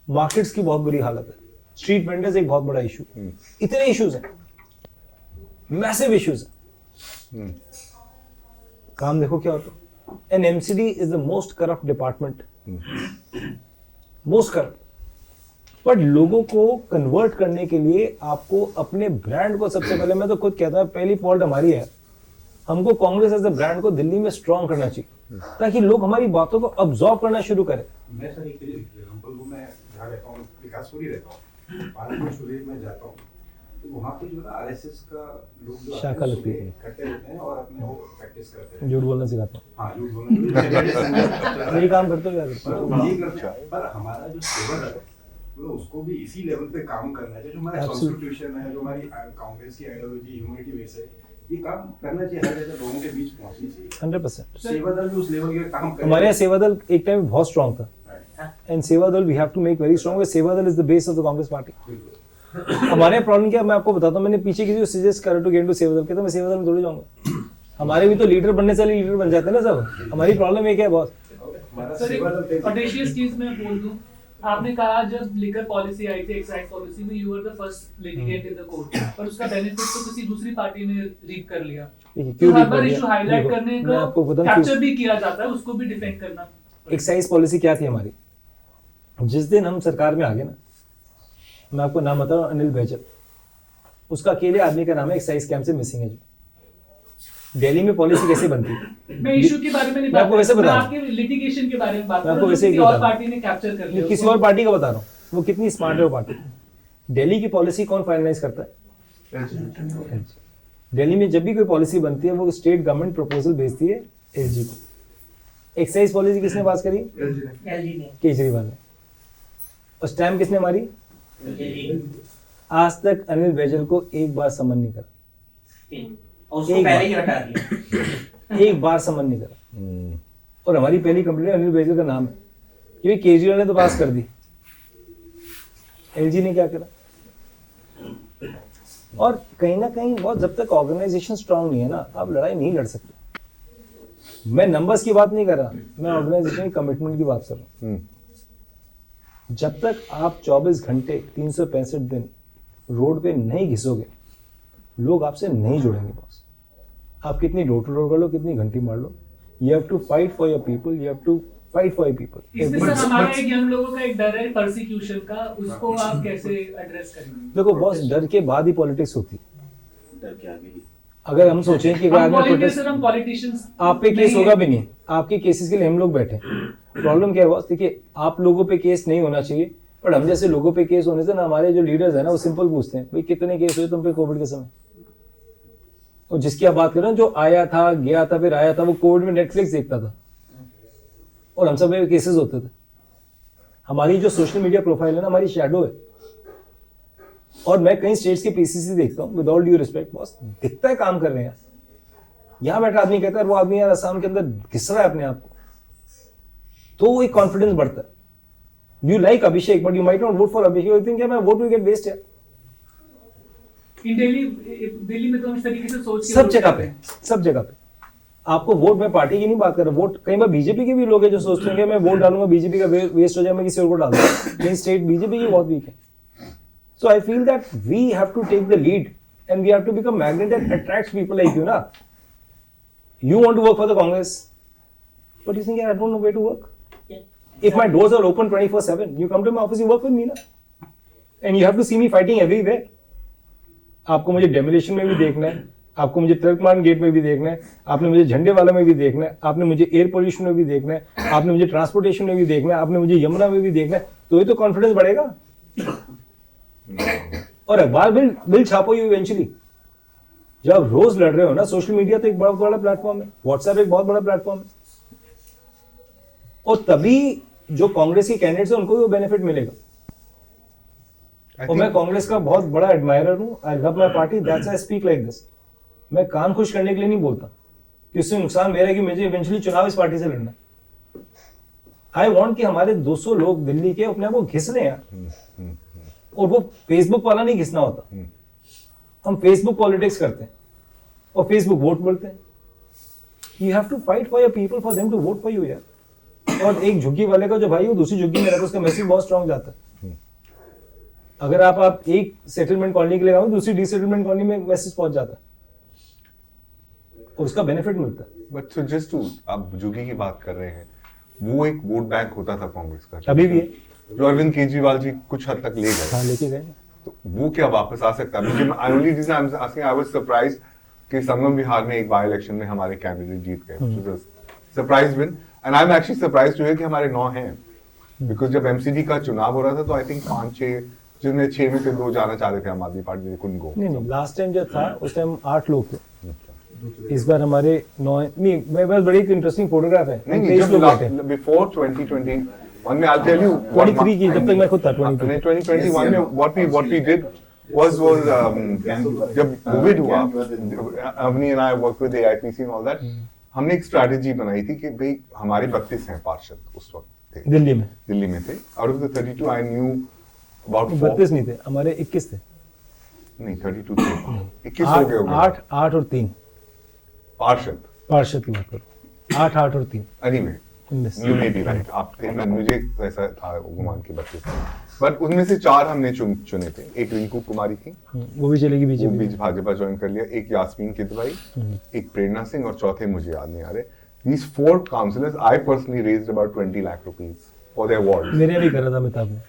मार्केट्स की बहुत बुरी हालत है, स्ट्रीट वेंडर्स एक बहुत बड़ा इशू। इतने इश्यूज हैं, मैसिव इश्यूज हैं। काम देखो क्या होता है। An MCD is the most corrupt department, most corrupt. But लोगों को कन्वर्ट करने के लिए आपको अपने ब्रांड को, सबसे पहले मैं तो खुद कहता हूं पहली फॉल्ट हमारी है, हमको कांग्रेस एज अ ब्रांड को दिल्ली में स्ट्रॉन्ग करना चाहिए ताकि लोग हमारी बातों को अब्सॉर्ब करना शुरू करें। मैं सर एक एग्जांपल को, मैं जहाँ रहता हूँ विकासपुरी रहता हूँ, पालनपुर सूर्य में जाता हूँ, तो वहाँ पे जो है ना RSS का लोग जो शाखा लगती है, इकट्ठे होते हैं और अपने वो प्रैक्टिस करते हैं, झूठ बोलना सिखाता हूँ। हाँ, झूठ बोलना यही काम करते हो यार, यही करते हैं। पर हमारा जो सेवा है तो उसको भी इसी लेवल पे काम करना चाहिए, जो हमारा कॉन्स्टिट्यूशन है, जो हमारी कांग्रेस की आइडियोलॉजी ह्यूमैनिटी बेस है, ये काम करना चाहिए, हर जगह लोगों के बीच पहुंचनी चाहिए। 100%। सेवा दल भी उस लेवल के काम करे। हमारे यहाँ सेवा दल एक टाइम बहुत स्ट्रॉन्ग था, and Seva Dal we have to make very strong. Seva Dal is the base of the Congress party. हमारे प्रॉब्लम क्या, मैं आपको बताता हूँ, मैंने पीछे किसी को सजेस्ट करा टू गेट टू सेवा दल के, तो मैं सेवा दल में थोड़ी जाऊंगा। हमारे भी तो लीडर बनने से लीडर बन जाते हैं ना सब। हमारी प्रॉब्लम एक है बॉस। ऑडेशियस चीज मैं बोल दूं, आपने कहा जब लिकर पॉलिसी आई थी, एक्साइज पॉलिसी में, you were the first litigant in the court, पर उसका बेनिफिट तो किसी दूसरी पार्टी ने रीप कर लिया। तो हर बार इशू हाईलाइट करने को कैप्चर भी किया जाता है, उसको भी डिफेंड करना। एक्साइज पॉलिसी क्या थी हमारी? जिस दिन हम सरकार में आ गए ना, मैं आपको नाम बता रहा हूँ, अनिल बैजल, उसका अकेले आदमी का नाम है एक्साइज कैंप से मिसिंग है। दिल्ली में पॉलिसी कैसे बनती है? मैं इशू के बारे में नहीं मैं आपको वैसे बता रहा हूँ, आपके लिटिगेशन के बारे में बात कर मैं रहा आपको हूँ, वैसे ही किसी बता और रहा हूँ। पार्टी ने कैप्चर कर लिया। किसी और पार्टी का बता रहा हूँ, वो कितनी स्मार्ट है वो पार्टी। दिल्ली की पॉलिसी कौन फाइनलाइज करता है? दिल्ली में जब भी कोई पॉलिसी बनती है, वो स्टेट गवर्नमेंट प्रपोजल भेजती है एलजी को। एक्साइज पॉलिसी किसने पास करी? एलजी ने, केजरीवाल ने। और स्टैम्प किसने मारी? आज तक अनिल बैजल को एक बार समन नहीं करा, उसको पहले ही हटा दिया। एक बार समन नहीं करा। और हमारी पहली कंप्लेंट अनिल बैजल का नाम है, क्योंकि केजरीवाल ने तो पास कर दी, एलजी ने क्या करा? और कहीं ना कहीं बहुत, जब तक ऑर्गेनाइजेशन स्ट्रांग नहीं है ना, आप लड़ाई नहीं लड़ सकते। मैं नंबर्स की बात नहीं कर रहा, मैं ऑर्गेनाइजेशन की कमिटमेंट की बात कर रहा हूँ। जब तक आप 24 घंटे 365 दिन रोड पे नहीं घिसोगे, लोग आपसे नहीं जुड़ेंगे बॉस। आप कितनी डोर टू डोर कर लो, कितनी घंटी मार लो, you have to fight for your people, you have to fight for your people. इसमें सर हमारा एक यंग लोगों का एक डर है परसिक्यूशन का, उसको आप कैसे एड्रेस करेंगे? देखो बॉस, डर के बाद ही पॉलिटिक्स होती है। डर के आगे ही अगर हम सोचें कि हम पॉलिटिशियंस, आप पे केस होगा भी नहीं, आपके केसेस के लिए हम लोग बैठे। प्रॉब्लम क्या है बॉस, देखिए आप लोगों पे केस नहीं होना चाहिए, पर हम जैसे लोगों पे केस होने से ना, हमारे जो लीडर्स हैं ना, वो सिंपल पूछते हैं, भाई कितने केस हुए तुम पे कोविड के समय? और जिसकी आप बात कर रहे हैं, जो आया था, गया था, फिर आया था, वो कोविड में नेटफ्लिक्स देखता था, और हम सब पे केसेस होते थे। हमारी जो सोशल मीडिया प्रोफाइल है ना, हमारी शैडो है। और मैं कई स्टेट्स के पीसीसी देखता हूँ, with all due respect boss, दिखता है काम कर रहे हैं। यहाँ बैठा आदमी कहता है वो आदमी यार असम के अंदर घिस रहा है अपने आप को, तो एक कॉन्फिडेंस बढ़ता है। You like Abhishek, but you might not vote for Abhishek. You think, मैं vote will get waste है। दिल्ली में तो इस तरीके से सोच के सब जगह पे आपको वोट, मैं पार्टी की नहीं बात कर रहा, वोट कई बार बीजेपी के भी लोग हैं जो सोचते हैं कि मैं वोट डालूंगा, बीजेपी का वेस्ट हो जाए, मैं किसी और को डाल दूंगा। लेकिन स्टेट बीजेपी की बहुत वीक है। So I feel that we have to take the lead and we have to become magnet that attracts people like you ना। You want to work for the Congress, but you think, I don't know where to work. If my doors are open 24/7, you come to my office, you work with me ना, and you have to see me fighting everywhere. आपको मुझे डेमोलिशन में भी देखना है, आपको मुझे ट्रकमान गेट में भी देखना है, आपने मुझे झंडे वाला में भी देखना है, आपने मुझे एयर पोल्यूशन में भी देखना है, आपने मुझे ट्रांसपोर्टेशन में भी देखना है, आपने मुझे यमुना में भी देखना है, तो ये तो कॉन्फिडेंस बढ़ेगा। और अखबार बिल छापो यू इवेंचुअली। जब आप रोज लड़ रहे हो ना, सोशल मीडिया तो एक बहुत बड़ा प्लेटफॉर्म है, व्हाट्सएप एक बहुत बड़ा प्लेटफॉर्म है, और तभी जो कांग्रेस के कैंडिडेट्स हैं उनको भी वो बेनिफिट मिलेगा। और मैं कांग्रेस का बहुत बड़ा एडमायरर हूं, I love my party, that's I speak like this. मैं कान खुश करने के लिए नहीं बोलता, इससे नुकसान मेरा है कि मुझे इवेंचुअली चुनाव इस पार्टी से लड़ना है। आई वांट कि हमारे 200 लोग दिल्ली के अपने आप को घिस रहे हैं, और वो फेसबुक वाला नहीं घिसना होता। हम फेसबुक पॉलिटिक्स करते हैं और फेसबुक वोट बोलते हैं। You have to fight for your people, for them to vote for you यार। और एक झुग्गी वाले का जो भाई वो दूसरी झुग्गी में रहता है, उसका मैसेज बहुत स्ट्रांग जाता है। अगर आप एक सेटलमेंट कॉलोनी के लिए आओ, दूसरी डिसेटलमेंट कॉलोनी में मैसेज पहुंच जाता है और उसका बेनिफिट मिलता है। बट सो जस्ट टू, आप झुग्गी की बात कर रहे हैं, वो एक वोट बैंक होता था कांग्रेस का, अभी भी है, जो अरविंद केजरीवाल जी कुछ हद तक ले गए। हाँ, लेके गए। तो वो क्या वापस आ सकता है? मुझे only reason I am asking, I was surprised कि संगम विहार में एक बाय इलेक्शन में हमारे कैंडिडेट जीत गए, surprise win. And I am actually surprise to hear कि हमारे 9 हैं, बिकॉज जब एमसीडी का चुनाव हो रहा था तो आई थिंक 5-6, जिनमें 6 में से 2 जाना चाह रहे थे आम आदमी पार्टी, दे कुडंट गो। नहीं, लास्ट टाइम जब था उस टाइम 8 लोग थे, इस बार हमारे 9 नहीं। मेरे पास बड़ी इंटरेस्टिंग फोटोग्राफ है, बिफोर 2021 में, I'll tell you 23 की, जब तक मैं खुद था 2021 में what we did was जब कोविड हुआ, Avani and I work with AIPC and all that, हमने एक स्ट्रैटेजी बनाई थी कि भाई हमारे 32 हैं पार्षद उस वक्त थे दिल्ली में थे। Out of the 32 I knew about 32 नहीं थे, हमारे 21 थे। नहीं 32 थे, 21 हो गए होंगे। 8 और 3 पार्षद की बात करो, 8 और 3 anyway you may be right, आपके मुझे ऐसा था गुमान के 32 बट उनमें से 4 हमने चुने थे। एक रिंकू कुमारी थी, वो भी चलेगी बीजेपी, वो बीच भाजपा ज्वाइन कर लिया। एक यास्मीन किदवाई, एक प्रेरणा सिंह और चौथे मुझे याद नहीं आ रहे। These 4 councillors I personally raised about 20 lakh rupees for their wards. मेरे भी करा था अमिताभ ने।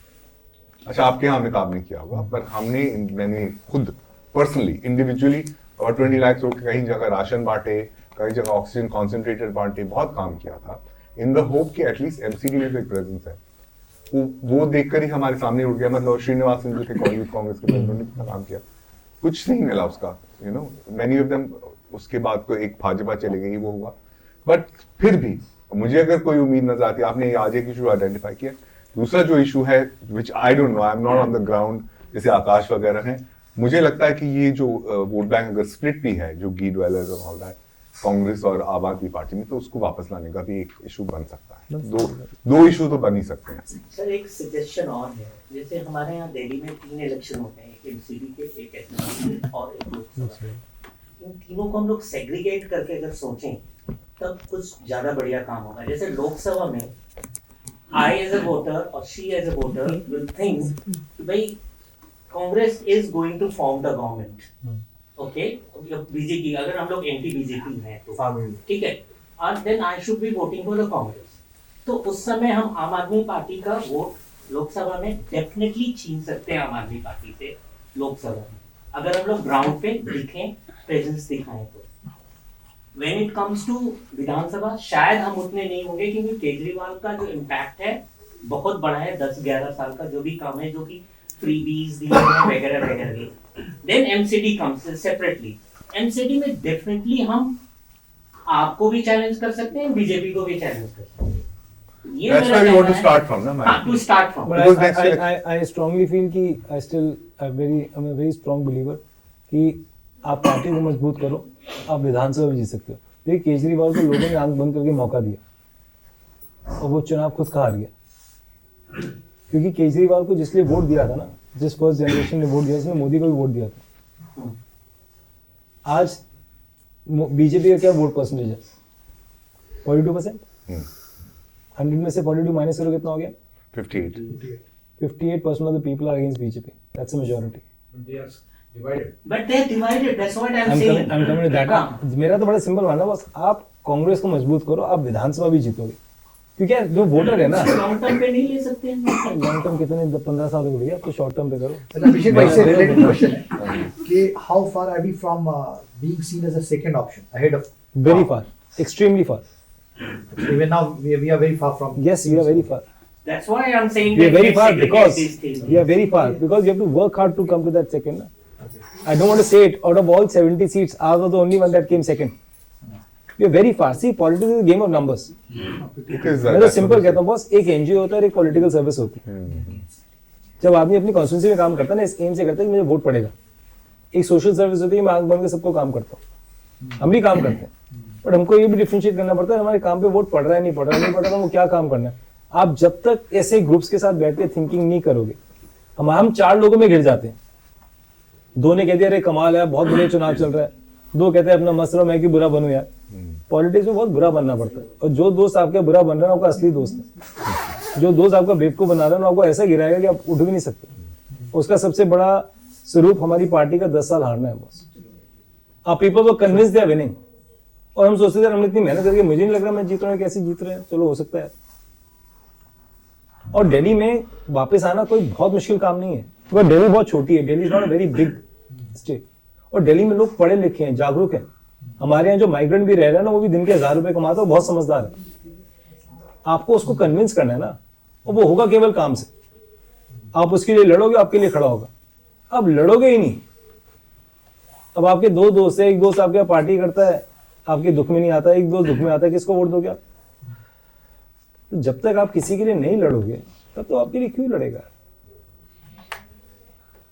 अच्छा, आपके यहाँ अमिताभ ने किया होगा, पर मैंने खुद पर्सनली इंडिविजुअली और 20 लाख कहीं जगह राशन बांटे, कहीं जगह ऑक्सीजन कॉन्सेंट्रेटर बांटे, बहुत काम किया था इन द होप कि एटलीस्ट MCD में तो एक प्रेजेंस है। वो देखकर ही हमारे सामने उठ गया। मतलब श्रीनिवास सिंह जो थे कांग्रेस के प्रेसिडेंट ने कितना काम किया, कुछ नहीं मिला उसका, you know many of them. उसके बाद को एक भाजपा चले गई, वो हुआ। बट फिर भी मुझे अगर कोई उम्मीद नजर आती है, आपने आज एक इशू आइडेंटिफाई किया। दूसरा जो इशू है which I don't know, I am not on the ground, जैसे आकाश वगैरह हैं, मुझे लगता है कि ये जो वोट बैंक अगर स्प्लिट भी है, जो गी ड्वेलर्स और ऑल दैट, कांग्रेस और आम आदमी पार्टी में, तो उसको वापस लाने का भी एक इशू बन सकता है। दो इशू तो बन ही सकते हैं। सर एक सजेशन और है, जैसे हमारे यहाँ दिल्ली में 3 इलेक्शन होते हैं, एक MCD के, एक SMC और एक लोकसभा। इन तीनों को हम लोग सेग्रीगेट करके अगर सोचें तब कुछ ज्यादा बढ़िया काम होगा। जैसे लोकसभा में I as a voter or she as a voter will think भाई Congress is going to form the government, okay? BJP, अगर हम लोग एंटी बीजेपी हैं तो ठीक है, और then I should be voting for the Congress. तो उस समय हम आम आदमी पार्टी का वोट लोकसभा में डेफिनेटली छीन सकते हैं आम आदमी पार्टी से लोकसभा में, अगर हम लोग ग्राउंड पे दिखें, प्रेजेंस दिखाएं तो। When it comes to विधानसभा शायद हम उतने नहीं होंगे, क्योंकि केजरीवाल का जो इम्पैक्ट है बहुत बड़ा है। 10-11 साल का जो भी काम है, जो कि फ्रीबीज दिए हैं वगैरह वगैरह। Then MCD comes separately. MCD में डेफिनेटली हम आपको भी चैलेंज कर सकते हैं, बीजेपी को भी चैलेंज कर सकते हैं। ये That's where we want to start from, ना? To start from. But I strongly feel कि I'm a very strong believer कि आप पार्टी को मजबूत करो, आप विधानसभा में जीत सकते हो। देखिए केजरीवाल को लोगों ने आंख बंद करके मौका दिया और वो चुनाव खुद का हार गया, क्योंकि केजरीवाल को जिसलिए वोट दिया था ना, जिस फर्स्ट जनरेशन ने वोट दिया, उसने मोदी को भी वोट दिया था। आज बीजेपी का क्या वोट परसेंटेज है? 42%। 100 में से 42 माइनस करो कितना हो गया? 58% of the people are against BJP. That's a majority. But they are divided. That's what I'm saying. I'm coming to that. मेरा तो बड़ा सिंपल मानना, बस आप कांग्रेस को मजबूत करो, आप विधानसभा भी जीतोगे, क्योंकि जो वोटर है ना, लॉन्ग टर्म पे नहीं ले सकते हैं। लॉन्ग टर्म कितने 15 साल हो गया, तो शॉर्ट टर्म पे करो। अभिषेक भाई से रिलेटेड क्वेश्चन है कि how far are we from being seen as a second option ahead of? Very far, extremely far. Even now we are very far from. Yes, we are very far. That's why I'm saying we are very far because we are very far because you have to work hard to come to that second. I don't want to say it. Out of all 70 seats, I was the only one that came second. We are very far. See, politics is a game of numbers. मैं तो सिंपल कहता हूँ बॉस, एक NGO होता है और एक पॉलिटिकल सर्विस होती है। जब आदमी अपनी कॉन्स्टिट्यूंसी में काम करता है ना, इस एम से करता है कि मुझे वोट पड़ेगा। एक सोशल सर्विस होती है, मैं आंख बंद के सबको काम करता हूँ, हम भी काम करते हैं, बट हमको ये भी डिफरेंशिएट करना पड़ता है हमारे काम पे वोट पड़ रहा है नहीं पड़ रहा है, नहीं पड़ रहा है, वो क्या काम करना है। आप जब तक ऐसे ग्रुप्स के साथ बैठ के थिंकिंग नहीं करोगे, हम 4 लोगों में घिर जाते हैं। 2 ने कह दिया अरे कमाल है, बहुत बढ़िया चुनाव चल रहा है, 2 कहते हैं अपना मस्त रहो, मैं क्यों बुरा बनूं यार। पॉलिटिक्स में बहुत बुरा बनना पड़ता है, और जो दोस्त आपका बुरा बन रहा है आपका असली दोस्त है। जो दोस्त आपका बेवकूफ बना रहा है ना, आपको ऐसा गिराएगा कि आप उठ भी नहीं सकते। उसका सबसे बड़ा स्वरूप हमारी पार्टी का 10 साल हारना है बॉस। आप पीपल को कन्विंस दे आर विनिंग, और हम सोचते थे हमने इतनी मेहनत करके, मुझे नहीं लग रहा मैं जीत रहा हूँ, कैसे जीत रहे हैं, चलो हो सकता है। और दिल्ली में वापस आना कोई बहुत मुश्किल काम नहीं है, क्योंकि दिल्ली बहुत छोटी है, Delhi is not a very big state, और दिल्ली में लोग पढ़े लिखे हैं, जागरूक हैं। हमारे यहाँ जो माइग्रेंट भी रह रहे हैं ना, वो भी दिन के 1000 रुपए कमाता है, बहुत समझदार है। आपको उसको कन्विंस करना है ना, और वो होगा केवल काम से। आप उसके लिए लड़ोगे, आपके लिए खड़ा होगा। अब लड़ोगे ही नहीं, अब आपके 2 दोस्त है, एक दोस्त आपके पार्टी करता है, आपके दुख में नहीं आता है, एक दोस्त दुख में आता है, किसको वोट दोगे आप? तो जब तक आप किसी के लिए नहीं लड़ोगे, तब तो आपके लिए क्यों लड़ेगा?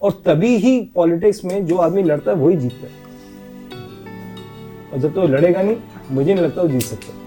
और तभी ही पॉलिटिक्स में जो आदमी लड़ता है वही जीतता है, और जब तो लड़ेगा नहीं, मुझे नहीं लगता वो जीत सकता।